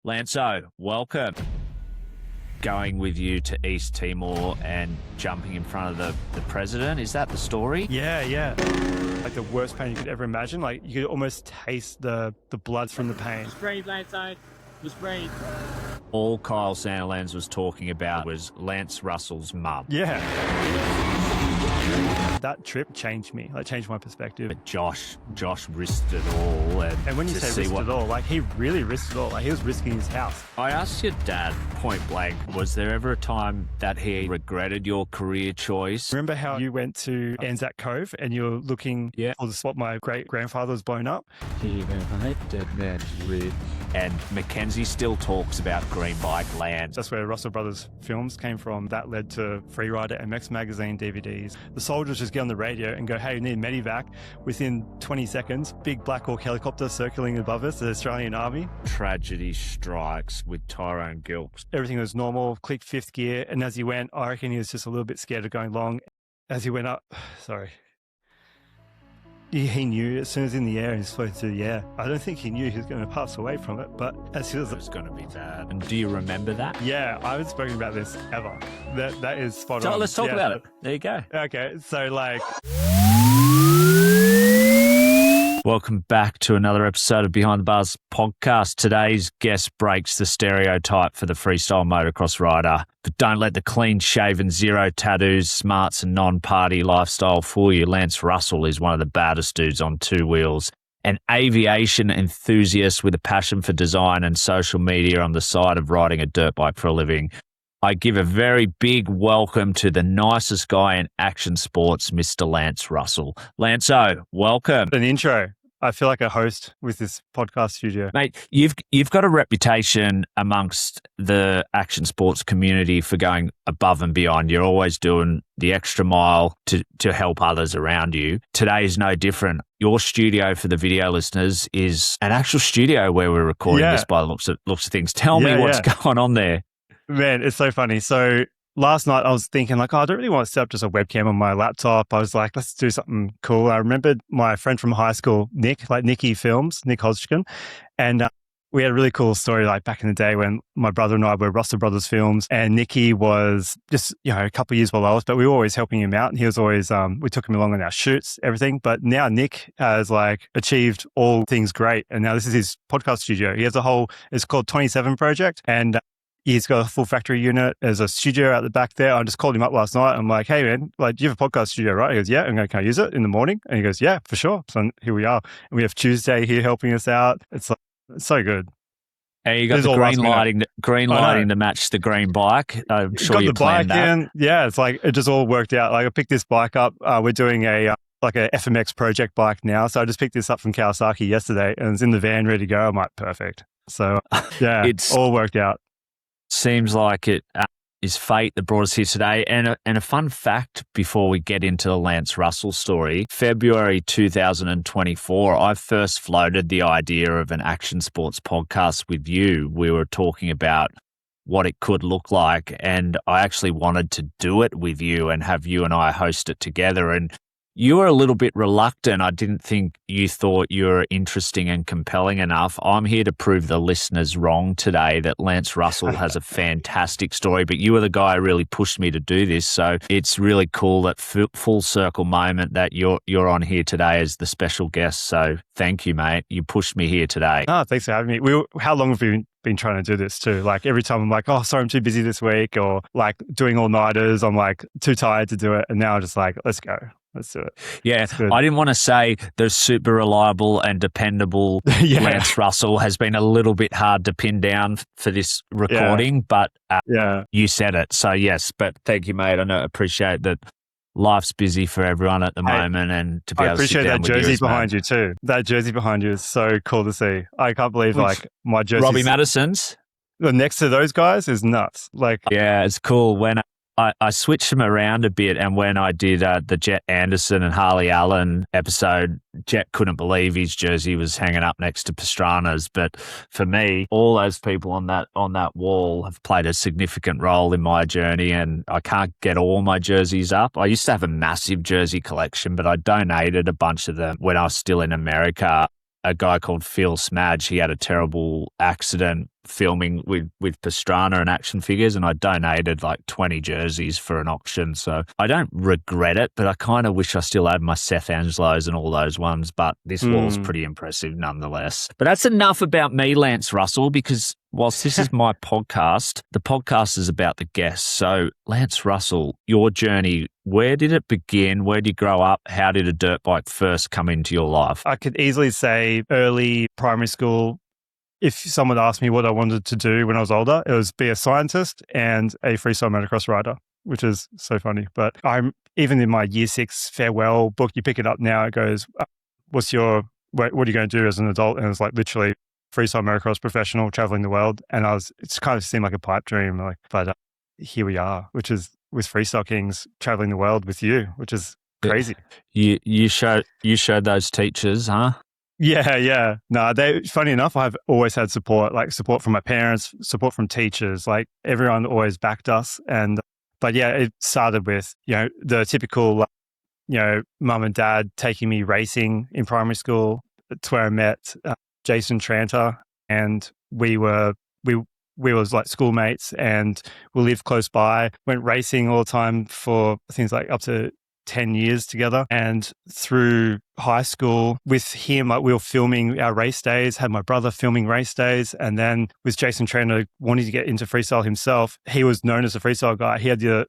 Lanso, welcome. Going with you to East Timor and jumping in front of the president. Is that the story? Yeah. Like the worst pain you could ever imagine. Like you could almost taste the blood from the pain. Just breathe, Lanso. Just breathe. All Kyle Sandilands was talking about was Lance Russell's mum. Yeah. That trip changed me. Like changed my perspective. But Josh risked it all. And when you say risked it all, like he really risked it all. Like he was risking his house. I asked your dad point blank, was there ever a time that he regretted your career choice? Remember how you went to Anzac Cove and you were looking for the spot my great-grandfather was blown up? And Mackenzie still talks about Green Bike Land. That's where Russell Brothers films came from. That led to Freerider MX magazine DVDs. The soldiers just get on the radio and go, hey, we need medevac. Within 20 seconds, big Black Hawk helicopter circling above us, the Australian Army. Tragedy strikes with Tyrone Gilks. Everything was normal, clicked fifth gear. And as he went, I reckon he was just a little bit scared of going long. As he went up, he knew as soon as in the air and he floated through the air. I don't think he knew he was going to pass away from it, but as he was... It was going to be bad. And do you remember that? Yeah, I haven't spoken about this ever. That is spot on. So let's talk about it. There you go. Okay, so like... Welcome back to another episode of Behind the Bars podcast. Today's guest breaks the stereotype for the freestyle motocross rider. But don't let the clean-shaven, zero tattoos, smarts and non-party lifestyle fool you. Lance Russell is one of the baddest dudes on two wheels. An aviation enthusiast with a passion for design and social media on the side of riding a dirt bike for a living. I give a very big welcome to the nicest guy in action sports, Mr. Lance Russell. Lanso, welcome. An intro. I feel like a host with this podcast studio. Mate, you've got a reputation amongst the action sports community for going above and beyond. You're always doing the extra mile to help others around you. Today is no different. Your studio, for the video listeners, is an actual studio where we're recording this by the looks of things. Tell me what's going on there. Man, it's so funny. So last night I was thinking like, I don't really want to set up just a webcam on my laptop. I was like, let's do something cool. I remembered my friend from high school, Nick Hodgkin. And we had a really cool story like back in the day when my brother and I were Russell Brothers films and Nicky was just, a couple of years below us, but we were always helping him out. And he was always, we took him along on our shoots, everything. But now Nick has like achieved all things great. And now this is his podcast studio. He has it's called 27 Project. And he's got a full factory unit. There's a studio out the back there. I just called him up last night. I'm like, hey, man, like, do you have a podcast studio, right? He goes, yeah. I'm going, can I use it in the morning? And he goes, yeah, for sure. So here we are. And we have Tuesday here helping us out. It's like, it's so good. And you got the green lighting to match the green bike. I'm sure you planned that. In. Yeah, it's like, it just all worked out. Like I picked this bike up. We're doing a FMX project bike now. So I just picked this up from Kawasaki yesterday and it's in the van ready to go. I'm like, perfect. So yeah, it's all worked out. Seems like it is fate that brought us here today. And a fun fact before we get into the Lance Russell story, February 2024, I first floated the idea of an action sports podcast with you. We were talking about what it could look like, and I actually wanted to do it with you and have you and I host it together. And you were a little bit reluctant. I didn't think you thought you were interesting and compelling enough. I'm here to prove the listeners wrong today that Lance Russell has a fantastic story, but you were the guy who really pushed me to do this. So it's really cool that full circle moment that you're on here today as the special guest. So thank you, mate. You pushed me here today. Oh, thanks for having me. How long have we been trying to do this too? Like every time I'm like, oh, sorry, I'm too busy this week, or like doing all-nighters, I'm like too tired to do it. And now I'm just like, let's go. Let's do it. Yeah, I didn't want to say the super reliable and dependable Lance Russell has been a little bit hard to pin down for this recording, but you said it. So yes, but thank you, mate. I appreciate that life's busy for everyone at the moment, and to be able to sit down with you. I appreciate that jersey behind you too. That jersey behind you is so cool to see. I can't believe like my jersey. Robbie Maddison's. Next to those guys is nuts. Like, yeah, it's cool. When I switched them around a bit, and when I did the Jet Anderson and Harley Allen episode, Jet couldn't believe his jersey was hanging up next to Pastrana's. But for me, all those people on that wall have played a significant role in my journey, and I can't get all my jerseys up. I used to have a massive jersey collection, but I donated a bunch of them when I was still in America. a guy called Phil Smadge. He had a terrible accident filming with Pastrana and action figures, and I donated like 20 jerseys for an auction. So I don't regret it, but I kind of wish I still had my Seth Angelos and all those ones. But this wall's pretty impressive nonetheless. But that's enough about me, Lance Russell, because whilst this is my podcast, the podcast is about the guests. So Lance Russell, your journey, where did it begin? Where did you grow up? How did a dirt bike first come into your life? I could easily say early primary school. If someone asked me what I wanted to do when I was older, it was be a scientist and a freestyle motocross rider, which is so funny. But I'm even in my year 6 farewell book, you pick it up now, it goes, what are you going to do as an adult? And it's like literally freestyle motocross professional traveling the world. And it's kind of seemed like a pipe dream, but here we are, which is with Freestyle Kings traveling the world with you, which is crazy. You showed those teachers, huh? Yeah. No, funny enough, I've always had support from my parents, support from teachers, like everyone always backed us. But yeah, it started with, the typical, mum and dad taking me racing in primary school. It's where I met Jason Tranter, and we was like schoolmates, and we lived close by, went racing all the time for things like up to 10 years together. And through high school with him, we were filming our race days, had my brother filming race days. And then with Jason Tranter wanting to get into freestyle himself, he was known as a freestyle guy.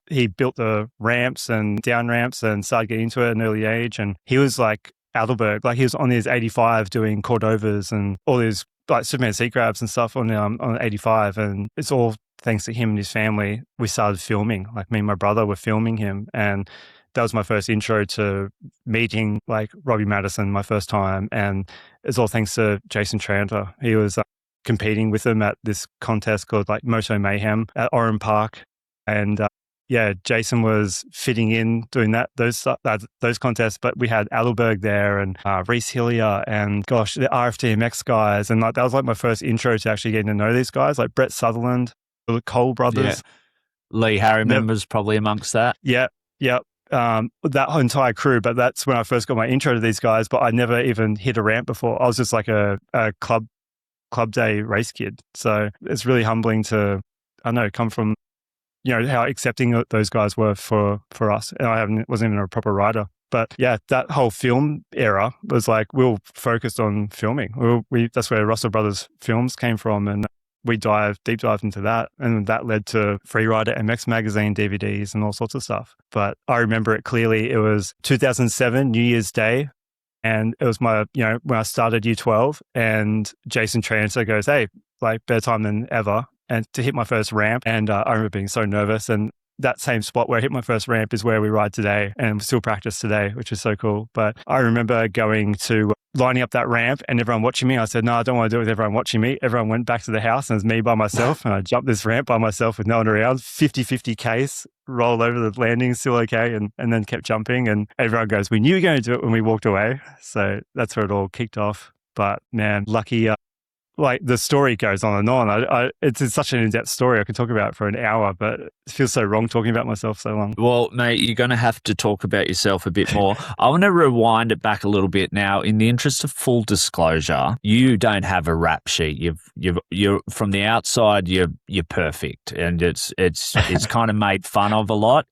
He built the ramps and down ramps and started getting into it at an early age. And he was like Adelberg, like he was on his 85 doing Cordovas and all these like Superman seat grabs and stuff on 85. And it's all thanks to him and his family. We started filming, like me and my brother were filming him. And that was my first intro to meeting like Robbie Maddison, my first time. And it's all thanks to Jason Tranter. He was competing with him at this contest called like Moto Mayhem at Oran Park. And Jason was fitting in doing those contests. But we had Adelberg there and Reese Hillier and the RFTMX guys. And like that was like my first intro to actually getting to know these guys, like Brett Sutherland, the Cole brothers. Yeah. Lee Harry members probably amongst that. Yeah. That entire crew, but that's when I first got my intro to these guys, but I never even hit a ramp before. I was just like a club day race kid. So it's really humbling to, come from, how accepting those guys were for us. And I wasn't even a proper rider. But yeah, that whole film era was like, we were focused on filming. That's where Russell Brothers Films came from. And we deep dived into that, and that led to Freerider MX magazine DVDs and all sorts of stuff. But I remember it clearly. It was 2007, New Year's Day, and it was my, when I started year 12, and Jason Tranter goes, "Hey, like better time than ever," and to hit my first ramp. And I remember being so nervous, and that same spot where I hit my first ramp is where we ride today, and we still practice today, which is so cool. But I remember lining up that ramp and everyone watching me. I said, no, I don't want to do it with everyone watching me. Everyone went back to the house and it was me by myself. And I jumped this ramp by myself with no one around, 50-50 case, rolled over the landing, still okay. And then kept jumping. And everyone goes, we knew you were going to do it when we walked away. So that's where it all kicked off. But man, lucky, like the story goes on and on. It's such an in-depth story. I could talk about it for an hour, but it feels so wrong talking about myself so long. Well, mate, you're going to have to talk about yourself a bit more. I want to rewind it back a little bit now. In the interest of full disclosure, you don't have a rap sheet. You're from the outside, you're perfect, and it's kind of made fun of a lot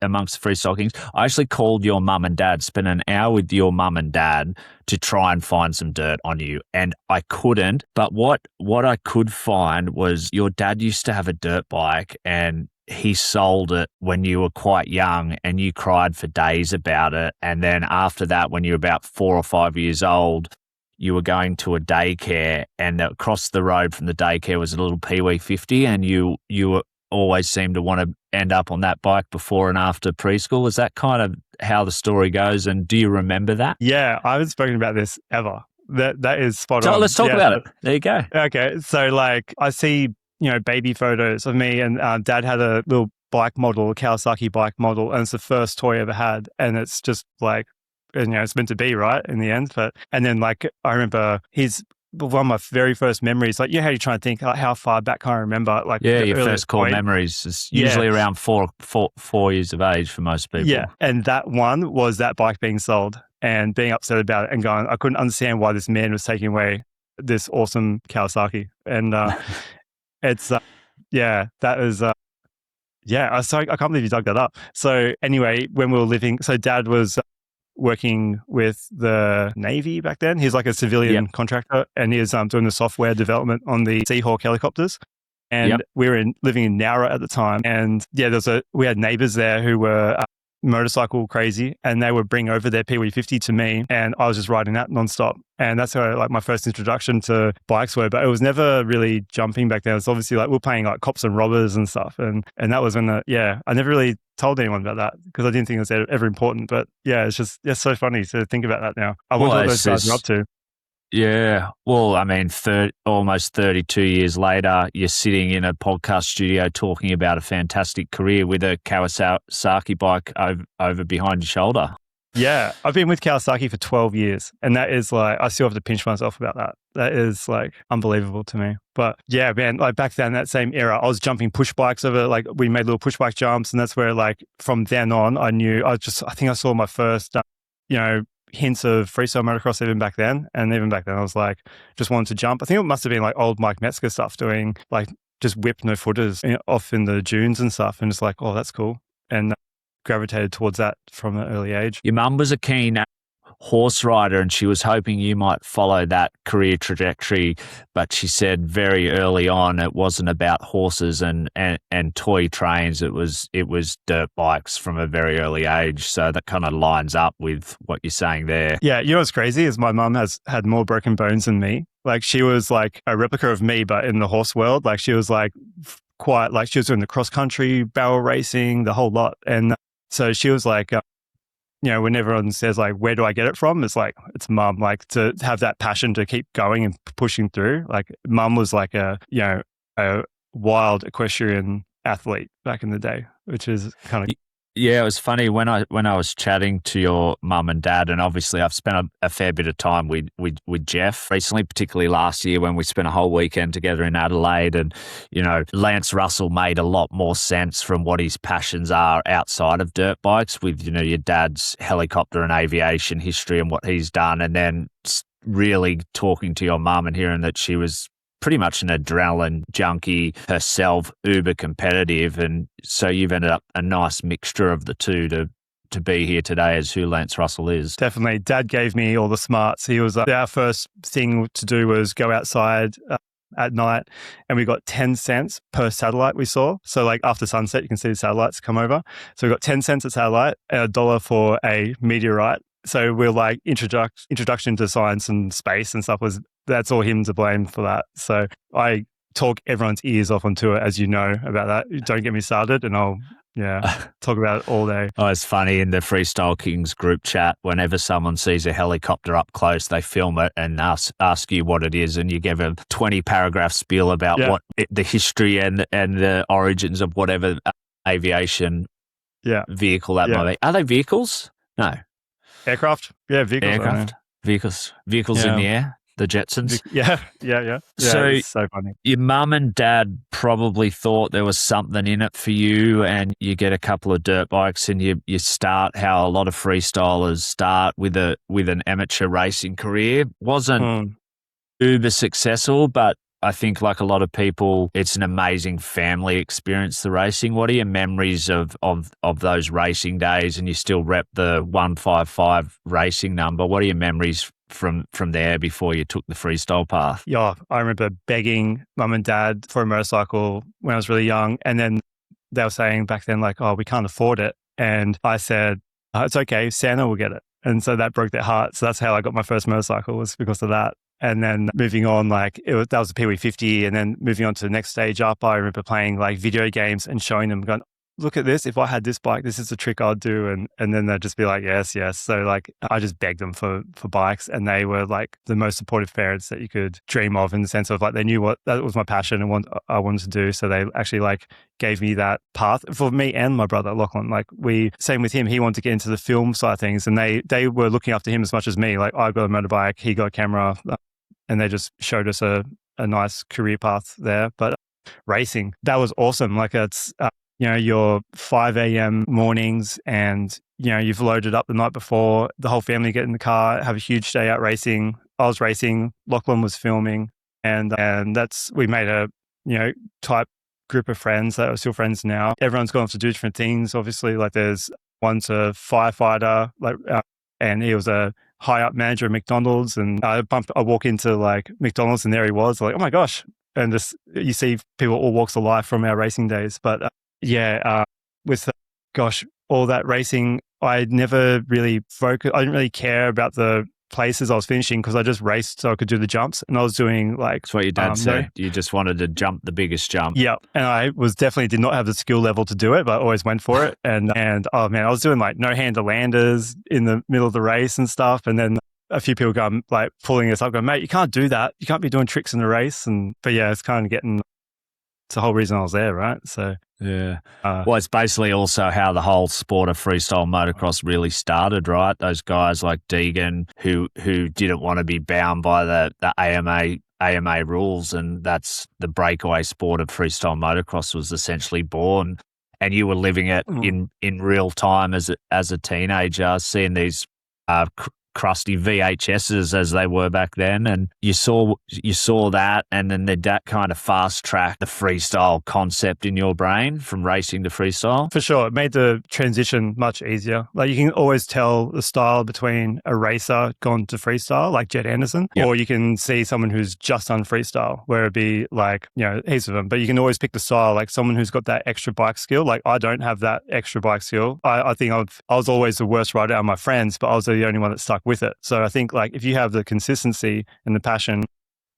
amongst the Freestyle Kings. I actually called your mum and dad, spent an hour with your mum and dad to try and find some dirt on you, and I couldn't. But what I could find was your dad used to have a dirt bike, and he sold it when you were quite young, and you cried for days about it. And then after that, when you were about 4 or 5 years old, you were going to a daycare, and across the road from the daycare was a little Pee-wee 50, and you always seemed to want to end up on that bike before and after preschool. Is that kind of how the story goes? And do you remember that? Yeah, I haven't spoken about this ever. That is spot on. So let's talk about it. There you go. Okay. So like I see, baby photos of me, and dad had a little bike model, a Kawasaki bike model, and it's the first toy I ever had. And it's just like, it's meant to be, right, in the end. And then like, I remember one of my very first memories, like, how you try and think how far back can I remember? Like, your first core memories is usually around four years of age for most people. Yeah. And that one was that bike being sold. and being upset about it and going, I couldn't understand why this man was taking away this awesome Kawasaki. And it's, that is, I can't believe you dug that up. So anyway, when we were living, so Dad was working with the Navy back then. He's like a civilian contractor, and he was doing the software development on the Seahawk helicopters. And we were living in Nowra at the time. And we had neighbors there who were motorcycle crazy, and they would bring over their PW50 to me, and I was just riding that nonstop. And that's how like my first introduction to bikes were, but it was never really jumping back then. It's obviously like we were playing like cops and robbers and stuff. And that was when I never really told anyone about that because I didn't think it was ever important. But it's so funny to think about that now. I wonder what those guys are up to. Yeah. Well, I mean, almost 32 years later, you're sitting in a podcast studio talking about a fantastic career with a Kawasaki bike over behind your shoulder. Yeah. I've been with Kawasaki for 12 years, and that is like, I still have to pinch myself about that. That is like unbelievable to me. But yeah, man, like back then, that same era, I was jumping push bikes over, like we made little push bike jumps, and that's where like from then on, I think I saw my first, hints of freestyle motocross even back then. And even back then, I was like, just wanted to jump. I think it must have been like old Mike Metzger stuff, doing like just whip no footers off in the dunes and stuff. And just like, oh, that's cool. And gravitated towards that from an early age. Your mum was a keen horse rider, and she was hoping you might follow that career trajectory, but she said very early on it wasn't about horses and toy trains. It was dirt bikes from a very early age. So that kind of lines up with what you're saying there. Yeah, you know what's crazy is my mum has had more broken bones than me. Like she was like a replica of me, but in the horse world. Like she was like quite like she was doing the cross country, barrel racing, the whole lot. And so she was like, when everyone says like, where do I get it from? It's like, it's mum, like to have that passion to keep going and pushing through. Like mum was like a wild equestrian athlete back in the day, which is kind of... Yeah, it was funny when I was chatting to your mum and dad, and obviously I've spent a fair bit of time with Jeff recently, particularly last year when we spent a whole weekend together in Adelaide, and Lance Russell made a lot more sense from what his passions are outside of dirt bikes, with your dad's helicopter and aviation history and what he's done, and then really talking to your mum and hearing that she was pretty much an adrenaline junkie herself, uber competitive. And so you've ended up a nice mixture of the two to be here today as who Lance Russell is. Definitely. Dad gave me all the smarts. He was our first thing to do was go outside at night, and we got 10 cents per satellite we saw. So like after sunset, you can see the satellites come over. So we got 10 cents a satellite and $1 for a meteorite. So we're like introduction to science and space and stuff that's all him to blame for that. So I talk everyone's ears off on tour, as you know about that. Don't get me started, and I'll talk about it all day. Oh, it's funny in the Freestyle Kings group chat, whenever someone sees a helicopter up close, they film it and ask you what it is, and you give a 20-paragraph spiel about the history and the origins of whatever aviation vehicle that might be. Are they vehicles? No. Aircraft? Yeah, vehicles. Aircraft. Vehicles in the air. The Jetsons. Yeah. So it's so funny. Your mum and dad probably thought there was something in it for you, and you get a couple of dirt bikes, and you start how a lot of freestylers start with an amateur racing career. Wasn't uber successful, but I think like a lot of people, it's an amazing family experience, the racing. What are your memories of those racing days? And you still rep the 155 racing number. What are your memories from there before you took the freestyle path? Yeah, I remember begging mum and dad for a motorcycle when I was really young. And then they were saying back then like, oh, we can't afford it. And I said, oh, it's okay, Santa will get it. And so that broke their heart. So that's how I got my first motorcycle, was because of that. And then moving on, like that was a PW50. And then moving on to the next stage up, I remember playing like video games and showing them, going, look at this. If I had this bike, this is the trick I'd do. And then they'd just be like, yes. So like I just begged them for bikes, and they were like the most supportive parents that you could dream of, in the sense of like they knew what that was my passion and what I wanted to do. So they actually like gave me that path for me and my brother Lachlan. Like same with him, he wanted to get into the film side of things, and they were looking after him as much as me. Like I got a motorbike, he got a camera, and they just showed us a nice career path there. But racing, that was awesome. Like it's your 5 a.m. mornings and, you've loaded up the night before, the whole family get in the car, have a huge day out racing. I was racing, Lachlan was filming, and we made a, type group of friends that are still friends now. Everyone's gone off to do different things. Obviously, like there's one's a firefighter, and he was a high up manager at McDonald's, and I walk into like McDonald's and there he was, like, oh my gosh. And just, you see people all walks of life from our racing days. But with all that racing, I never really focused. I didn't really care about the places I was finishing because I just raced so I could do the jumps, and I was doing like. That's what your dad said. You just wanted to jump the biggest jump. Yeah, and I did not have the skill level to do it, but I always went for it. And oh man, I was doing like no hander landers in the middle of the race and stuff, and then a few people go like pulling us up, going, mate, you can't do that. You can't be doing tricks in the race. But yeah, it's kind of getting. It's the whole reason I was there, right? So yeah. Well, it's basically also how the whole sport of freestyle motocross really started, right? Those guys like Deegan who didn't want to be bound by the AMA rules, and that's the breakaway sport of freestyle motocross was essentially born. And you were living it in real time as a teenager, seeing these crusty VHSs as they were back then, and you saw that, and then that kind of fast track the freestyle concept in your brain from racing to freestyle. For sure, it made the transition much easier. Like you can always tell the style between a racer gone to freestyle, like Jed Anderson, or you can see someone who's just done freestyle, where it'd be like heaps of them. But you can always pick the style, like someone who's got that extra bike skill. Like I don't have that extra bike skill. I think I was always the worst rider out of my friends, but I was the only one that stuck with it. So I think like if you have the consistency and the passion,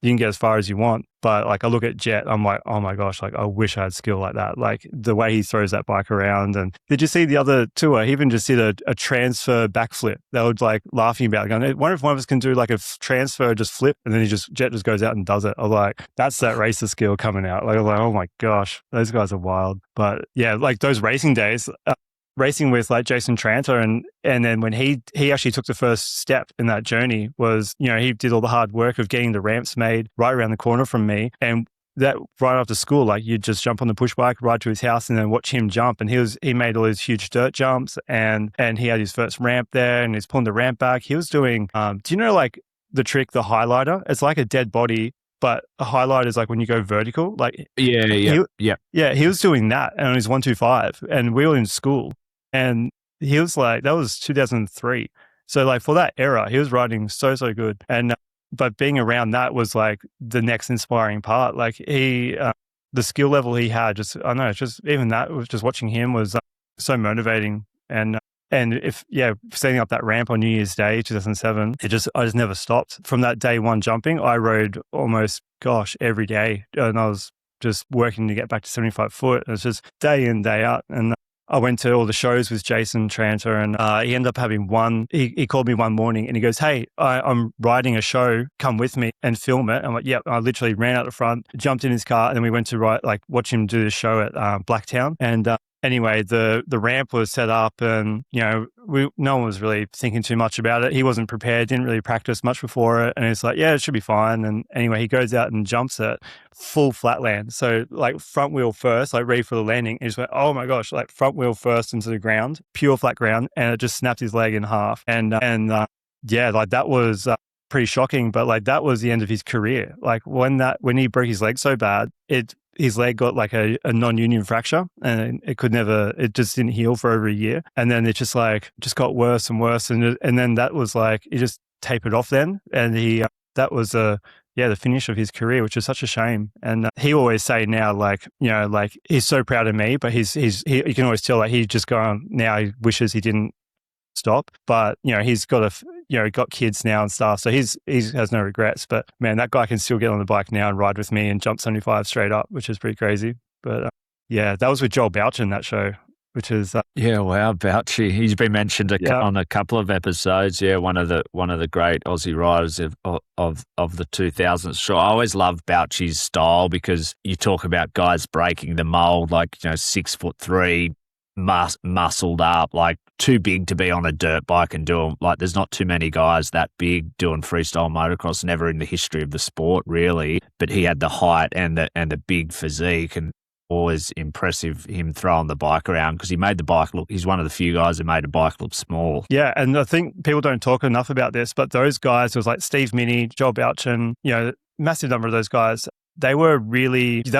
you can get as far as you want. But like I look at Jet, I'm like, oh my gosh, like I wish I had skill like that. Like the way he throws that bike around. And did you see the other tour? He even just did a transfer backflip. They were like laughing about it, going, I wonder if one of us can do like a transfer, just flip. And then Jet just goes out and does it. I was like, that's that racer skill coming out. Like I was like, oh my gosh, those guys are wild. But yeah, like those racing days, racing with like Jason Tranter, and then when he actually took the first step in that journey was, he did all the hard work of getting the ramps made right around the corner from me. And that right after school, like you'd just jump on the push bike, ride to his house and then watch him jump. And he made all these huge dirt jumps, and he had his first ramp there, and he's pulling the ramp back. He was doing, do you know like the trick, the highlighter? It's like a dead body, but a highlight is like when you go vertical, like he was doing that, and it was 125, and we were in school. And he was like, that was 2003. So like for that era, he was riding so good. And, but being around that was like the next inspiring part. Like the skill level he had, just even that was just watching him was so motivating. And setting up that ramp on New Year's Day, 2007, I just never stopped. From that day one jumping, I rode almost, every day. And I was just working to get back to 75 foot. It was just day in, day out. And I went to all the shows with Jason Tranter, and he ended up having one. He called me one morning and he goes, hey, I'm riding a show. Come with me and film it. I'm like, yep. I literally ran out the front, jumped in his car, and then we went to watch him do the show at Blacktown. And anyway, the ramp was set up, and no one was really thinking too much about it. He wasn't prepared, didn't really practice much before it, and it's like, yeah, it should be fine. And anyway, he goes out and jumps it full flatland, so like front wheel first, like ready for the landing. He just went, oh my gosh, like front wheel first into the ground, pure flat ground, and it just snapped his leg in half. And like that was pretty shocking, but like that was the end of his career. Like when he broke his leg so bad, his leg got like a non-union fracture, and it just didn't heal for over a year. And then it just got worse and worse. And then that was like, it just tapered off then. And that was the finish of his career, which is such a shame. And he always say now, like, like he's so proud of me, but you can always tell like he's just gone now. He wishes he didn't stop, but he's got got kids now and stuff, so he has no regrets. But man, that guy can still get on the bike now and ride with me and jump 75 straight up, which is pretty crazy. But that was with Joel Boucher in that show, which is Boucher. He's been mentioned on a couple of episodes. Yeah, one of the great Aussie riders of the 2000s. Sure, I always loved Boucher's style, because you talk about guys breaking the mold, like 6'3", muscled up, like too big to be on a dirt bike and do them. Like there's not too many guys that big doing freestyle motocross, never in the history of the sport really, but he had the height and the big physique, and always impressive, him throwing the bike around, because he made the bike look, he's one of the few guys who made a bike look small. Yeah, and I think people don't talk enough about this, but those guys, it was like Steve Minnie, Joel Bouchin, massive number of those guys, they were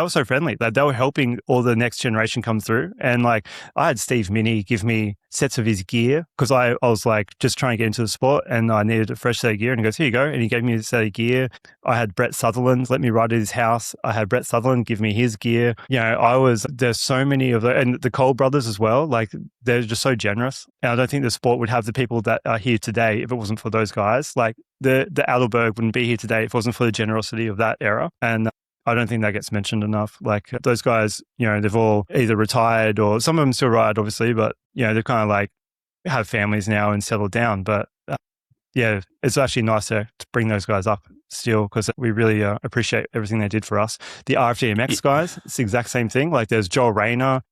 so friendly. Like, they were helping all the next generation come through. And like, I had Steve Minnie give me sets of his gear because I was like just trying to get into the sport and I needed a fresh set of gear. And he goes, here you go. And he gave me a set of gear. I had Brett Sutherland let me ride at his house. I had Brett Sutherland give me his gear. There's so many of the, and the Cole brothers as well. Like, they're just so generous. And I don't think the sport would have the people that are here today if it wasn't for those guys. Like, the Adelberg wouldn't be here today if it wasn't for the generosity of that era. And I don't think that gets mentioned enough. Like, those guys, they've all either retired or some of them still ride, obviously, but, they're kind of like have families now and settled down. But it's actually nice to bring those guys up still because we really appreciate everything they did for us. The RFGMX guys, it's the exact same thing. Like, there's Joel Rayner,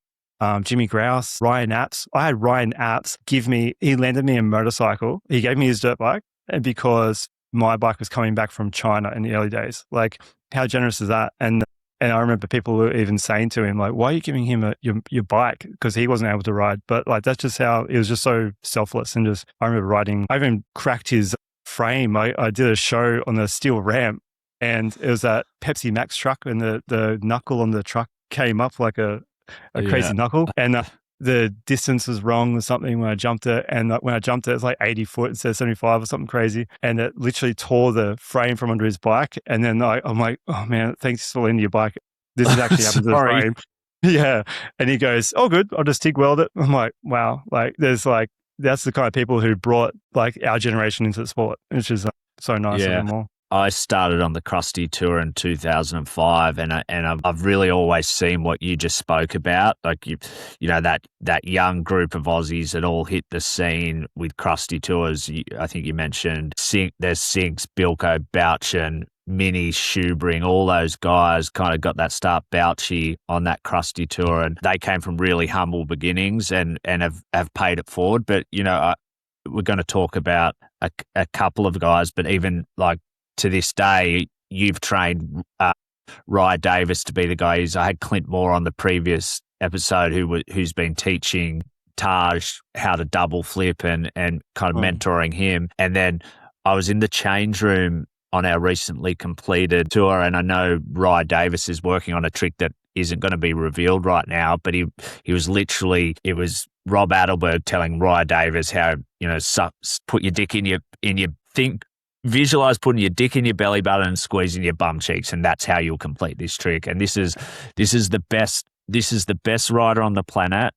Jimmy Grouse, Ryan Apps. I had Ryan Apps he landed me a motorcycle. He gave me his dirt bike because my bike was coming back from China in the early days. Like, how generous is that? And I remember people were even saying to him, like, why are you giving him your bike? Because he wasn't able to ride. But like, that's just how, it was just so selfless. And just, I remember I even cracked his frame. I did a show on the steel ramp and it was that Pepsi Max truck and the knuckle on the truck came up like a crazy knuckle. And the distance was wrong or something when I jumped it. And when I jumped it, it's like 80 foot instead of 75 or something crazy. And it literally tore the frame from under his bike. And then I'm like, oh man, thanks for lending your bike. This has actually happened to the frame. Yeah. And he goes, oh good, I'll just TIG weld it. I'm like, wow. Like, that's the kind of people who brought like our generation into the sport, which is so nice of them all. I started on the Krusty Tour in 2005, and I've really always seen what you just spoke about, like that young group of Aussies that all hit the scene with Krusty Tours. I think you mentioned there's Sinks, Bilko, Bouchin, Minnie, Shoebring, all those guys kind of got that start. Bouchy on that Krusty Tour, and they came from really humble beginnings and have paid it forward. But we're going to talk about a couple of guys, but even like, to this day, you've trained Rye Davis to be the guy. I had Clint Moore on the previous episode who's been teaching Taj how to double flip and kind of mentoring him. And then I was in the change room on our recently completed tour, and I know Rye Davis is working on a trick that isn't going to be revealed right now, but he was literally, it was Rob Adelberg telling Rye Davis how, put your dick in your visualize putting your dick in your belly button and squeezing your bum cheeks, and that's how you'll complete this trick. And this is the best rider on the planet.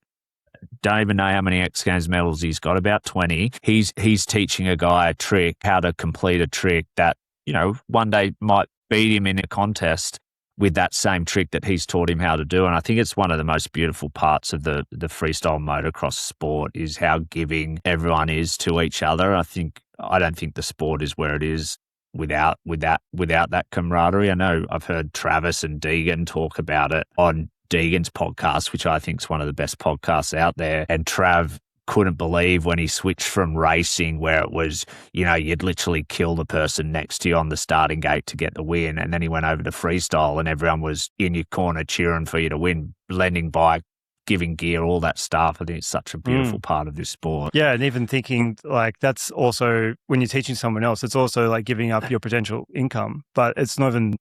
Don't even know how many X Games medals he's got, about 20. He's teaching a guy a trick, how to complete a trick that, one day might beat him in a contest with that same trick that he's taught him how to do. And I think it's one of the most beautiful parts of the freestyle motocross sport is how giving everyone is to each other. I don't think the sport is where it is without that camaraderie. I know I've heard Travis and Deegan talk about it on Deegan's podcast, which I think is one of the best podcasts out there. And Trav couldn't believe when he switched from racing, where it was, you'd literally kill the person next to you on the starting gate to get the win. And then he went over to freestyle and everyone was in your corner cheering for you to win, lending bike, giving gear, all that stuff. I think it's such a beautiful part of this sport. Yeah, and even thinking like that's also, when you're teaching someone else, it's also like giving up your potential income, but it's not even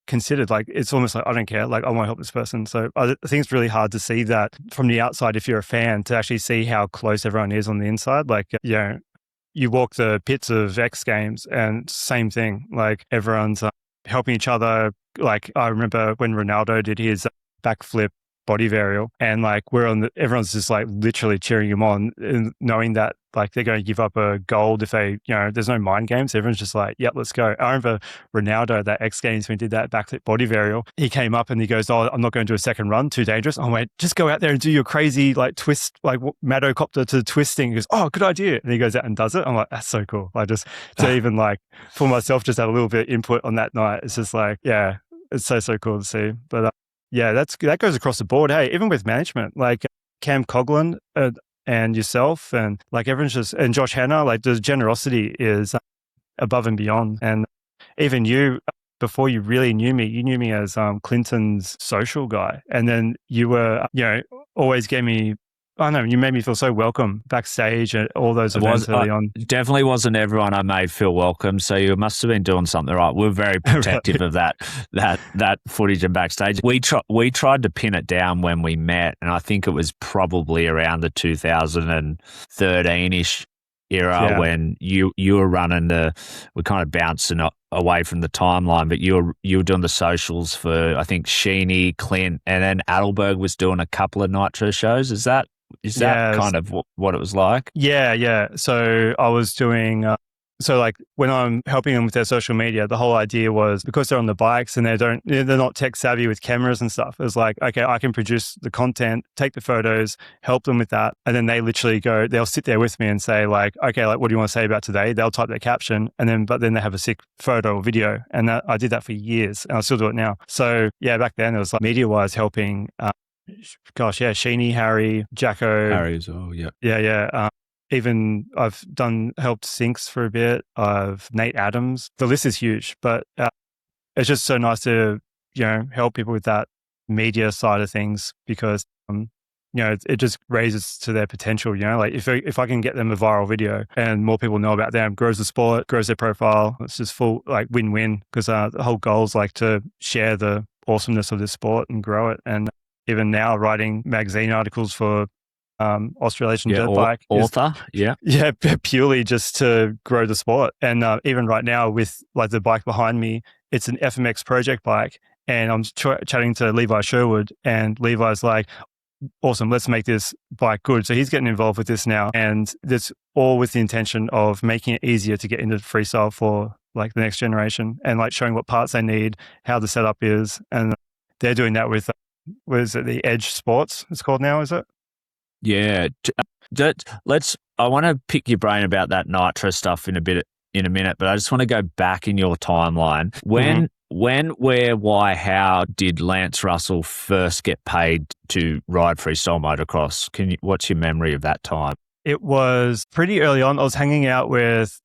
considered. Like, it's almost like, I don't care, like, I want to help this person. So I think it's really hard to see that from the outside if you're a fan, to actually see how close everyone is on the inside. Like, you walk the pits of X Games and same thing, like everyone's helping each other. Like, I remember when Ronaldo did his backflip body varial, and like everyone's just like literally cheering him on, and knowing that like they're going to give up a gold if they, there's no mind games. Everyone's just like, yep, let's go. I remember Ronaldo at that X Games when he did that backflip body varial, he came up and he goes, oh, I'm not going to do a second run, too dangerous. I went, just go out there and do your crazy like twist, like Madocopter to twisting. He goes, oh, good idea. And he goes out and does it. I'm like, that's so cool. I just, to even like for myself, just have a little bit of input on that night. It's just like, yeah, it's so cool to see. But yeah, that goes across the board. Hey, even with management, like Cam Coughlin and yourself, and like everyone's just, and Josh Hanna, like the generosity is above and beyond. And even you, before you really knew me, you knew me as Clinton's social guy. And then you were, always gave me, I don't know, you made me feel so welcome backstage at all those events early on. Definitely wasn't everyone I made feel welcome. So you must have been doing something right. We're very protective of that footage and backstage. We tried to pin it down when we met, and I think it was probably around the 2013-ish era when you were running we're kind of bouncing away from the timeline, but you were doing the socials for, I think, Sheeny, Clint, and then Adelberg was doing a couple of Nitro shows. Is that kind of what it was like? Yeah. So I was doing, so like when I'm helping them with their social media, the whole idea was because they're on the bikes and they're not tech savvy with cameras and stuff. It was like, okay, I can produce the content, take the photos, help them with that. And then they literally they'll sit there with me and say like, okay, like, what do you want to say about today? They'll type their caption but then they have a sick photo or video. And I did that for years and I still do it now. So yeah, back then it was like media wise helping, Sheeny, Harry, Jacko. Harry as well, yeah. Yeah. Even I've helped Sinks for a bit. I've Nate Adams. The list is huge, but it's just so nice to, help people with that media side of things because, it just raises to their potential, like if I can get them a viral video and more people know about them, grows the sport, grows their profile. It's just full like win-win because the whole goal is like to share the awesomeness of this sport and grow it. And even now writing magazine articles for Australasian Dirtbike. Author, Yeah, purely just to grow the sport. And even right now with like the bike behind me, it's an FMX project bike. And I'm chatting to Levi Sherwood and Levi's like, awesome, let's make this bike good. So he's getting involved with this now. And that's all with the intention of making it easier to get into freestyle for like the next generation and like showing what parts they need, how the setup is. And they're doing that with, what is it, the Edge Sports it's called now, is it? Yeah. I want to pick your brain about that Nitro stuff in a minute, but I just want to go back in your timeline. When, where, why, how did Lance Russell first get paid to ride freestyle motocross? What's your memory of that time? It was pretty early on. I was hanging out with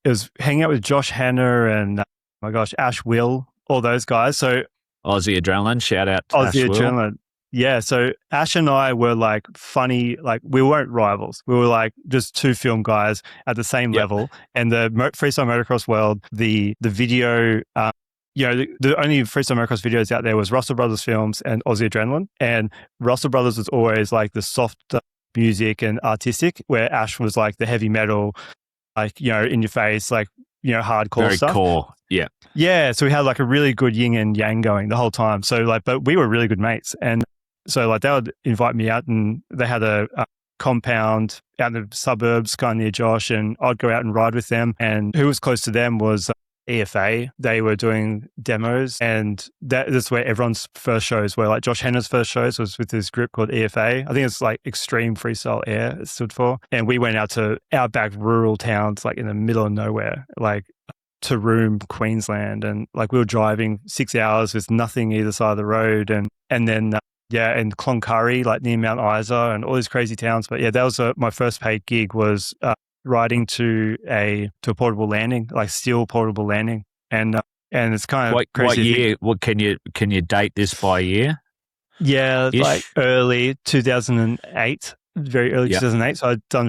Josh Hanna and, Ash Will, all those guys. So Aussie Adrenaline, shout out to Aussie Ash Adrenaline. Will. Yeah, so Ash and I were like funny, like we weren't rivals. We were like just two film guys at the same level. And the freestyle motocross world, the video, the only freestyle motocross videos out there was Russell Brothers Films and Aussie Adrenaline. And Russell Brothers was always like the soft music and artistic, where Ash was like the heavy metal, like, in your face, like, hardcore Very stuff. Core, yeah. Yeah, so we had like a really good yin and yang going the whole time. So like, but we were really good mates. And so like they would invite me out and they had a compound out in the suburbs kind of near Josh, and I'd go out and ride with them. And who was close to them was EFA. They were doing demos, and that's where everyone's first shows were. Like Josh Hanna's first shows was with this group called EFA. I think it's like Extreme Freestyle Air it stood for. And we went out to outback rural towns, like in the middle of nowhere, like Tyrone, Queensland. And like we were driving 6 hours with nothing either side of the road. And then and Cloncurry, like near Mount Isa and all these crazy towns. But yeah, that was my first paid gig was riding to a portable landing, like steel portable landing. And it's kind of crazy. What year? What can you date this by year? Yeah, like early 2008, very early 2008. So I'd done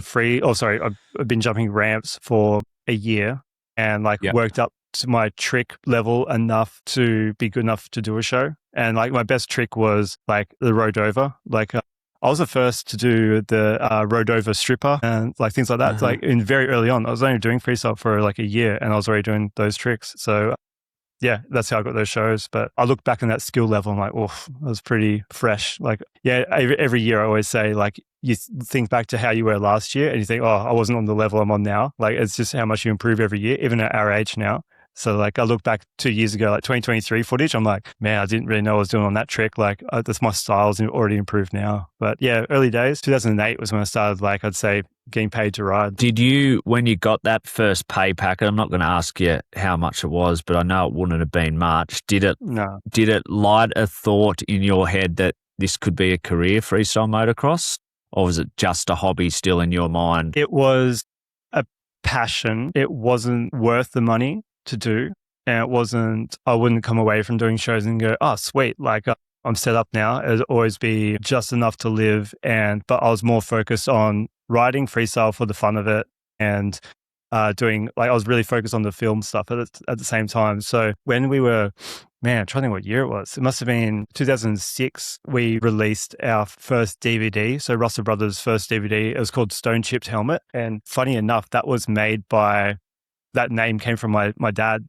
I've been jumping ramps for a year and worked up to my trick level enough to be good enough to do a show. And like my best trick was like the Rodova. Like I was the first to do the Rodova stripper and like things like that. Uh-huh. Like in very early on, I was only doing freestyle for like a year and I was already doing those tricks. So yeah, that's how I got those shows. But I look back on that skill level and I'm like, oof, that was pretty fresh. Like, yeah, every year I always say like, you think back to how you were last year and you think, oh, I wasn't on the level I'm on now. Like, it's just how much you improve every year, even at our age now. So like I look back 2 years ago, like 2023 footage, I'm like, man, I didn't really know what I was doing on that trick. Like that's my style's already improved now. But yeah, early days, 2008 was when I started, like I'd say, getting paid to ride. Did you, when you got that first pay packet, I'm not going to ask you how much it was, but I know it wouldn't have been much. Did it light a thought in your head that this could be a career, freestyle motocross? Or was it just a hobby still in your mind? It was a passion. It wasn't worth the money to do. And I wouldn't come away from doing shows and go, oh, sweet, like I'm set up now. It would always be just enough to live. But I was more focused on writing freestyle for the fun of it and doing, like, I was really focused on the film stuff at the same time. So when we were, man, I'm trying to think what year it was. It must have been 2006. We released our first DVD. So Russell Brothers' first DVD. It was called Stone Chipped Helmet. And funny enough, that name came from my dad.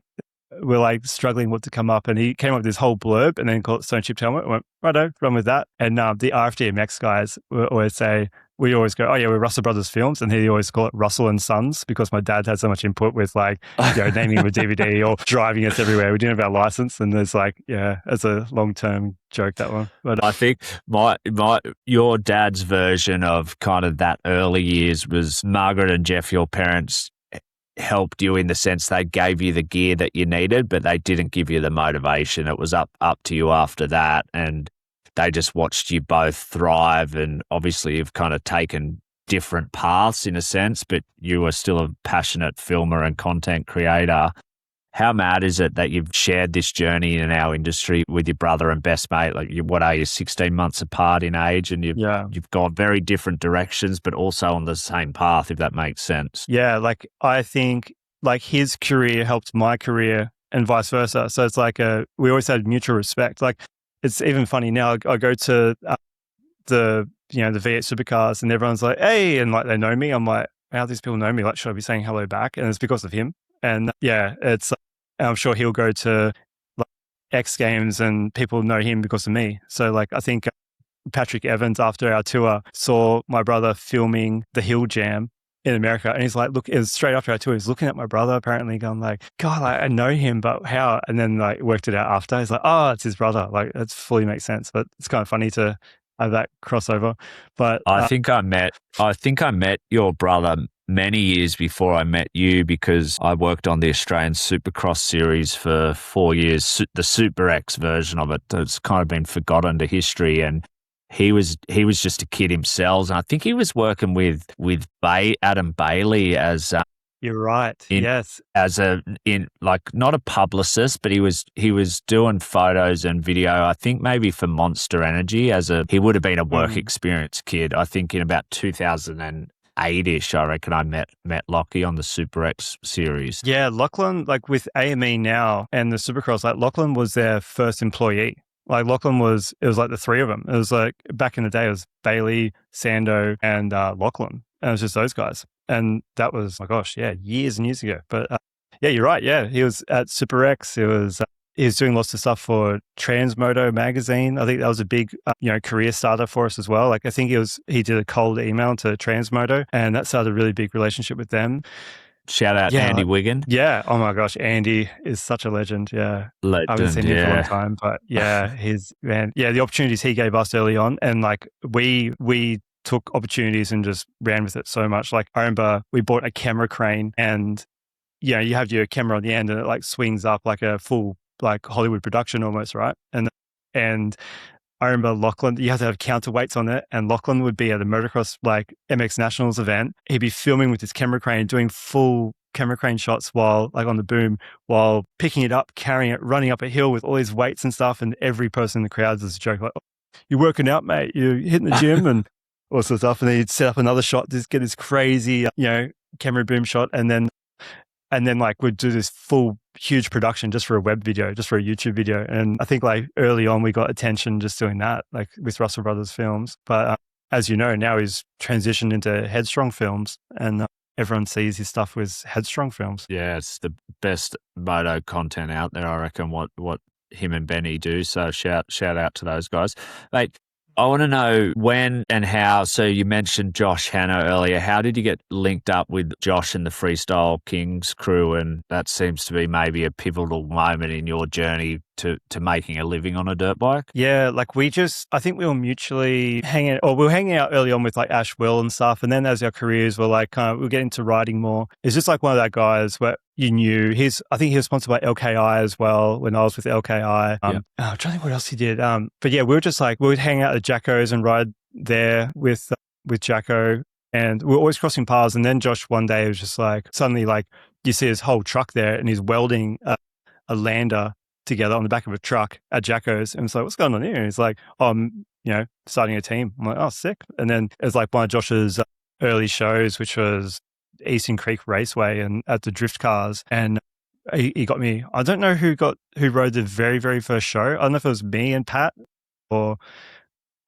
We're like struggling what to come up, and he came up with this whole blurb and then called it Stone Chipped Helmet. I went, righto, run with that. And the RFDMX guys we always go, oh yeah, we're Russell Brothers Films, and he always call it Russell and Sons because my dad had so much input with like, naming the DVD or driving us everywhere. We didn't have our license, and there's like, yeah, it's a long-term joke, that one. But I think your dad's version of kind of that early years was Margaret and Jeff, your parents, helped you in the sense they gave you the gear that you needed, but they didn't give you the motivation. It was up to you after that, and they just watched you both thrive. And obviously you've kind of taken different paths in a sense, but you are still a passionate filmer and content creator. How mad is it that you've shared this journey in our industry with your brother and best mate? Like, what are you, 16 months apart in age, and you've gone very different directions, but also on the same path, if that makes sense. Yeah, like I think like his career helped my career and vice versa. So it's like we always had mutual respect. Like it's even funny now. I go to the V8 supercars, and everyone's like, "Hey," and like they know me. I'm like, "How do these people know me? Like, should I be saying hello back?" And it's because of him. And yeah, I'm sure he'll go to like X Games and people know him because of me. So like, I think Patrick Evans, after our tour, saw my brother filming the Hill Jam in America. And he's like, look, it was straight after our tour. He's looking at my brother apparently going like, God, like, I know him, but how? And then like worked it out after. He's like, oh, it's his brother. Like, that fully makes sense. But it's kind of funny to have that crossover. But I think I met your brother many years before I met you, because I worked on the Australian Supercross series for 4 years, the Super X version of it. It's kind of been forgotten to history, and he was just a kid himself. And I think he was working with Adam Bailey as you're right. Yes. As not a publicist, but he was doing photos and video, I think maybe for Monster Energy he would have been a work experience kid. I think in about 2008-ish, I reckon I met Lockie on the Super X series. Yeah, Lachlan, like with AME now and the Supercross, like Lachlan was their first employee. Like Lachlan it was like the three of them. It was like back in the day, it was Bailey, Sando, and Lachlan. And it was just those guys. And that was, my gosh, yeah, years and years ago. But yeah, you're right. Yeah, he was at Super X. He was doing lots of stuff for Transmoto magazine. I think that was a big, career starter for us as well. Like I think he did a cold email to Transmoto, and that started a really big relationship with them. Shout out Andy Wiggin. Yeah. Oh my gosh, Andy is such a legend. Yeah. Legend, I haven't seen him for a long time, but yeah, the opportunities he gave us early on, and like we took opportunities and just ran with it so much. Like I remember we bought a camera crane, and you have your camera on the end and it like swings up like a full like Hollywood production almost, right? And I remember Lachlan, you have to have counterweights on it, and Lachlan would be at a motocross like MX Nationals event. He'd be filming with his camera crane, doing full camera crane shots while like on the boom, while picking it up, carrying it, running up a hill with all these weights and stuff. And every person in the crowd was a joke like, oh, "You're working out, mate. You're hitting the gym," and all sorts of stuff. And then he'd set up another shot, just get this crazy, camera boom shot. And then like we'd do this full huge production just for a web video, just for a YouTube video. And I think like early on we got attention just doing that, like with Russell Brothers Films. But as you know, now he's transitioned into Headstrong Films, and everyone sees his stuff with Headstrong Films. Yeah, it's the best moto content out there, I reckon, what him and Benny do. So shout out to those guys. Mate, I want to know when and how. So you mentioned Josh Hanna earlier. How did you get linked up with Josh and the Freestyle Kings crew? And that seems to be maybe a pivotal moment in your journey to making a living on a dirt bike. Yeah, like I think we were mutually hanging out early on with like Ash Will and stuff. And then as our careers were like we were getting into riding more. It's just like one of those guys where you knew I think he was sponsored by LKI as well when I was with LKI. I'm trying to think what else he did. But yeah, we were just like, we would hang out at Jacko's and ride there with Jacko, and we were always crossing paths. And then Josh one day was just like, suddenly like you see his whole truck there and he's welding a lander together on the back of a truck at Jacko's. And it's like, what's going on here? And he's like, oh, I'm, starting a team. I'm like, oh, sick. And then it's like one of Josh's early shows, which was Eastern Creek Raceway and at the drift cars. And he got me, I don't know who rode the very, very first show. I don't know if it was me and Pat, or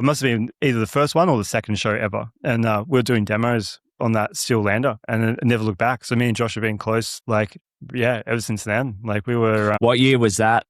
it must have been either the first one or the second show ever. And we were doing demos on that steel lander and it never looked back. So me and Josh have been close, ever since then. Like we were... What year was that?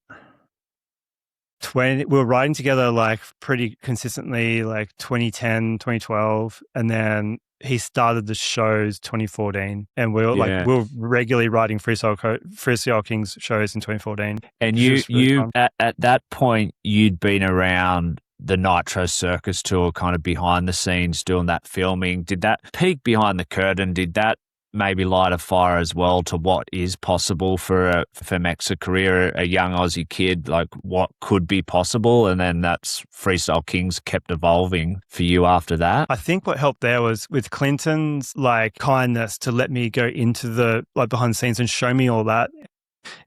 We were riding together pretty consistently, 2010, 2012. And then he started the shows 2014. And we were regularly riding Freestyle Kings shows in 2014. And you at that point, you'd been around the Nitro Circus tour, kind of behind the scenes doing that filming. Did that peek behind the curtain? Did that maybe light a fire as well to what is possible for a Mexa career, a young Aussie kid, like what could be possible? And then that's Freestyle Kings kept evolving for you after that. I think what helped there was with Clinton's kindness to let me go into the behind the scenes and show me all that.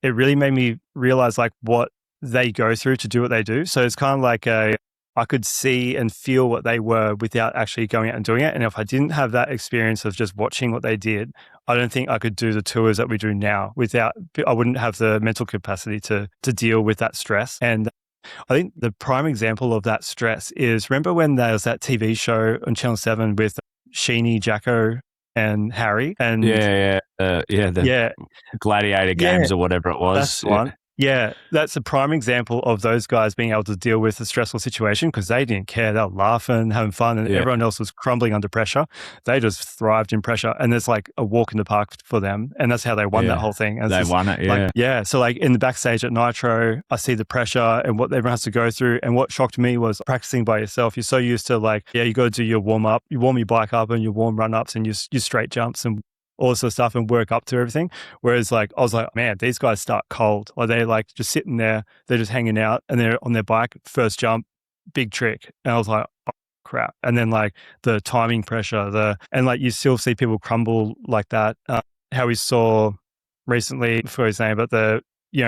It really made me realize what they go through to do what they do. So it's kind of I could see and feel what they were without actually going out and doing it. And if I didn't have that experience of just watching what they did, I don't think I could do the tours that we do now I wouldn't have the mental capacity to deal with that stress. And I think the prime example of that stress is, remember when there was that TV show on Channel 7 with Sheeny, Jacko and Harry? And the Gladiator games or whatever it was. That's the one. Yeah, that's a prime example of those guys being able to deal with a stressful situation because they didn't care. They were laughing, having fun, and everyone else was crumbling under pressure. They just thrived in pressure, and it's like a walk in the park for them, and that's how they won that whole thing. And they won it, So in the backstage at Nitro, I see the pressure and what everyone has to go through, and what shocked me was practicing by yourself. You're so used to you got to do your warm-up, you warm your bike up and your warm run-ups and your straight jumps and all this sort of stuff and work up to everything. Whereas I was like, man, these guys start cold. They're just sitting there, they're just hanging out and they're on their bike, first jump, big trick. And I was like, oh, crap. And then the timing pressure, you still see people crumble like that. How we saw recently, before his name, but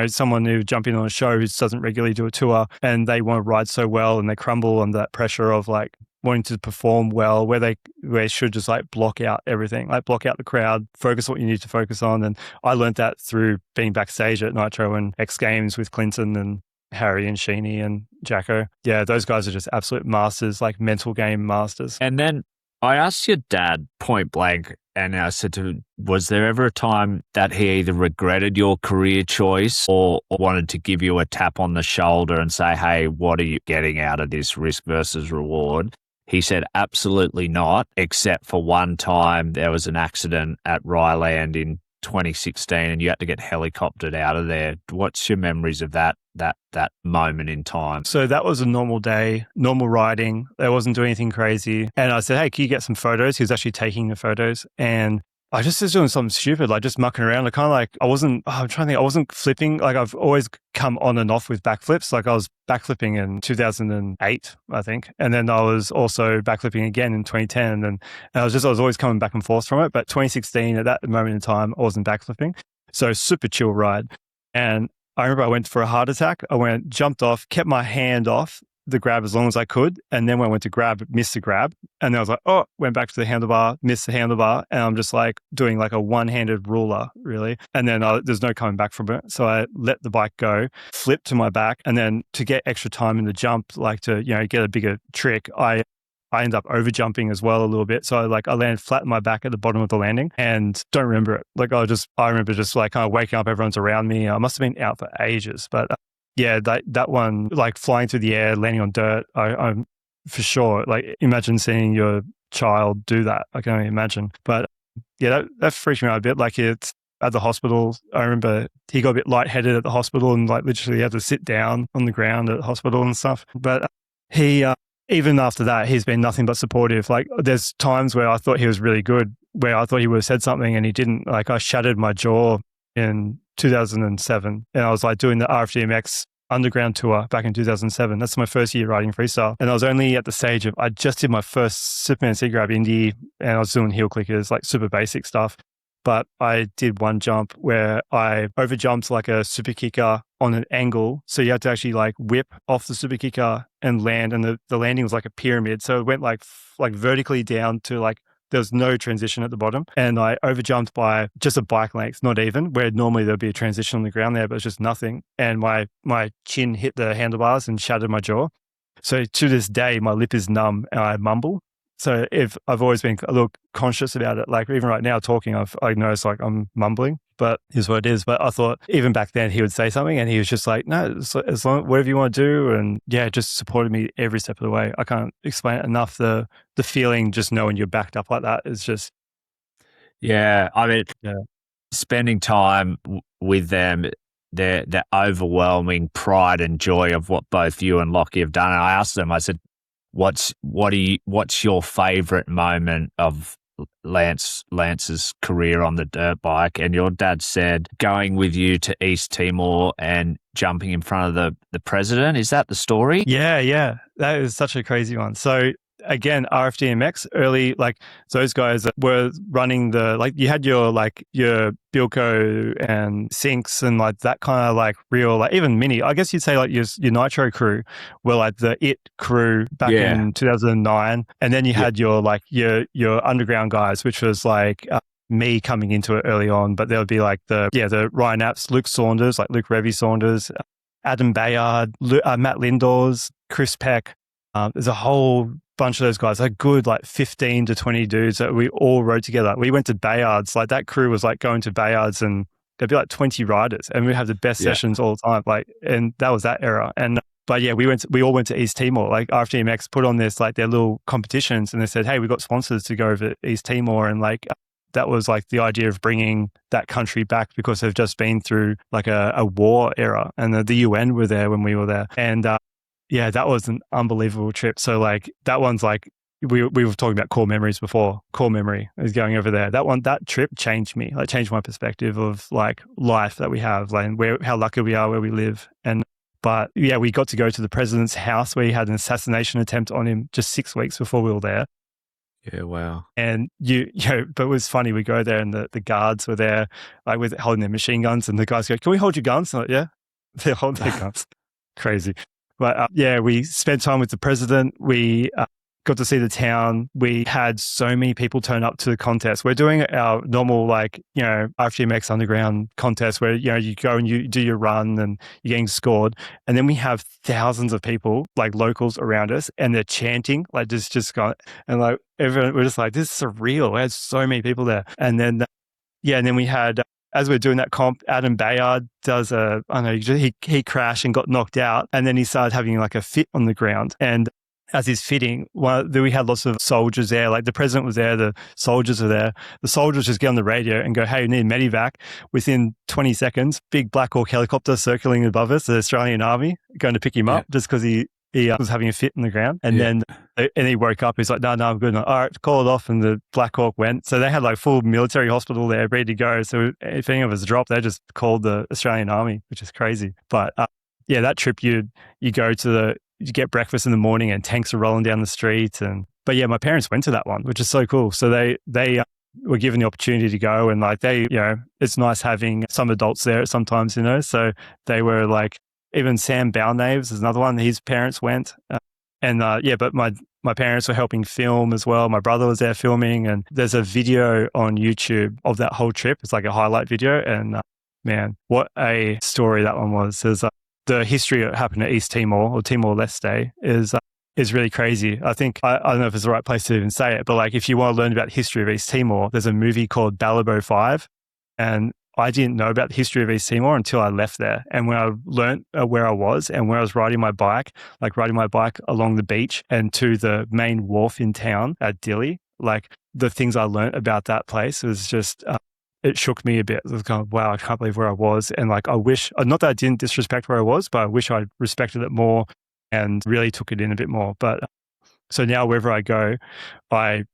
someone who jump in on a show who doesn't regularly do a tour and they want to ride so well and they crumble under that pressure of wanting to perform well, where they should just block out everything, block out the crowd, focus what you need to focus on. And I learned that through being backstage at Nitro and X Games with Clinton and Harry and Sheeny and Jacko. Yeah, those guys are just absolute masters, mental game masters. And then I asked your dad point blank, and I said to him, was there ever a time that he either regretted your career choice or wanted to give you a tap on the shoulder and say, hey, what are you getting out of this, risk versus reward? He said, absolutely not, except for one time there was an accident at Ryland in 2016 and you had to get helicoptered out of there. What's your memories of that moment in time? So that was a normal day, normal riding. I wasn't doing anything crazy. And I said, hey, can you get some photos? He was actually taking the photos. And I just was doing something stupid, just mucking around. I wasn't flipping. I've always come on and off with backflips. I was backflipping in 2008, I think. And then I was also backflipping again in 2010. And I was always coming back and forth from it. But 2016, at that moment in time, I wasn't backflipping. So super chill ride. And I remember I went for a heart attack. Jumped off, kept my hand off the grab as long as I could. And then when I went to grab, missed the grab. And then I was like, oh, went back to the handlebar, missed the handlebar. And I'm just doing a one-handed ruler, really. And then there's no coming back from it. So I let the bike go, flipped to my back. And then to get extra time in the jump, to, get a bigger trick, I ended up over jumping as well a little bit. So I landed flat on my back at the bottom of the landing and don't remember it. I remember just kind of waking up, everyone's around me. I must have been out for ages, but yeah, that one, flying through the air, landing on dirt, I'm for sure, imagine seeing your child do that. I can only imagine. But yeah, that freaked me out a bit. It's at the hospital. I remember he got a bit lightheaded at the hospital and literally had to sit down on the ground at the hospital and stuff. But he, even after that, he's been nothing but supportive. There's times where I thought he was really good, where I thought he would have said something and he didn't. I shattered my jaw in 2007 and I was doing the RFDMX underground tour back in 2007. That's my first year riding freestyle. And I was only at the stage of, I just did my first Superman C-Grab indie and I was doing heel clickers, super basic stuff. but I did one jump where I overjumped like a super kicker on an angle. So you had to actually like whip off the super kicker and land. And the landing was like a pyramid. So it went like vertically down to like, there was no transition at the bottom. And I overjumped by just a bike length, not even, where normally there'd be a transition on the ground there, but it's just nothing. And my chin hit the handlebars and shattered my jaw. So to this day, my lip is numb and I mumble. So if I've always been a little conscious about it, like even right now talking, I notice like I'm mumbling, but here's what it is. But I thought even back then he would say something and he was just like, no, as long, whatever you want to do. And yeah, just supported me every step of the way. I can't explain it enough. The feeling just knowing you're backed up like that is just. Yeah. I mean, spending time with them, the overwhelming pride and joy of what both you and Lockie have done. And I asked them, I said, what's your favorite moment of Lance's career on the dirt bike? And your dad said going with you to East Timor and jumping in front of the president. Is that the story? Yeah. That is such a crazy one. So again, RFDMX early, like those guys were running you had your Bilko and Sinks and like that kind of like real, like even mini, I guess you'd say like your Nitro crew were like the it crew back in 2009. And then you had your underground guys, which was like me coming into it early on, but there would be like the Ryan Apps, Luke Saunders, like Luke Revy Saunders, Adam Bayard, Matt Lindors, Chris Peck. There's a whole bunch of those guys, like good like 15 to 20 dudes that we all rode together. We went to Bayards, like that crew was like going to Bayards and there'd be like 20 riders and we'd have the best sessions all the time. Like, and that was that era. And but yeah, we all went to East Timor. Like RFDMX put on this like their little competitions and they said, hey, we got sponsors to go over to East Timor. And like that was like the idea of bringing that country back because they've just been through like a war era and the UN were there when we were there. And yeah, that was an unbelievable trip. So like that one's like, we were talking about core memories before. Core memory is going over there. That trip changed me, like changed my perspective of like life that we have, like how lucky we are where we live. But yeah, we got to go to the president's house where he had an assassination attempt on him just 6 weeks before we were there. Yeah, wow. And but it was funny. We go there and the guards were there, like with holding their machine guns, and the guys go, "Can we hold your guns?" I'm like, yeah, they hold their guns. Crazy. But yeah, we spent time with the president. We got to see the town. We had so many people turn up to the contest. We're doing our normal, like, RFGMX underground contest where, you go and you do your run and you're getting scored. And then we have thousands of people, like locals around us, and they're chanting, like just gone. And like everyone, we're just like, this is surreal. We had so many people there. And then, and then we had, as we're doing that comp, Adam Bayard does he crashed and got knocked out. And then he started having like a fit on the ground. And as he's fitting, we had lots of soldiers there. Like the president was there, the soldiers were there. The soldiers just get on the radio and go, hey, we need medevac. Within 20 seconds, big Black Hawk helicopter circling above us, the Australian Army, going to pick him up just because he was having a fit in the ground. And then he woke up. He's like, no, I'm good. All right, call it off. And the Black Hawk went. So they had like full military hospital there ready to go. So if any of us dropped, they just called the Australian Army, which is crazy. But that trip, you go to you get breakfast in the morning and tanks are rolling down the street. But yeah, my parents went to that one, which is so cool. So they were given the opportunity to go, and like it's nice having some adults there sometimes, so they were like, even Sam Balnaves is another one. His parents went. But my parents were helping film as well. My brother was there filming, and there's a video on YouTube of that whole trip. It's like a highlight video. And man, what a story that one was. There's the history that happened at East Timor or Timor-Leste is really crazy. I think, I don't know if it's the right place to even say it, but like if you want to learn about the history of East Timor, there's a movie called Balibo 5. And I didn't know about the history of East Timor until I left there. And when I learned where I was and where I was riding my bike along the beach and to the main wharf in town at Dili, like the things I learned about that place was just, it shook me a bit. It was kind of, wow, I can't believe where I was. And like, I wish, not that I didn't disrespect where I was, but I wish I respected it more and really took it in a bit more. But so now wherever I go, I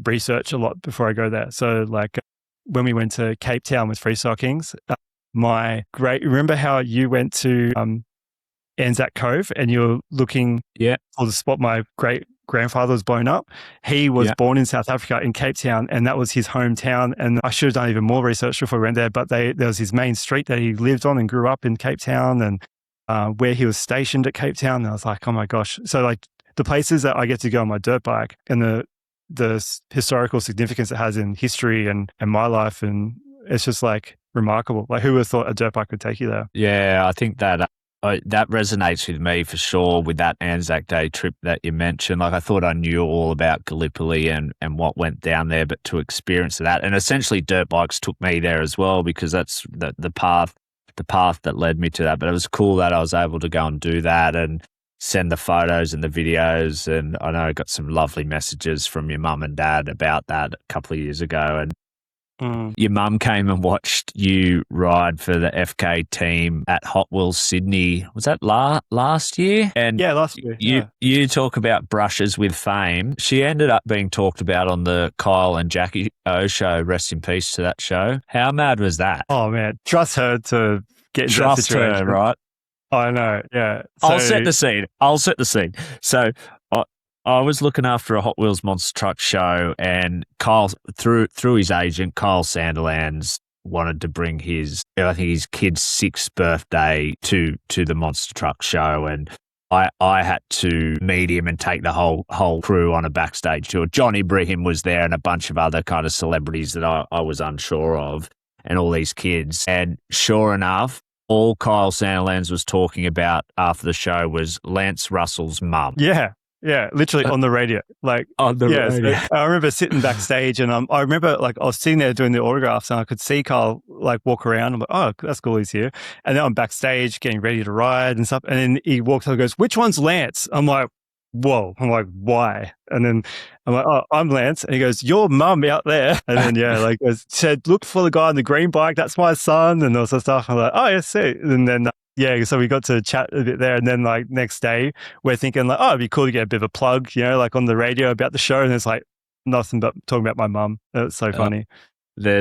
research a lot before I go there. So like, when we went to Cape Town with Freestyle Kings, remember how you went to Anzac Cove and you're looking for the spot my great grandfather was blown up. He was born in South Africa in Cape Town, and that was his hometown. And I should have done even more research before we went there, but there was his main street that he lived on and grew up in Cape Town, and where he was stationed at Cape Town. And I was like, oh my gosh. So like the places that I get to go on my dirt bike and the historical significance it has in history and my life, and it's just like remarkable. Like who would have thought a dirt bike would take you there? Yeah, I think that that resonates with me for sure with that Anzac Day trip that you mentioned. Like I thought I knew all about Gallipoli and what went down there, but to experience that, and essentially dirt bikes took me there as well, because that's the path that led me to that. But it was cool that I was able to go and do that and send the photos and the videos. And I know I got some lovely messages from your mum and dad about that a couple of years ago. And your mum came and watched you ride for the FK team at Hot Wheels Sydney. Was that last year? And yeah, last year. You talk about brushes with fame. She ended up being talked about on the Kyle and Jackie O show. Rest in peace to that show. How mad was that? Oh man, trust her to get into that situation. Her, right? I know. Yeah. I'll set the scene. So I was looking after a Hot Wheels monster truck show, and Kyle, through his agent, Kyle Sanderlands, wanted to bring his kid's 6th birthday to the monster truck show, and I had to meet him and take the whole crew on a backstage tour. Johnny Briham was there and a bunch of other kind of celebrities that I was unsure of, and all these kids. And sure enough, all Kyle Sanderlands was talking about after the show was Lance Russell's mum. Yeah, literally on the radio. Like on the radio. So I remember sitting backstage, and I remember like I was sitting there doing the autographs, and I could see Carl like walk around. I'm like, oh, that's cool, he's here. And then I'm backstage getting ready to ride and stuff. And then he walks up and goes, "Which one's Lance?" I'm like, whoa. I'm like, why? And then I'm like, oh, I'm Lance. And he goes, your mum out there. And then like I said, look for the guy on the green bike. That's my son, and all that stuff. I'm like, oh, yeah, see. And then so we got to chat a bit there, and then like next day we're thinking like, oh, it'd be cool to get a bit of a plug, like on the radio about the show, and it's like nothing but talking about my mum. It's so funny. There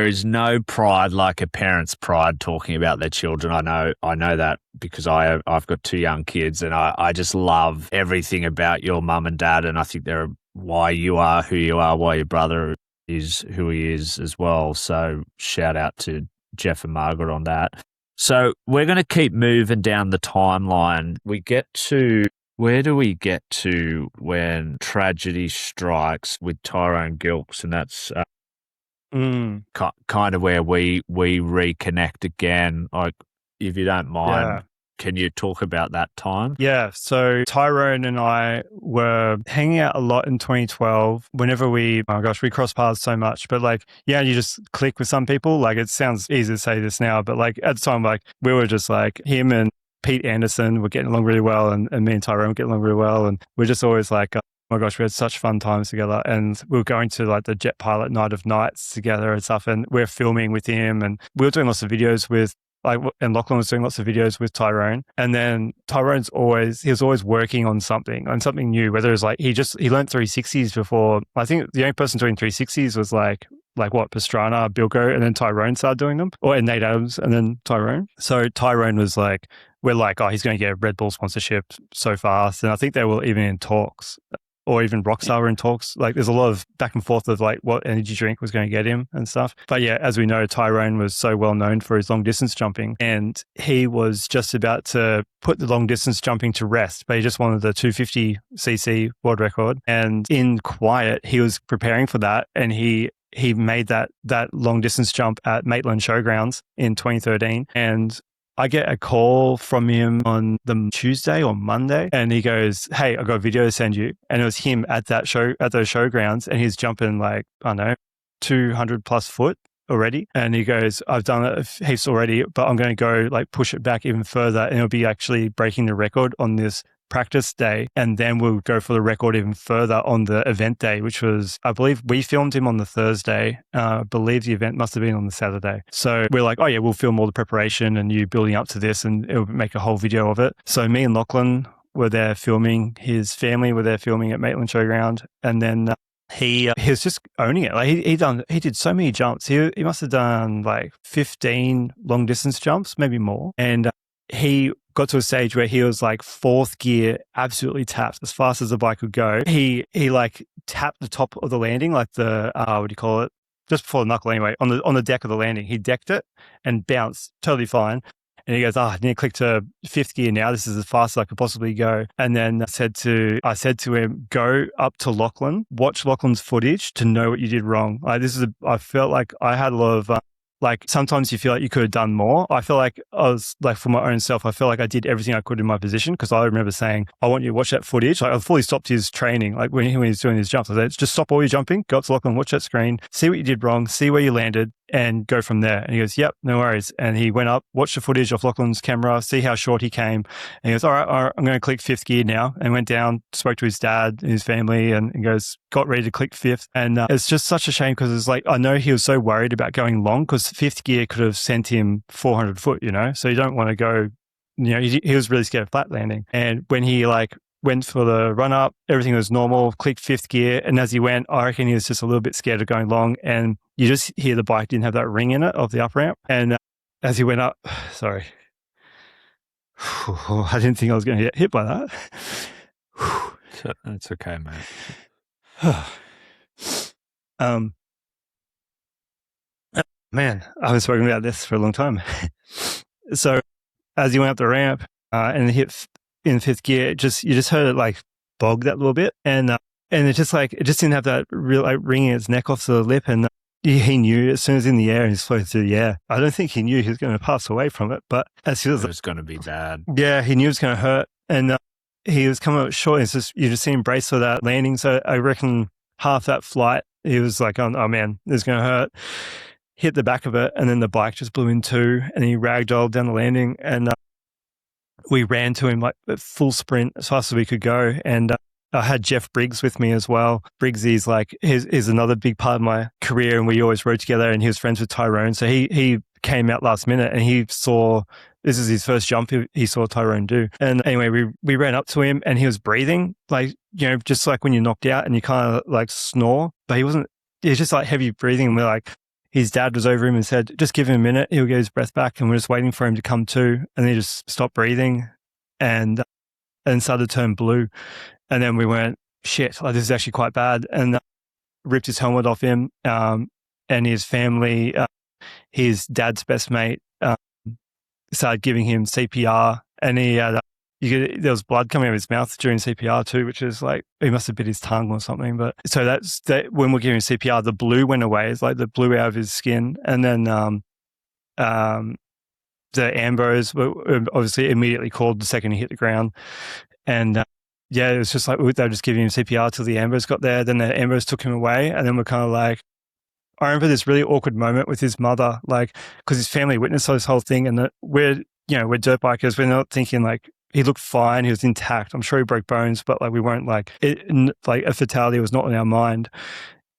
is no pride like a parent's pride talking about their children. I know that because I've got 2 young kids, and I just love everything about your mum and dad, and I think they're why you are who you are, why your brother is who he is as well. So shout out to Jeff and Margaret on that. So we're going to keep moving down the timeline. Where do we get to when tragedy strikes with Tyrone Gilks? And that's kind of where we reconnect again. Like, if you don't mind, can you talk about that time? Yeah. So Tyrone and I were hanging out a lot in 2012. Whenever we cross paths so much, but like, you just click with some people. Like, it sounds easy to say this now, but like at the time, like we were just like him and Pete Anderson were getting along really well, and me and Tyrone were getting along really well. And we're just always like, oh my gosh, we had such fun times together. And we were going to like the Jet Pilot Night of Nights together and stuff. And we're filming with him, and we were doing lots of videos with and Lachlan was doing lots of videos with Tyrone. And then Tyrone's he was always working on something new, whether it's like, he learned 360s before. I think the only person doing 360s was like what, Pastrana, Bilko, and then Tyrone started doing them, and Nate Adams, and then Tyrone. So Tyrone was like, we're like, oh, he's going to get a Red Bull sponsorship so fast. And I think they were even in talks, or even Rockstar were in talks. Like, there's a lot of back and forth of like what energy drink was going to get him and stuff. But yeah, as we know, Tyrone was so well known for his long distance jumping, and he was just about to put the long distance jumping to rest, but he just wanted the 250cc world record. And in quiet, he was preparing for that, and he made that long distance jump at Maitland Showgrounds in 2013. And I get a call from him on the Tuesday or Monday, and he goes, "Hey, I got a video to send you." And it was him at those showgrounds, and he's jumping like, I don't know, 200 plus foot already. And he goes, "I've done it heaps already, but I'm going to go like push it back even further, and it'll be actually breaking the record on this practice day, and then we'll go for the record even further on the event day," which was, I believe we filmed him on the Thursday. I believe the event must have been on the Saturday. So we're like, oh yeah, we'll film all the preparation and you building up to this, and it'll make a whole video of it. So me and Lachlan were there filming, his family were there filming at Maitland Showground, and then he was just owning it. Like he did so many jumps. He must have done like 15 long distance jumps, maybe more. And he got to a stage where he was like fourth gear, absolutely tapped as fast as the bike would go. He like tapped the top of the landing, like the, what do you call it? Just before the knuckle anyway, on the deck of the landing. He decked it and bounced, totally fine. And he goes, I need to click to fifth gear now. This is as fast as I could possibly go. And then I said to him, go up to Lachlan, watch Lachlan's footage to know what you did wrong. I felt like I had a lot of, like sometimes you feel like you could have done more. I feel like I was like, for my own self, I feel like I did everything I could in my position, because I remember saying, I want you to watch that footage. Like I fully stopped his training. Like when he was doing his jumps, I said, just stop all your jumping, go up to Lachlan, watch that screen, see what you did wrong, see where you landed, and go from there. And he goes, yep, no worries. And he went up, watched the footage off Lachlan's camera, see how short he came. And he goes, all right, I'm going to click fifth gear now. And went down, spoke to his dad and his family, and he goes, got ready to click fifth. And it's just such a shame, because it's like, I know he was so worried about going long, because fifth gear could have sent him 400 foot, so you don't want to go, he was really scared of flat landing. And when he like went for the run up, everything was normal, clicked fifth gear. And as he went, I reckon he was just a little bit scared of going long. And you just hear the bike didn't have that ring in it of the up ramp. And as he went up, sorry, I didn't think I was going to get hit by that. It's okay, mate. Man, I've been spoken about this for a long time. So as he went up the ramp and hit in fifth gear, you just heard it like bog that little bit. And it just didn't have that real like ringing its neck off to the lip. And he knew as soon as in the air and he's floating through the air. I don't think he knew he was going to pass away from it, but as he was, it was going to be bad. Yeah, he knew it was going to hurt. And he was coming up short. It's just, you just see him brace for that landing. So I reckon half that flight, he was like, oh man, this is going to hurt. Hit the back of it, and then the bike just blew in two, and he ragdolled down the landing, and we ran to him like a full sprint as fast as we could go. And I had Jeff Briggs with me as well. Briggsy's like, is another big part of my career, and we always rode together, and he was friends with Tyrone. So he came out last minute, and he saw, this is his first jump he saw Tyrone do. And anyway, we ran up to him, and he was breathing, like, just like when you're knocked out and you kind of like snore, but he was just like heavy breathing. And we're like, his dad was over him and said, just give him a minute, he'll get his breath back. And we're just waiting for him to come to. And then he just stopped breathing and started to turn blue. And then we went, shit, like this is actually quite bad. And ripped his helmet off him. And his family, his dad's best mate, started giving him CPR. And he had, there was blood coming out of his mouth during CPR too, which is like, he must have bit his tongue or something. But so that's that, when we're giving CPR, the blue went away. It's like the blue out of his skin. And then the ambos were obviously immediately called the second he hit the ground. And yeah, it was just like, they were just giving him CPR till the ambos got there. Then the ambos took him away. And then we're kind of like, I remember this really awkward moment with his mother, like, because his family witnessed this whole thing. And we're dirt bikers. We're not thinking like, he looked fine. He was intact. I'm sure he broke bones, but like we weren't like like a fatality was not in our mind.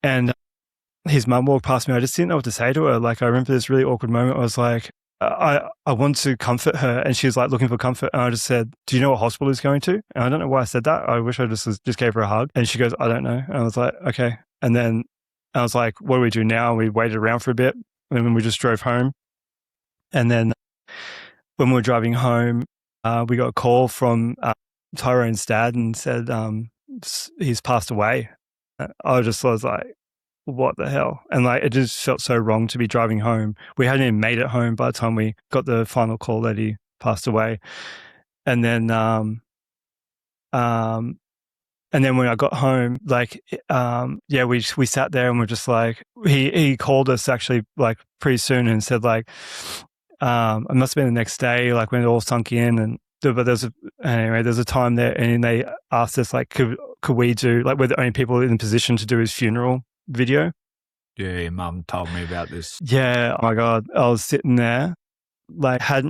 And his mum walked past me. I just didn't know what to say to her. Like I remember this really awkward moment. I was like, I wanted to comfort her, and she was like looking for comfort. And I just said, "Do you know what hospital he's going to?" And I don't know why I said that. I wish I just gave her a hug. And she goes, "I don't know." And I was like, "Okay." And then I was like, "What do we do now?" And we waited around for a bit, and then we just drove home. And then when we were driving home, we got a call from Tyrone's dad and said he's passed away. I was like, what the hell? And like, it just felt so wrong to be driving home. We hadn't even made it home by the time we got the final call that he passed away. And then when I got home, like, we sat there and we're just like, he called us actually like pretty soon and said like, it must have been the next day, like when it all sunk in. But there's a time there, and they asked us like, could we do, like, we're the only people in a position to do his funeral video. Yeah, your mum told me about this. Yeah, oh my God, I was sitting there, like, I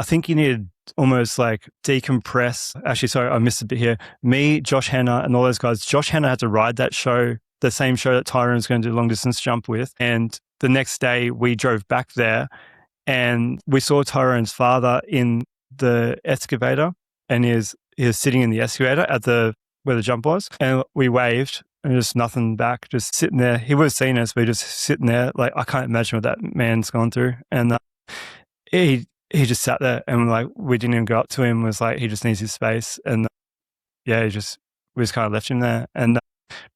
think you needed almost like decompress. Actually, sorry, I missed a bit here. Me, Josh Hanna, and all those guys. Josh Hanna had to ride that show, the same show that Tyrone was going to do long distance jump with. And the next day we drove back there, and we saw Tyrone's father in the excavator, and he was sitting in the excavator at where the jump was, and we waved and just nothing back, just sitting there. He would have seen us, but just sitting there like, I can't imagine what that man's gone through. And he he just sat there and like we didn't even go up to him. It was like he just needs his space, and yeah, we just kind of left him there. And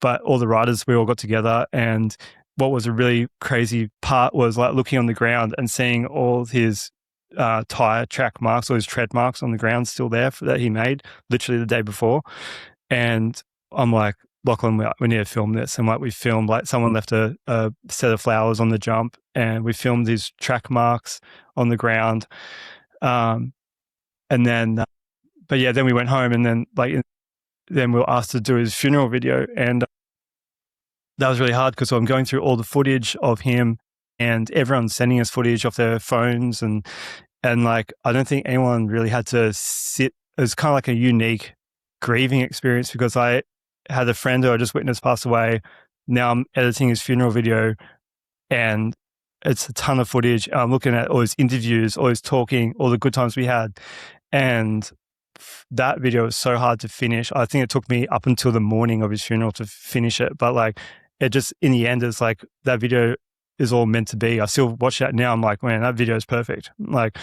but all the riders, we all got together, and what was a really crazy part was like looking on the ground and seeing all his tire track marks or his tread marks on the ground still there that he made literally the day before. And I'm like, Lachlan, we need to film this. And like we filmed, like someone left a set of flowers on the jump, and we filmed his track marks on the ground. And then, but yeah, then we went home, and then then we were asked to do his funeral video, and that was really hard because I'm going through all the footage of him, and everyone's sending us footage off their phones, and like I don't think anyone really had to sit. It was kind of like a unique grieving experience because I had a friend who I just witnessed pass away. Now I'm editing his funeral video, and it's a ton of footage. I'm looking at all his interviews, all his talking, all the good times we had, and that video was so hard to finish. I think it took me up until the morning of his funeral to finish it. But like, it just, in the end, it's like that video is all meant to be. I still watch that now. I'm like, man, that video is perfect. Like,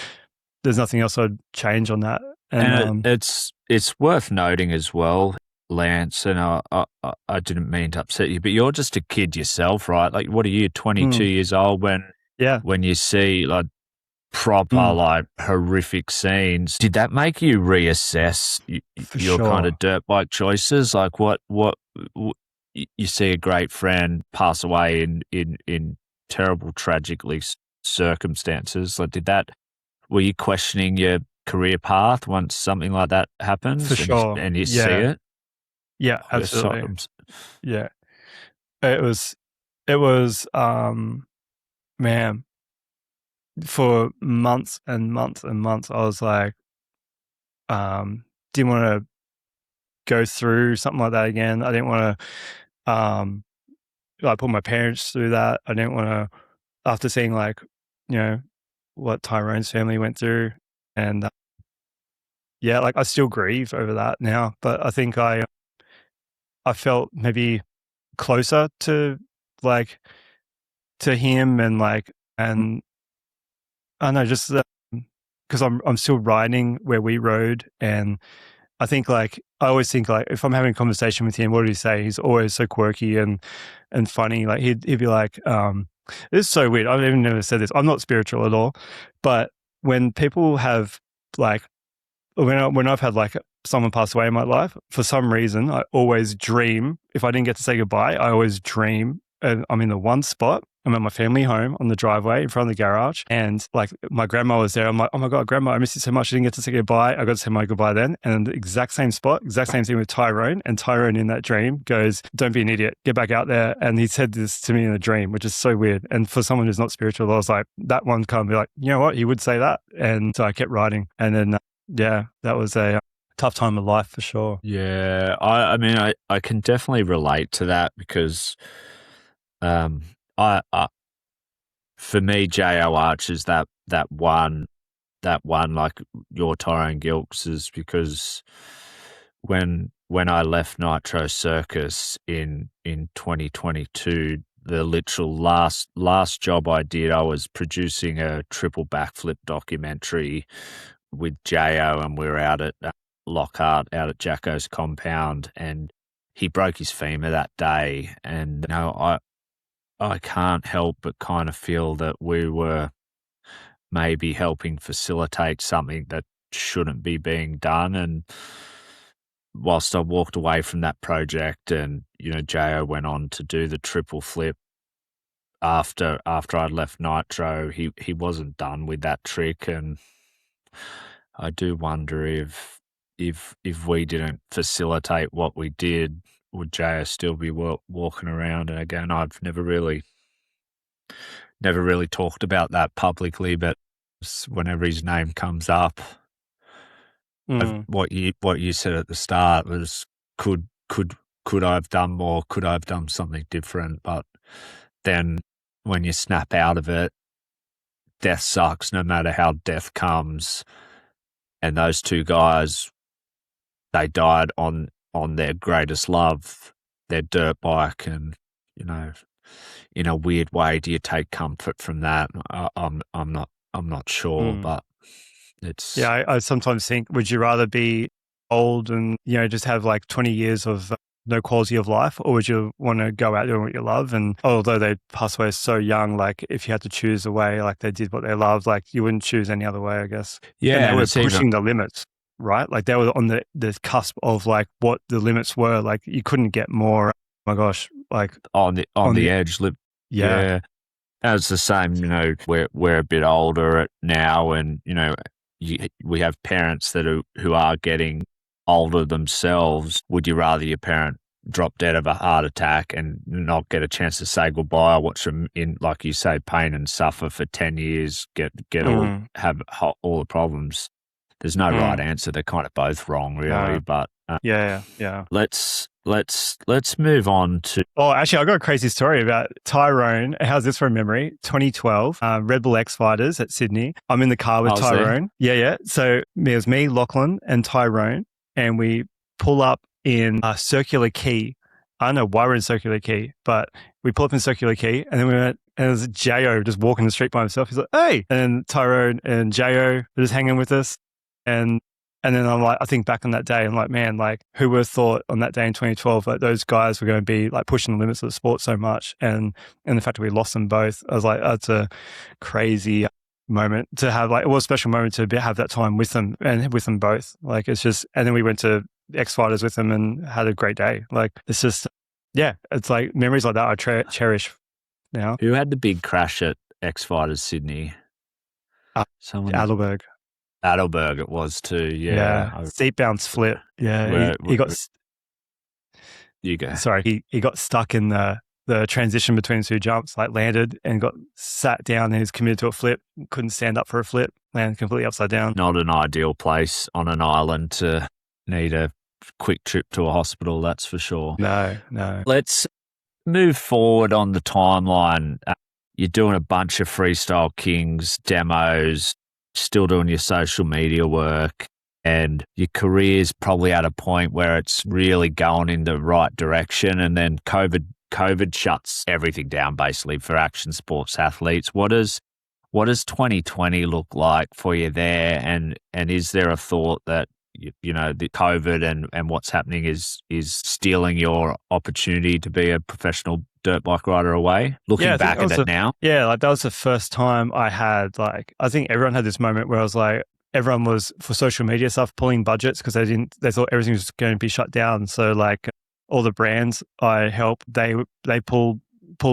there's nothing else I'd change on that. And it's worth noting as well, Lance, and I didn't mean to upset you, but you're just a kid yourself, right? Like, what are you, 22 years old when you see like proper like horrific scenes? Did that make you reassess your kind of dirt bike choices? Like what you see a great friend pass away in terrible tragically circumstances. Like were you questioning your career path once something like that happens? For sure. And you see it? Yeah, absolutely. Yeah. It was man, for months and months and months, I was like, didn't want to go through something like that again. I didn't want to, like put my parents through that. I didn't want to, after seeing like, you know, what Tyrone's family went through. And yeah, like I still grieve over that now, but I think I felt maybe closer to him and I don't know, just because I'm still riding where we rode, and I think like I always think like if I'm having a conversation with him, what did he say? He's always so quirky and funny. Like he'd be like, it's so weird. I've even never said this. I'm not spiritual at all, but when people have like when I've had like someone pass away in my life, for some reason, I always dream. If I didn't get to say goodbye, I always dream. And I'm in the one spot. I'm at my family home on the driveway in front of the garage. And like my grandma was there. I'm like, oh my God, Grandma, I miss you so much. I didn't get to say goodbye. I got to say my goodbye then. And the exact same spot, exact same thing with Tyrone. And Tyrone in that dream goes, don't be an idiot. Get back out there. And he said this to me in a dream, which is so weird. And for someone who's not spiritual, I was like, that one can't be like, you know what? He would say that. And so I kept riding. And then, yeah, that was a tough time of life for sure. Yeah. I mean, I can definitely relate to that because for me, J.O. Archer's that one like your Tyrone Gilks is because when I left Nitro Circus in 2022, the literal last job I did, I was producing a triple backflip documentary with J.O. and we were out at Lockhart, out at Jacko's compound, and he broke his femur that day. And you know, I can't help but kind of feel that we were maybe helping facilitate something that shouldn't be being done. And whilst I walked away from that project and, you know, J.O. went on to do the triple flip after I'd left Nitro, he wasn't done with that trick. And I do wonder if we didn't facilitate what we did, would J.O. still be walking around? And again, I've never really talked about that publicly, but whenever his name comes up, what you said at the start was, could I have done more? Could I have done something different? But then when you snap out of it, death sucks no matter how death comes. And those two guys, they died on their greatest love, their dirt bike. And, you know, in a weird way, do you take comfort from that? I'm not sure, but It's I sometimes think, would you rather be old and, just have like 20 years of no quality of life, or would you want to go out doing what you love? And although they pass away so young, like if you had to choose a way, like they did what they loved, like you wouldn't choose any other way, I guess. yeah, And they and were it's pushing the limits, right? Like they were on the cusp of like what the limits were. Like you couldn't get more, oh my gosh, like on the edge. yeah. It's the same. We're a bit older now, and we have parents who are getting older themselves. Would you rather your parent drop dead of a heart attack and not get a chance to say goodbye, watch them in, like you say, pain and suffer for 10 years, have all the problems? There's no right answer. They're kind of both wrong, really. No. But Yeah. let's move on to. Oh, actually, I got a crazy story about Tyrone. How's this from memory? 2012, Red Bull X Fighters at Sydney. I'm in the car with Tyrone. Yeah. So it was me, Lachlan, and Tyrone, and we pull up in Circular Quay. I don't know why we're in Circular Quay, but we pull up in Circular Quay, and then we went, and there's Jo just walking the street by himself. He's like, hey! And Tyrone and Jo were just hanging with us. And then I'm like, I think back on that day, I'm like, man, like who would have thought on that day in 2012 that those guys were going to be like pushing the limits of the sport so much, and the fact that we lost them both, I was like, that's a crazy moment to have. Like, it was a special moment to have that time with them and with them both. Like, it's just, and then we went to X Fighters with them and had a great day. Like, it's just, yeah, it's like memories like that I cherish now. Who had the big crash at X Fighters Sydney? Someone. Adelberg it was too, yeah. Seat bounce flip. Yeah, he got. You go. Sorry, he got stuck in the transition between two jumps. Like landed and got sat down, and he's committed to a flip. Couldn't stand up for a flip. Landed completely upside down. Not an ideal place on an island to need a quick trip to a hospital. That's for sure. No. Let's move forward on the timeline. You're doing a bunch of Freestyle Kings demos. Still doing your social media work, and your career's probably at a point where it's really going in the right direction, and then COVID shuts everything down basically for action sports athletes. What does 2020 look like for you there, and is there a thought that the COVID and what's happening is stealing your opportunity to be a professional dirt bike rider away? Looking back at it now? Yeah, like that was the first time I had, like, I think everyone had this moment where I was like, everyone was for social media stuff pulling budgets because they thought everything was going to be shut down. So like all the brands I helped, they pulled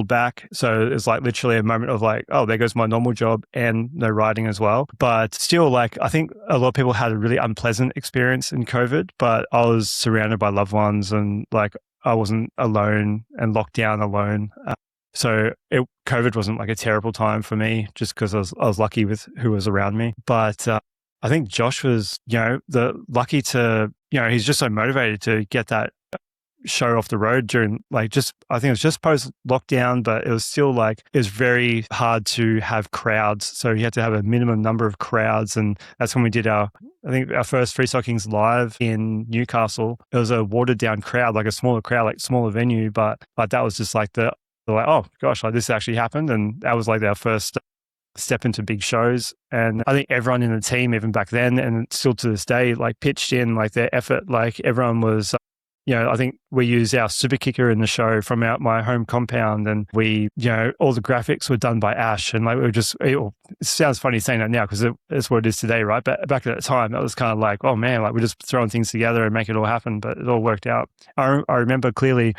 back. So it was like literally a moment of like, oh, there goes my normal job and no riding as well. But still, like, I think a lot of people had a really unpleasant experience in COVID, but I was surrounded by loved ones, and like I wasn't alone and locked down alone. So COVID wasn't like a terrible time for me, just because I was lucky with who was around me. But I think Josh was, lucky to, he's just so motivated to get that show off the road during I think it was just post lockdown, but it was still like, it was very hard to have crowds. So you had to have a minimum number of crowds. And that's when we did our first Freestyle Kings live in Newcastle. It was a watered down crowd, like a smaller crowd, like smaller venue. But that was just like oh gosh, like this actually happened. And that was like our first step into big shows. And I think everyone in the team, even back then and still to this day, like pitched in like their effort. Like everyone was, I think we used our super kicker in the show from my home compound, and we, all the graphics were done by Ash, and like we were just, it sounds funny saying that now because it's what it is today, right? But back at that time, it was kind of like, oh man, like we're just throwing things together and make it all happen, but it all worked out. I remember clearly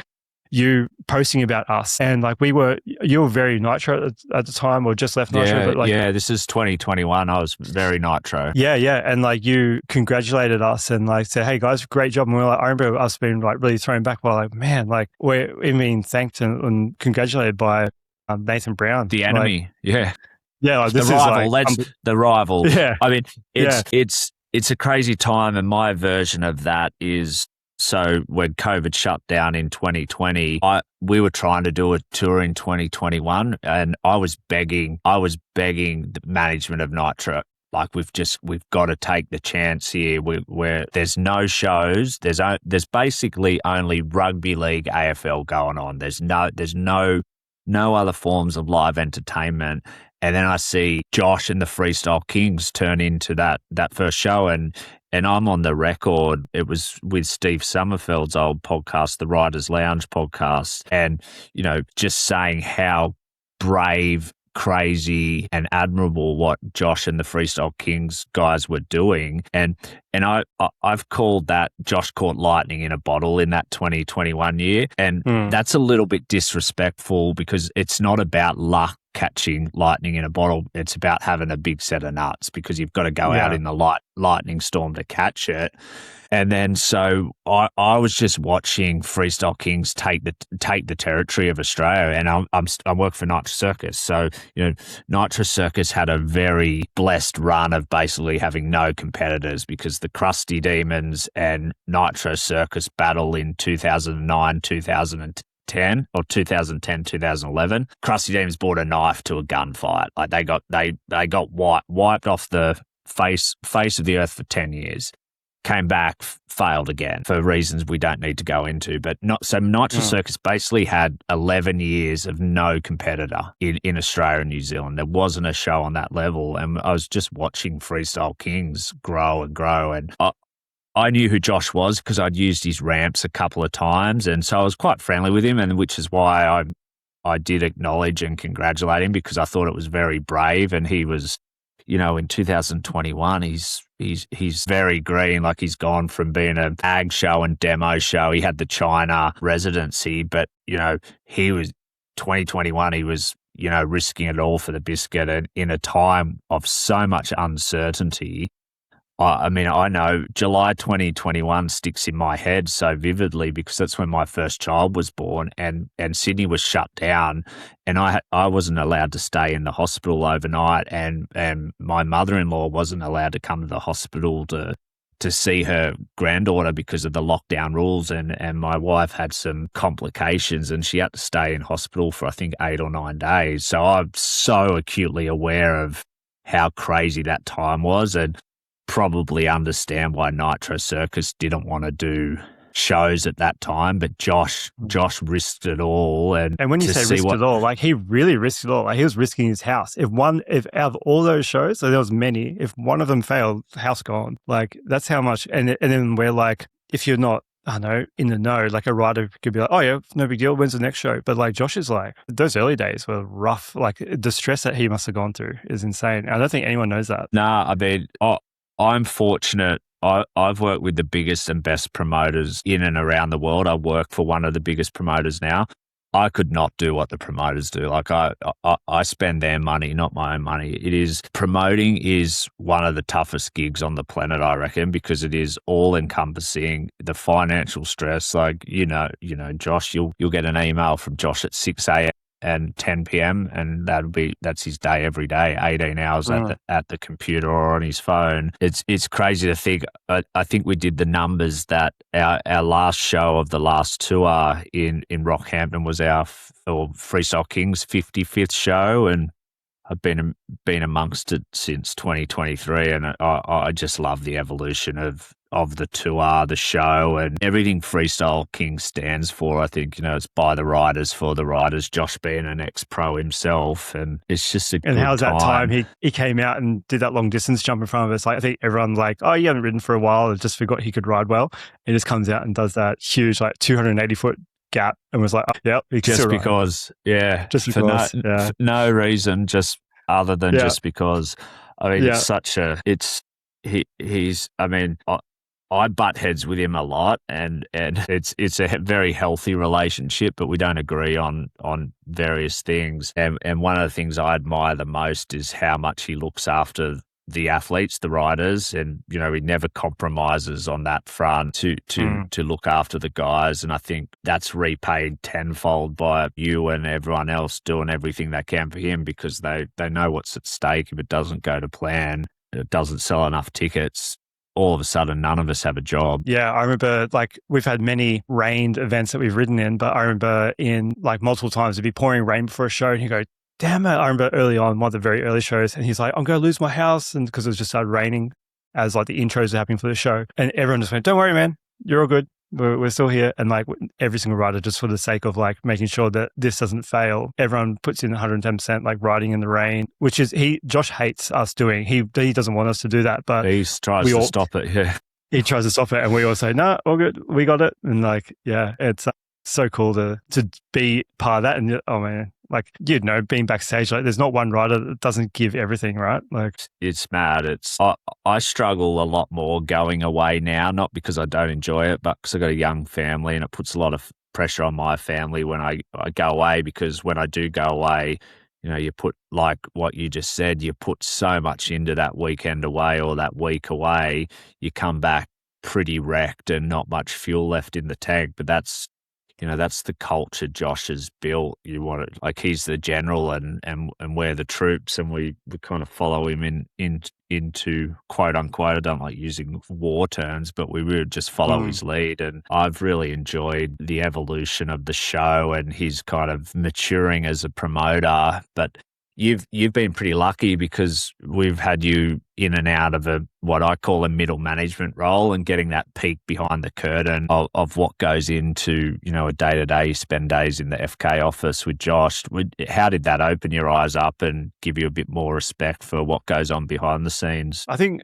you posting about us, and like you were very Nitro at the time, or just left Nitro. But like, this is 2021. I was very Nitro. Yeah. And like you congratulated us and like said, hey guys, great job. And we were like, I remember us being like really thrown back by like, man, like we're being thanked and congratulated by Nathan Brown. The enemy. Like, yeah. Yeah. Like, this the rival. is like, the rival. Yeah. I mean, it's a crazy time. And my version of that is, so when COVID shut down in 2020, we were trying to do a tour in 2021, and I was begging the management of Nitro, like we've got to take the chance here. Where there's no shows, there's basically only rugby league AFL going on. There's no no other forms of live entertainment. And then I see Josh and the Freestyle Kings turn into that first show, and I'm on the record. It was with Steve Summerfield's old podcast, the Writers Lounge podcast, and just saying how brave, crazy, and admirable what Josh and the Freestyle Kings guys were doing. And I've called that Josh caught lightning in a bottle in that 2021 year. And that's a little bit disrespectful because it's not about luck catching lightning in a bottle. It's about having a big set of nuts because you've got to go out in the lightning storm to catch it. And then so I was just watching Freestyle Kings take the territory of Australia, and I work for Nitro Circus. So Nitro Circus had a very blessed run of basically having no competitors because the Krusty Demons and Nitro Circus battle in 2009, 2010 or 2010, 2011. Krusty Demons brought a knife to a gunfight. Like they got wiped off the face of the earth for 10 years. Came back, failed again for reasons we don't need to go into. But Nitro Circus basically had 11 years of no competitor in Australia and New Zealand. There wasn't a show on that level. And I was just watching Freestyle Kings grow and grow. And I knew who Josh was because I'd used his ramps a couple of times. And so I was quite friendly with him, and which is why I did acknowledge and congratulate him because I thought it was very brave. And he was, in 2021, he's very green. Like he's gone from being an ag show and demo show. He had the China residency, but he was 2021. He was risking it all for the biscuit, and in a time of so much uncertainty. I know July 2021 sticks in my head so vividly because that's when my first child was born, and Sydney was shut down, and I wasn't allowed to stay in the hospital overnight, and my mother-in-law wasn't allowed to come to the hospital to see her granddaughter because of the lockdown rules, and my wife had some complications and she had to stay in hospital for I think 8 or 9 days. So I'm so acutely aware of how crazy that time was, and probably understand why Nitro Circus didn't want to do shows at that time, but Josh risked it all. And when you say risked it all, like he really risked it all. Like he was risking his house. If out of all those shows, so there was many, if one of them failed, house gone. Like that's how much. And then we're like, if you're not, I don't know, in the know, like a writer could be like, oh yeah, no big deal. When's the next show? But like Josh is like, those early days were rough. Like the stress that he must have gone through is insane. I don't think anyone knows that. Nah, I mean, I'm fortunate. I've worked with the biggest and best promoters in and around the world. I work for one of the biggest promoters now. I could not do what the promoters do. Like I spend their money, not my own money. Promoting is one of the toughest gigs on the planet, I reckon, because it is all encompassing. The financial stress, like Josh, you'll get an email from Josh at 6 a.m. and 10 p.m. and that's his day every day, 18 hours at the computer or on his phone. It's crazy to think. I think we did the numbers that our last show of the last tour in Rockhampton was our Freestyle Kings 55th show, and I've been amongst it since 2023, and I just love the evolution of the tour, the show, and everything Freestyle Kings stands for. I think, it's by the riders, for the riders, Josh being an ex-pro himself, and it's just a good time. And how's that time? He came out and did that long distance jump in front of us. Like, I think everyone's like, oh, you haven't ridden for a while, and just forgot he could ride well. He just comes out and does that huge, 280-foot gap and was like, oh, yep. Just because, for no reason, just other than just because. I mean, I butt heads with him a lot, and it's a very healthy relationship, but we don't agree on various things. And one of the things I admire the most is how much he looks after the athletes, the riders, and he never compromises on that front to look after the guys. And I think that's repaid tenfold by you and everyone else doing everything they can for him, because they know what's at stake. If it doesn't go to plan, it doesn't sell enough tickets, all of a sudden none of us have a job. Yeah, I remember we've had many rained events that we've ridden in, but I remember in multiple times it'd be pouring rain before a show and he'd go, damn it. I remember early on, one of the very early shows, and he's like, I'm going to lose my house. And because it was just started raining as the intros are happening for the show. And everyone just went, don't worry, man. You're all good. we're still here. And like every single rider, just for the sake of like making sure that this doesn't fail, everyone puts in 110%, like riding in the rain, which is Josh hates us doing. He doesn't want us to do that, but He tries to stop it. Yeah. He tries to stop it, and we all say, no, all good, we got it. And like, yeah, it's so cool to be part of that. And oh man, like, being backstage, like there's not one rider that doesn't give everything, right? Like it's mad. I struggle a lot more going away now, not because I don't enjoy it, but because I've got a young family and it puts a lot of pressure on my family when I go away, because when I do go away, you put, like what you just said, you put so much into that weekend away or that week away, you come back pretty wrecked and not much fuel left in the tank. But that's the culture Josh has built. You want it, like he's the general and we're the troops, and we kind of follow him into quote unquote, I don't like using war terms, but we would just follow his lead. And I've really enjoyed the evolution of the show and his kind of maturing as a promoter. But you've been pretty lucky because we've had you in and out of what I call a middle management role, and getting that peek behind the curtain of what goes into, a day-to-day. You spend days in the FK office with Josh. How did that open your eyes up and give you a bit more respect for what goes on behind the scenes? I think